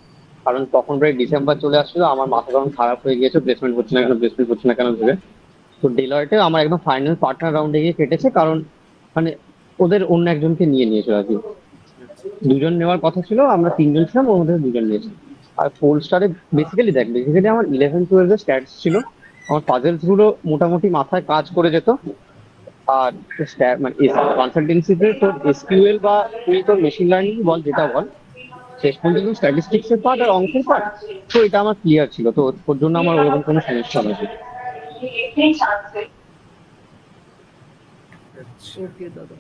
কারণ তখন প্রায় ডিসেম্বর চলে আসছিল, আমার মাথা তখন খারাপ হয়ে গিয়েছে, প্লেসমেন্ট হচ্ছে না কেন, প্লেসমেন্ট হচ্ছে না কেন ভেবে। তো ডেলয়েটে আমার একদম ফাইনাল পার্টনার রাউন্ডে গিয়ে কেটেছে, কারণ মানে ওদের অন্য একজনকে নিয়ে নিয়েছিল আর কি। দুজন নেওয়ার কথা ছিল, আমরা তিনজন ছিলাম, ওর মধ্যে দুজন নিয়েছি। আর পোলস্টারে বেসিক্যালি আমার 11-12 স্ট্যাটস ছিল, আমার পাজলস গুলো মোটামুটি মাথায় কাজ করে যেত। আর মানে কনসালটেন্সিতে তোর এসকিউএল বা তুই তোর মেশিন লার্নিং বল যেটা বল, শেষ পর্যন্ত স্ট্যাটিস্টিক্স এর পার্ট আর অঙ্কের পার্ট, তো এটা আমার ক্লিয়ার ছিল, তো ওর জন্য আমার ওরকম কোনো সমস্যা হয়নি। আচ্ছা, ওকে দাদা।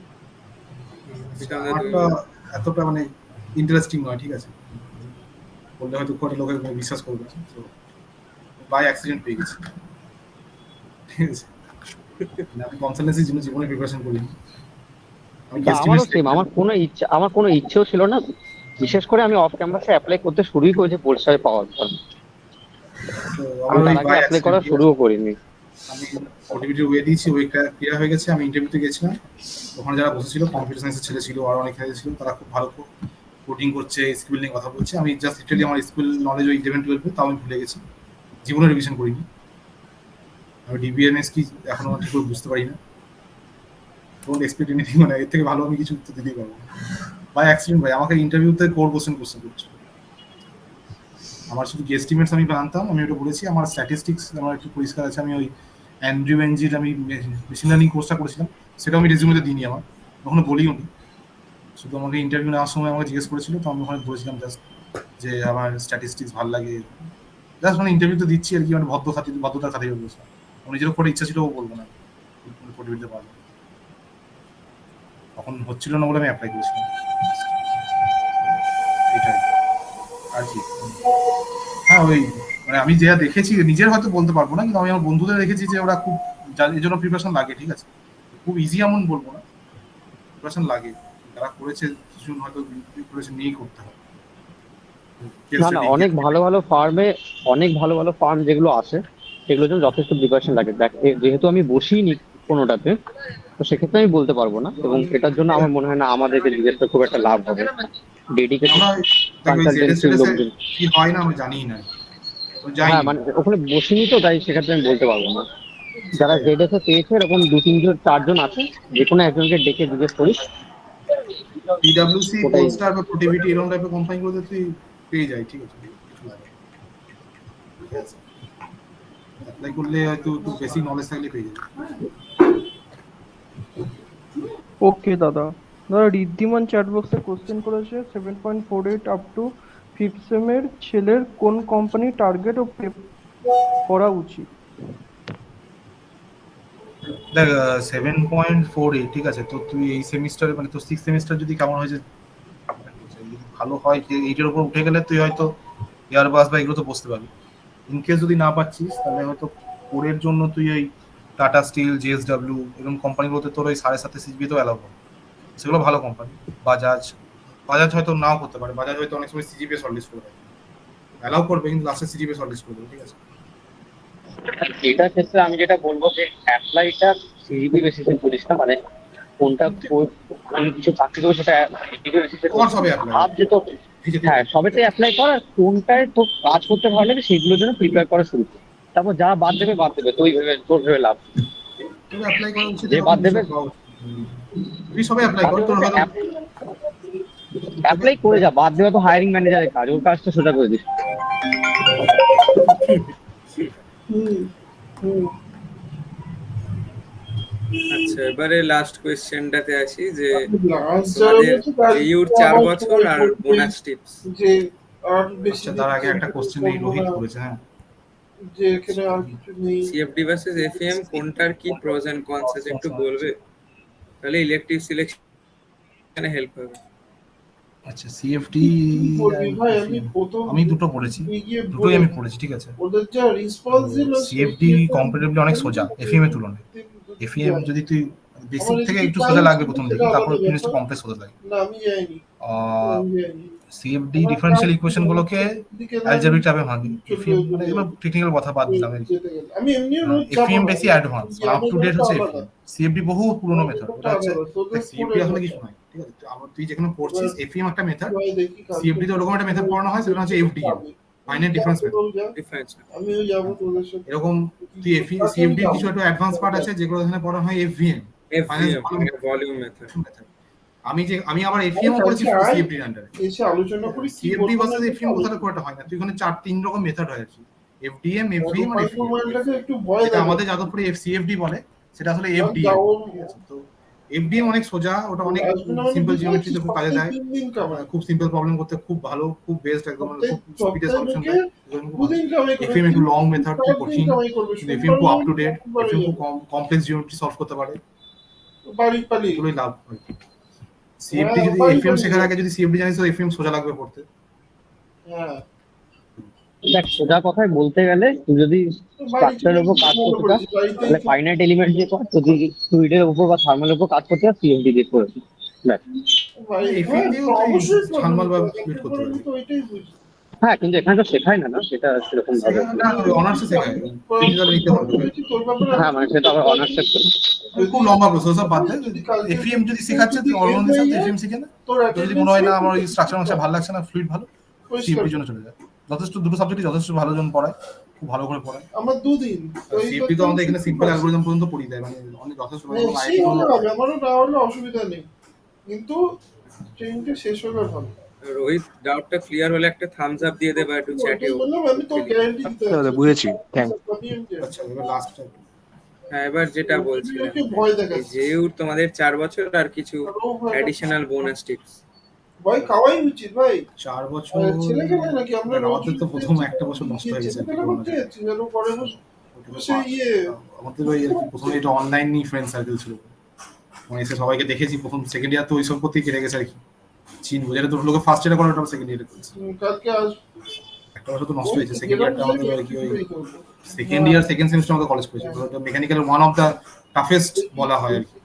এটা আমাদের আমারটা এতটা মানে ইন্টারেস্টিং নয়, ঠিক আছে, বললে হয়তো কোনো লোকে বিশ্বাস করবে না। তো বাই অ্যাক্সিডেন্ট পেয়ে গেছি, ঠিক আছে। মানে আমি কনসালটেন্সির জন্য জীবনে প্রিপারেশন করিনি। আমি তা আমারও এস্টিমেট সেম, আমার কোনো ইচ্ছেও ছিল না। বিশেষ করে আমি অফ ক্যাম্পাসে অ্যাপ্লাই করতে শুরুই করেছি পোলস্টারে পাওয়ার পর। তো আমি আমার ওই তার আগে বাই অ্যাপ্লাই করা অ্যাক্সিডেন্ট শুরুও করিনি। আমি ওটিভিটি ওয়ে দিয়েছি, ওইটা ক্লিয়ার হয়ে গেছে। আমি ইন্টারভিউতে গেছিলাম, ওখানে যারা বসেছিল কম্পিউটার সায়েন্সের ছেলে ছিল আর অনেক ছেলে ছিল, তারা খুব ভালো কোডিং করছে, স্কিল নিয়ে কথা বলছে। আমি জাস্ট লিটারালি আমার স্কিল নলেজ ওই 11-12 তাও আমি ভুলে গেছি, জীবনে রিভিশন করিনি। আমি ডিবিএমএস কি এখনো ঠিক করে বুঝতে পারি না। ডোন্ট এক্সপেক্ট এনিথিং, মানে এর থেকে ভালো আমি কিছু উত্তর দিতেই পারবো না। বাই অ্যাক্সিডেন্ট ভাই, আমাকে ইন্টারভিউতে কোর কোশ্চেন করছে। আমার শুধু এস্টিমেটস আমি জানতাম, আমি ওটা বলেছি। আমার স্ট্যাটিস্টিক্স আমার একটু পরিষ্কার আছে। আমি ওই অ্যান্ড্রিউ এনজির আমি মেশিন লার্নিং কোর্সটা করেছিলাম, সেটা আমি রেজিউমেতে দিইনি, আমার কখনো বলিও নি। শুধু আমাকে ইন্টারভিউ নেওয়ার সময় আমাকে জিজ্ঞেস করেছিল, তো আমি ওখানে বলেছিলাম জাস্ট যে আমার স্ট্যাটিস্টিক্স ভালো লাগে। জাস্ট মানে ইন্টারভিউ তো দিচ্ছি আর কি, মানে ভদ্রতার খাতিরে বলেছিলাম। আমার নিজের উপরে ইচ্ছা ছিল, ও বলবো না করে দিতে পারবো, তখন হচ্ছিল না বলে আমি অ্যাপ্লাই করেছিলাম, এটাই আর কি। হ্যাঁ, ওই মানে আমি যা দেখেছি, নিজের হয়তো বলতে পারবো না, কিন্তু আমি আমার বন্ধুদের দেখেছি যে ওরা খুব এই জন্য প্রিপারেশন লাগে, ঠিক আছে। খুব ইজি এমন বলবো না, প্রিপারেশন লাগে। যারা করেছে কিছু হয়তো প্রিপারেশন নিয়েই করতে হবে। না না, অনেক ভালো ভালো ফার্ম যেগুলো আছে সেগুলোর জন্য যথেষ্ট প্রিপারেশন লাগে। দেখ, যেহেতু আমি বসিনি কোনোটাতে, তো সেক্ষেত্রে আমি বলতে পারবো না, এবং এটার জন্য আমার মনে হয় না আমাদেরকে জিজ্ঞেস করে খুব একটা লাভ হবে। ডেডিকেটেড আমরা দেখো ওই কনসালটেন্সির লোকজন। কি হয় না আমি জানি না, তো যাই হ্যাঁ, মানে ওখানে বসিনি তো, তাই সেক্ষেত্রে আমি বলতে পারবো না। যারা জেডএসএ পেয়েছে এরকম 2-3 জন 4 জন আছে, যে কোনো একজনকে ডেকে জিজ্ঞেস করিস। পিডব্লিউসি, ওটাই। পোলস্টার বা প্রোটিভিটি এরকম টাইপের কোম্পানিগুলোতে তুই পেয়ে যাই, ঠিক আছে, কিছু লাগে না। ঠিক আছে, অ্যাপ্লাই করলে হয়তো একটু বেসিক নলেজ থাকলে পেয়ে যাবে। ওকে দাদা। দাদা, ঋদ্ধিমান চ্যাট বক্সে কোশ্চেন করেছে 7.48 আপ টু 5th সেমের ছেলের কোন কোম্পানি টার্গেট ও পে করা উচিত? দেখ, 7.48, ঠিক আছে। তো তুই এই সেমিস্টারে মানে তোর 6th সেমিস্টার যদি কেমন হয়েছে, যদি ভালো হয়, 8-এর উপর উঠে গেলে তুই হয়তো এয়ারবাস বা এগুলো তো বসতে পারবি। ইনকেস যদি না পাচ্ছিস, তাহলে হয়তো কোরের জন্য তুই এই টাটা স্টিল, জেএসডব্লিউ এরকম কোম্পানিগুলোতে তোর ওই 7.5 সিজিপি তো অ্যালাউ হবে, সেগুলো ভালো কোম্পানি। বাজাজ হয়তো নাও করতে পারে, বাজাজ হয়তো অনেক সময় সিজিপি শর্টলিস্ট করে দেয়, অ্যালাউ করবে কিন্তু লাস্টে সিজিপি শর্টলিস্ট করে দেবে, ঠিক আছে। এটার ক্ষেত্রে আমি যেটা বলবো যে অ্যাপ্লাইটা সিজিপি বেসিসে করিস না, মানে কোনটা কোন কিছু চাকরি করবে সেটা সিজিপি বেসিসে কর সবে অ্যাপ্লাই, ভাব যে তো। হ্যাঁ, সবেতে অ্যাপ্লাই কর, আর কোনটায় তোর কাজ করতে ভালো লাগে সেগুলোর জন্য প্রিপেয়ার করা শুরু কর। তারপর যা বাদ দেবে তোর ভেবে লাভ। তবে অ্যাপ্লাই করা উচিত, যে বাদ দেবে তুই সবে অ্যাপ্লাই কর, তোর হয়তো অ্যাপ্লাই করে যা, বাদ দেবে তো হায়ারিং ম্যানেজারের কাজ, ওর কাজটা সোজা করে দিস। আচ্ছা, এবারে লাস্ট কোয়েশ্চেনটাতে আসি যে আমাদের জেইউর 4 বছর আর বোনাস টিপস। যে আর বেশি আচ্ছা, তার আগে একটা কোশ্চেন এই রোহিত করেছে। হ্যাঁ, যে এখানে আর কিছু নেই। সিএফডি ভার্সেস এফএম কোনটার কি প্রোস এন্ড কনস আছে একটু বলবে, তাহলে ইলেকটিভ সিলেকশনে হেল্প হবে। আচ্ছা, সিএফটি বলবি ভাই, আমি প্রথম আমি দুটো পড়েছি, গিয়ে দুটোই আমি পড়েছি, ঠিক আছে। ওদের যা রেসপন্স ছিল সিএফডি কম্পারেটিভলি অনেক সোজা এফএম এর তুলনায়। এফএম যদি তুই বেসিক আমার থেকে এদিকে একটু কাজ সোজা লাগবে ছিল, প্রথম সেটা দিকে, তারপর আলাদা জিনিসটা ব্যাপার। কমপ্লেক্স হতে লাগে। না আমি যাইনি, আমি যাইনি। সিএফডি আমার ডিফারেনশিয়াল কাজ ইকুয়েশন ছিল, গুলোকে দিকে না অ্যালজেব্রিক টাইপে ভাঙে। চলে এফএম মানে যেতে এগুলো টেকনিক্যাল কথা বাদ দিলাম আর কি। যেতে গেলে। আমি এমনিও রোজ যাবো এফএম না, বেশি অ্যাডভান্স, মানে আপ আমার টু ডেট ব্যাপারটা হচ্ছে আলাদা। এফএম। সিএফডি বহু পুরনো আমার মেথড, ব্যাপারটা ওটা হচ্ছে আলাদা, তোদের সিএফডি স্কুলের আসলে কিছু ব্যাপার। নয়, ঠিক আছে? আবার তুই যেখানে পড়ছিস এবার এফএম একটা মেথড, ভাই দেখি কালকে সিএফডি তে ওরকম একটা মেথড পড়ানো হয়, সেটা হচ্ছে এফডিএম, যাবে। ফাইনাইট যা ডিফারেন্স মেথড। তোরাও যা, ডিফারেন্স। আমিও যাবো তোদের সাথে। এরকম তুই আচ্ছা, আমি সিএফডির যাবো। কিছু একটা অ্যাডভান্স পার্ট আছে যেগুলো এখানে পড়ানো হয় FVM, final FVM volume volume method. Method. আমি আবার আরে এফভিএম ও করেছি কালকে আয়, সিএফডির আন্ডারে। এসে আলোচনা করি কি সিএফডি বলবো না ভার্সেস একটু এফভিএম কথাটা আলোচনা খুব একটা হয় না, তুই ওখানে তিন রকম মেথড হয় আর কি, এফডিএম, করি। এফভিএম আর রূপালী এফভিএম। মোবাইলটাকে একটু ভয় যেটা লাগে। আমাদের যাদবপুরে সিএফডি বলে, সেটা আসলে কারণ এফডিএম, যাও, ঠিক আছে? তো এফডিএম অনেক সোজা, ওটা অনেক আসবে না মানে সিম্পল বুঝতে পারছিস, জিওমেট্রিতে খুব কাজে সপ্তাহে দেয়, 3 দিন কামাই। খুব সিম্পল প্রবলেম করতে খুব ভালো, খুব বেস্ট একদম, মানে সপ্তাহে খুব স্পিডে সপ্তাহে সলিউশন লোকে দেয়, এজন্য খুব ভালো। 2 দিন কামাই করে, এফএম একটু লং 3 মেথড, খুব 4 দিন কঠিন, কামাই করবে। কিন্তু এফএম সোমবার খুব আপ হলে টু ডেট, শুক্রবার এফএম হয়ে খুব যাবে। কমপ্লেক্স জিওমেট্রি সলভ করতে পারে, বাড়ি পালিয়ে। এগুলোই লাভ হয়। সিএফডি হ্যাঁ, যদি বাড়ি এফএম শেখার পালিয়ে। আগে যদি সিএফডি জানিস তো এফএম সোজা লাগবে পড়তে। হ্যাঁ, দেখ সোজা কথায় বলতে গেলে তুই যদি বাড়ি চলে স্ট্রাকচারের উপর কাজ ভালো করতে চাস করেছি, বাড়িতেই তাহলে ফাইনাইট এলিমেন্ট দিয়ে কর, যদি ফ্লুইডের উপর বা থার্মালের উপর কাজ করতে চাস সিএফডি দিয়ে করে ব্যাস। বাড়ি। এফএম হ্যাঁ, দিয়েও তো তুই অবশ্যই থার্মাল বা করবো, ফ্লুইড করতে আমি পারবি। তো ওইটাই বুঝি। হ্যাঁ কিন্তু এখানে তো শেখায় না, না সেটা সেরকম ভাবে। সেখানে না, অনার্সে শেখায়, প্র্যাকটিক্যাল নিতে হবে তোকে। তোর ব্যাপারে হ্যাঁ মানে সেটা আবার অনার্স সেক্টর। খুব লম্বা প্রসেস, সব বাদ দে। যদি কালকে এফএম যদি শেখাচ্ছে তুই এন্ড অর্গানাইজের হয়ে সাথে যায়, এফএম শিখে না, তোর তোর যদি মনে হয় না আমার অ্যাটেন্ডেন্স স্ট্রাকচার মাস্টার ভালো লাগছে না, ফ্লুইড ভালো, পরিষ্কার। সিএফডির জন্য চলে যায়। যথেষ্ট দুটো সাবজেক্টই যথেষ্ট ভালো জন পড়ায়, খুব ভালো করে পড়ায়। আমার 2 দিন সিএফডি তো আমাদের এখানে সিম্পল অ্যালগরিদম পর্যন্ত পড়িয়ে দেয়, মানে অনেক যথেষ্ট ভালো সেই আইআইটি হলে হবে, আমারও না হলে অসুবিধা নেই, কিন্তু ট্রেনিংটা শেষ হলে ভালো। রোহিত, ডাউটটা ক্লিয়ার হলে একটা থামস আপ দিয়ে দেবা একটু চ্যাটে। ওইটাই বললাম, আমি তো গ্যারান্টি দিতে দাদা পারছি। বুঝেছি, থ্যাংক আচ্ছা, এবার লাস্ট হ্যাঁ, এবার যেটা বলছিলাম, ওকে ভয় এই দেখাচ্ছে। যেহেতু তোমাদের 4 বছর আর কিছু আর ও ভয় অ্যাডিশনাল বোনাস টিপস। ভয় খাওয়াই উচিত ভাই। 4 বছর ছেলে খেলে নাকি আমরা আমাদের তো প্রথম একটা বছর নষ্ট হয়ে গেছে আর কি, ছেলেখেলা করতে করোনার যাচ্ছি যেন পরে বসে জন্য। সে ইয়ে আমাদের ওই আর কি প্রথমে এটা অনলাইনই ফ্রেন্ড সার্কেল ছিল, মানে এসে সবাইকে দেখেছি প্রথম সেকেন্ড ইয়ার তো ওইসব করতেই কেটে গেছে আর কি। চীন বোঝালে তো লোকে ফার্স্ট ইয়ারে করে, ওটা সেকেন্ড ইয়ারে করেছে। কালকে আস একটা বছর তো নষ্ট হয়েছে। সেকেন্ড ইয়ারটা আমাদের আর কি ওই সেকেন্ড ইয়ার সেকেন্ড সেমিস্টার আমাদের কলেজ করেছে, তো ওটা mechanical one of the toughest বলা হয় আর কি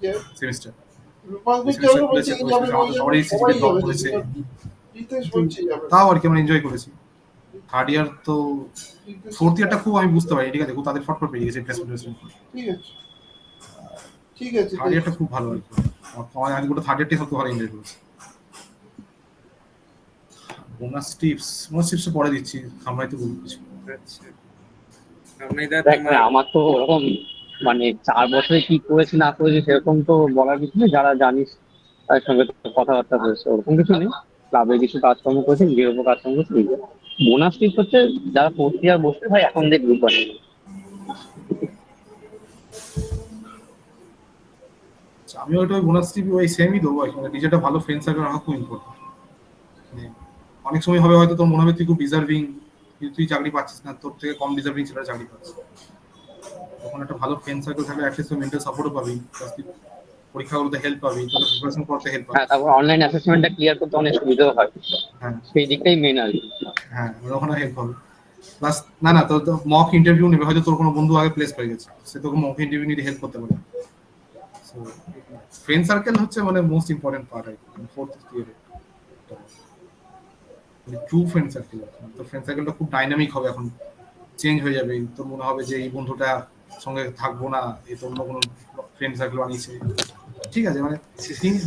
সেমিস্টার। রূপান্তর semester যাবে খুলেছে, বলতে ওই যাবে, semester আমাদের সবারই সবাই CGPA drop যাবে, করেছে। রিতেশ বলছে যাবে। তাও আর কি আমরা এনজয় করেছি। থার্ড ইয়ার তো ফোর্থ ইয়ারটা খুব আমি বুঝতে পারি, ঠিক আছে, খুব তাদের ফট করে পেয়ে গেছে প্লেসমেন্ট। ঠিক আছে, ঠিক আছে, থার্ড ইয়ারটা খুব ভালো আর কি, আমার আগে গোটা থার্ড ইয়ারটাই সবথেকে ভালো এনজয় করেছি। বোনাস টিপস পরে দিচ্ছি, আমরাই তো বলবো কিছু। আচ্ছা, সামনেদা দেখ তোমার ভাই আমার তো ওরকম মানে 4 বছরে কি করেছি না করেছি সেরকম তো বলার কিছু নেই, যারা জানিস তাদের সঙ্গে তো কথাবার্তা হয়েছে, ওরকম কিছু নেই। ক্লাবে কিছু কাজকর্ম করেছি, নিজের উপর কাজকর্ম করেছি। বোনাস টিপ হচ্ছে যারা ফোর্থ ইয়ার বসবে ভাই এখন দিয়ে গ্রুপ বানিয়ে নেবে। আমি ওইটা ওই বোনাস টিপ ওই সেমই দেবো আর কি, মানে নিজেটা ভালো ফ্রেন্ড সার্কেল রাখা খুব ইম্পর্টেন্ট। অনেক সময় হবে হয়তো তোর মনে হবে তুই খুব ডিজার্ভিং, কিন্তু তুই চাকরি পাচ্ছিস না, তোর থেকে কম ডিজার্ভিং ছেলেরা চাকরি পাচ্ছে। তখন একটা ভালো ফ্রেন্ড সার্কেল থাকলে অ্যাটলিস্ট তুই মেন্টাল সাপোর্টও পাবি, প্লাস তুই পরীক্ষাগুলোতে হেল্প পাবি, তোর প্রিপারেশন করতে হেল্প পাবি। হ্যাঁ তারপর অনলাইন অ্যাসেসমেন্টটা ক্লিয়ার করতে অনেক সুবিধাও হয়, হ্যাঁ সেই দিকটাই মেন আর কি। হ্যাঁ, ওখানে হেল্প হবে। প্লাস না তোর মক ইন্টারভিউ নেবে, হয়তো তোর কোনো বন্ধু আগে প্লেস হয়ে গেছে, সে তোকে মক ইন্টারভিউ নিতে হেল্প করতে পারে। সো ফ্রেন্ড সার্কেল হচ্ছে মানে মোস্ট ইম্পর্টেন্ট পার্ট আর কি ফোর্থ ইয়ারে। ট্রু ফ্রেন্ড সার্কেল, তো ফ্রেন্ড সার্কেলটা খুব ডাইনামিক হবে, এখন চেঞ্জ হয়ে যাবে। তোর মনে হবে যে এই বন্ধুটা সঙ্গে থাকবো না, এই তো অন্য কোনো ফ্রেন্ড সার্কেল বানিয়েছে, ঠিক আছে, মানে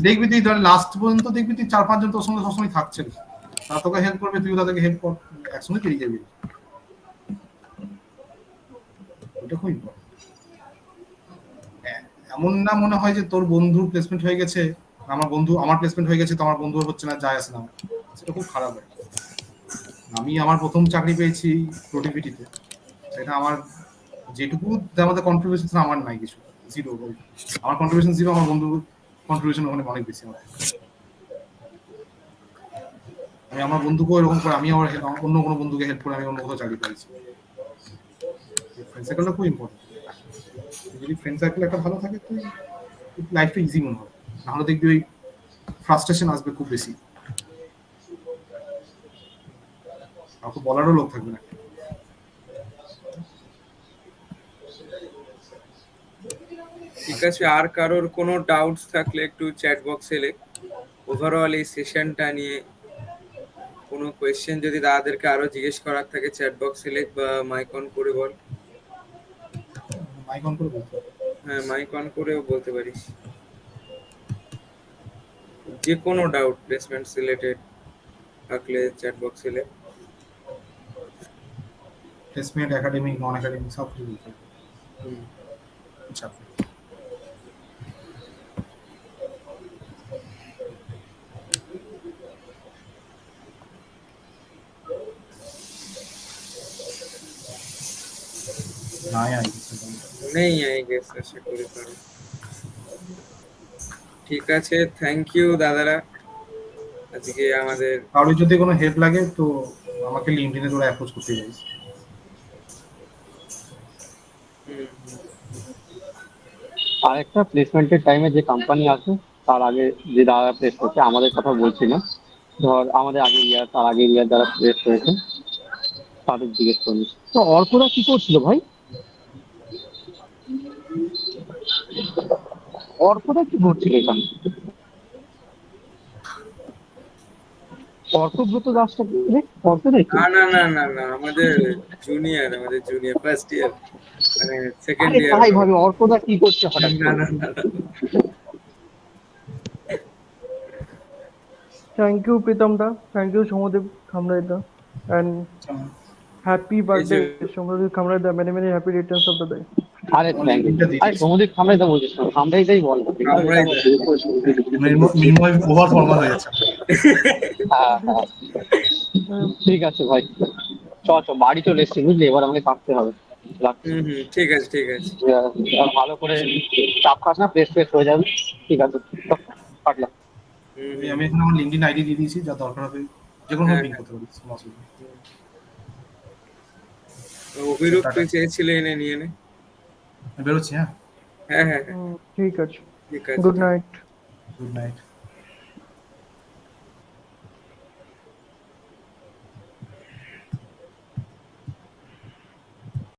দেখবি তুই ধর লাস্ট পর্যন্ত দেখবি তুই 4-5 জন তোর সঙ্গে সবসময় থাকছে, তারা তোকে হেল্প করবে, তুইও তাদেরকে হেল্প কর, একসঙ্গে পেরিয়ে যাবি। ওটা খুব ইম্পর্টেন্ট। এমন না মনে হয় যে তোর বন্ধু প্লেসমেন্ট হয়ে গেছে, আমার প্লেসমেন্ট হয়ে গেছে তো আমার বন্ধুর হচ্ছে না, যায় আসে না, সেটা খুব খারাপ হয়। আমি আমার প্রথম চাকরি পেয়েছি প্রোটিভিটিতে, সেটা আমার যেটুকু আমাদের কন্ট্রিবিউশন আমার নাই কিছু, জিরো। আমার কন্ট্রিবিউশন জিরো, আমার বন্ধুর কন্ট্রিবিউশন ওখানে অনেক বেশি। আমি আমার বন্ধুকে এরকম করে, আমি আমার অন্য কোনো বন্ধুকে হেল্প করে আমি অন্য কোথাও চাকরি পেয়েছি। ফ্রেন্ড সার্কেলটা খুব ইম্পর্টেন্ট। যদি ফ্রেন্ড সার্কেল একটা ভালো থাকে তুই লাইফটা ইজি মনে হবে, নাহলে দেখবি ওই ফ্রাস্ট্রেশন আসবে খুব বেশি, কাউকে বলারও লোক থাকবে না। ঠিক আছে, আর কারোর কোনো ডাউটস থাকলে একটু চ্যাট বক্সে লেখ। ওভারঅল এই সেশনটা নিয়ে কোনো কোয়েশ্চেন যদি দাদাদেরকে আরো জিজ্ঞেস করার থাকে চ্যাট বক্সে লেখ বা মাইক অন করে বল। মাইক অন করে বলতে হবে। হ্যাঁ, মাইক অন করেও বলতে পারিস, যে কোনো ডাউট প্লেসমেন্ট রিলেটেড থাকলে চ্যাট বক্সে লেখ। প্লেসমেন্ট, একাডেমিক, নন একাডেমিক সব কিছু বলতে হবে। হুম। আচ্ছা, নাই আই নেই আই গেস, আশা করি পারো। ঠিক আছে, থ্যাংক ইউ দাদারা, আজকে আমাদের কারোর যদি কোনো হেল্প লাগে তো আমাকে লিঙ্কডইনে তোরা অ্যাপ্রোচ করতে পারিস। হুম, আর একটা প্লেসমেন্টের টাইমে যে কোম্পানি আছে তার আগে যে দাদা প্লেস করছে, আমাদের কথা বলছি না, ধর আমাদের আগে ইয়ার তার আগে ইয়ার যারা প্লেস করেছে তাদের জিজ্ঞেস করবি। তো অর্করা কি করছিল ভাই? অর্করা কি করছিল এখানে? অর্কব্রত দাসটা কি রে? অর্ক নাকি? না না না না না, আমাদের জুনিয়র ফার্স্ট ইয়ার, মানে সেকেন্ড আরে ইয়ার তাই হবে। ভাবে অর্কদা কি করছে হঠাৎ না করে? না না না। Thank you Pritam da, thank you Soumadeb খামরাইদা, অ্যান্ড হ্যাপি বার্থডে সৌমদেব খামরাইদা, many many happy returns of the day. আরে থ্যাংক ইউ। আরে সমুদ্রিক খামরাইদা বলছিস না, খামরাইদাই বল। খামরাইদা। মিনিমাম ওভার ফর্মাল হয়ে যাচ্ছে। হ্যাঁ হ্যাঁ, ঠিক আছে ভাই, চ চ বাড়ি চলে এসছি বুঝলি, এবার আমাকে কাটতে হবে। রাখছি। হুম হুম, ঠিক আছে ঠিক আছে। ভালো করে চাপ খাস না, ফ্রেশ ফ্রেশ হয়ে যাবে। ঠিক আছে, কাটলাম। হুম আমি হুম, এখানে আমার লিঙ্কডইন আইডি দিয়ে দিয়েছি, যা দরকার হবে যে কোনো হ্যাঁ, পিং করতে পারিস, কোনো অসুবিধা নেই। অভিরূপ টাটা। তুই চেয়েছিলে, এনে নিয়ে নে। আমি বেরোচ্ছি, হ্যাঁ, হ্যাঁ হ্যাঁ হ্যাঁ, ঠিক আছে, ঠিক আছে। Good night. Good night.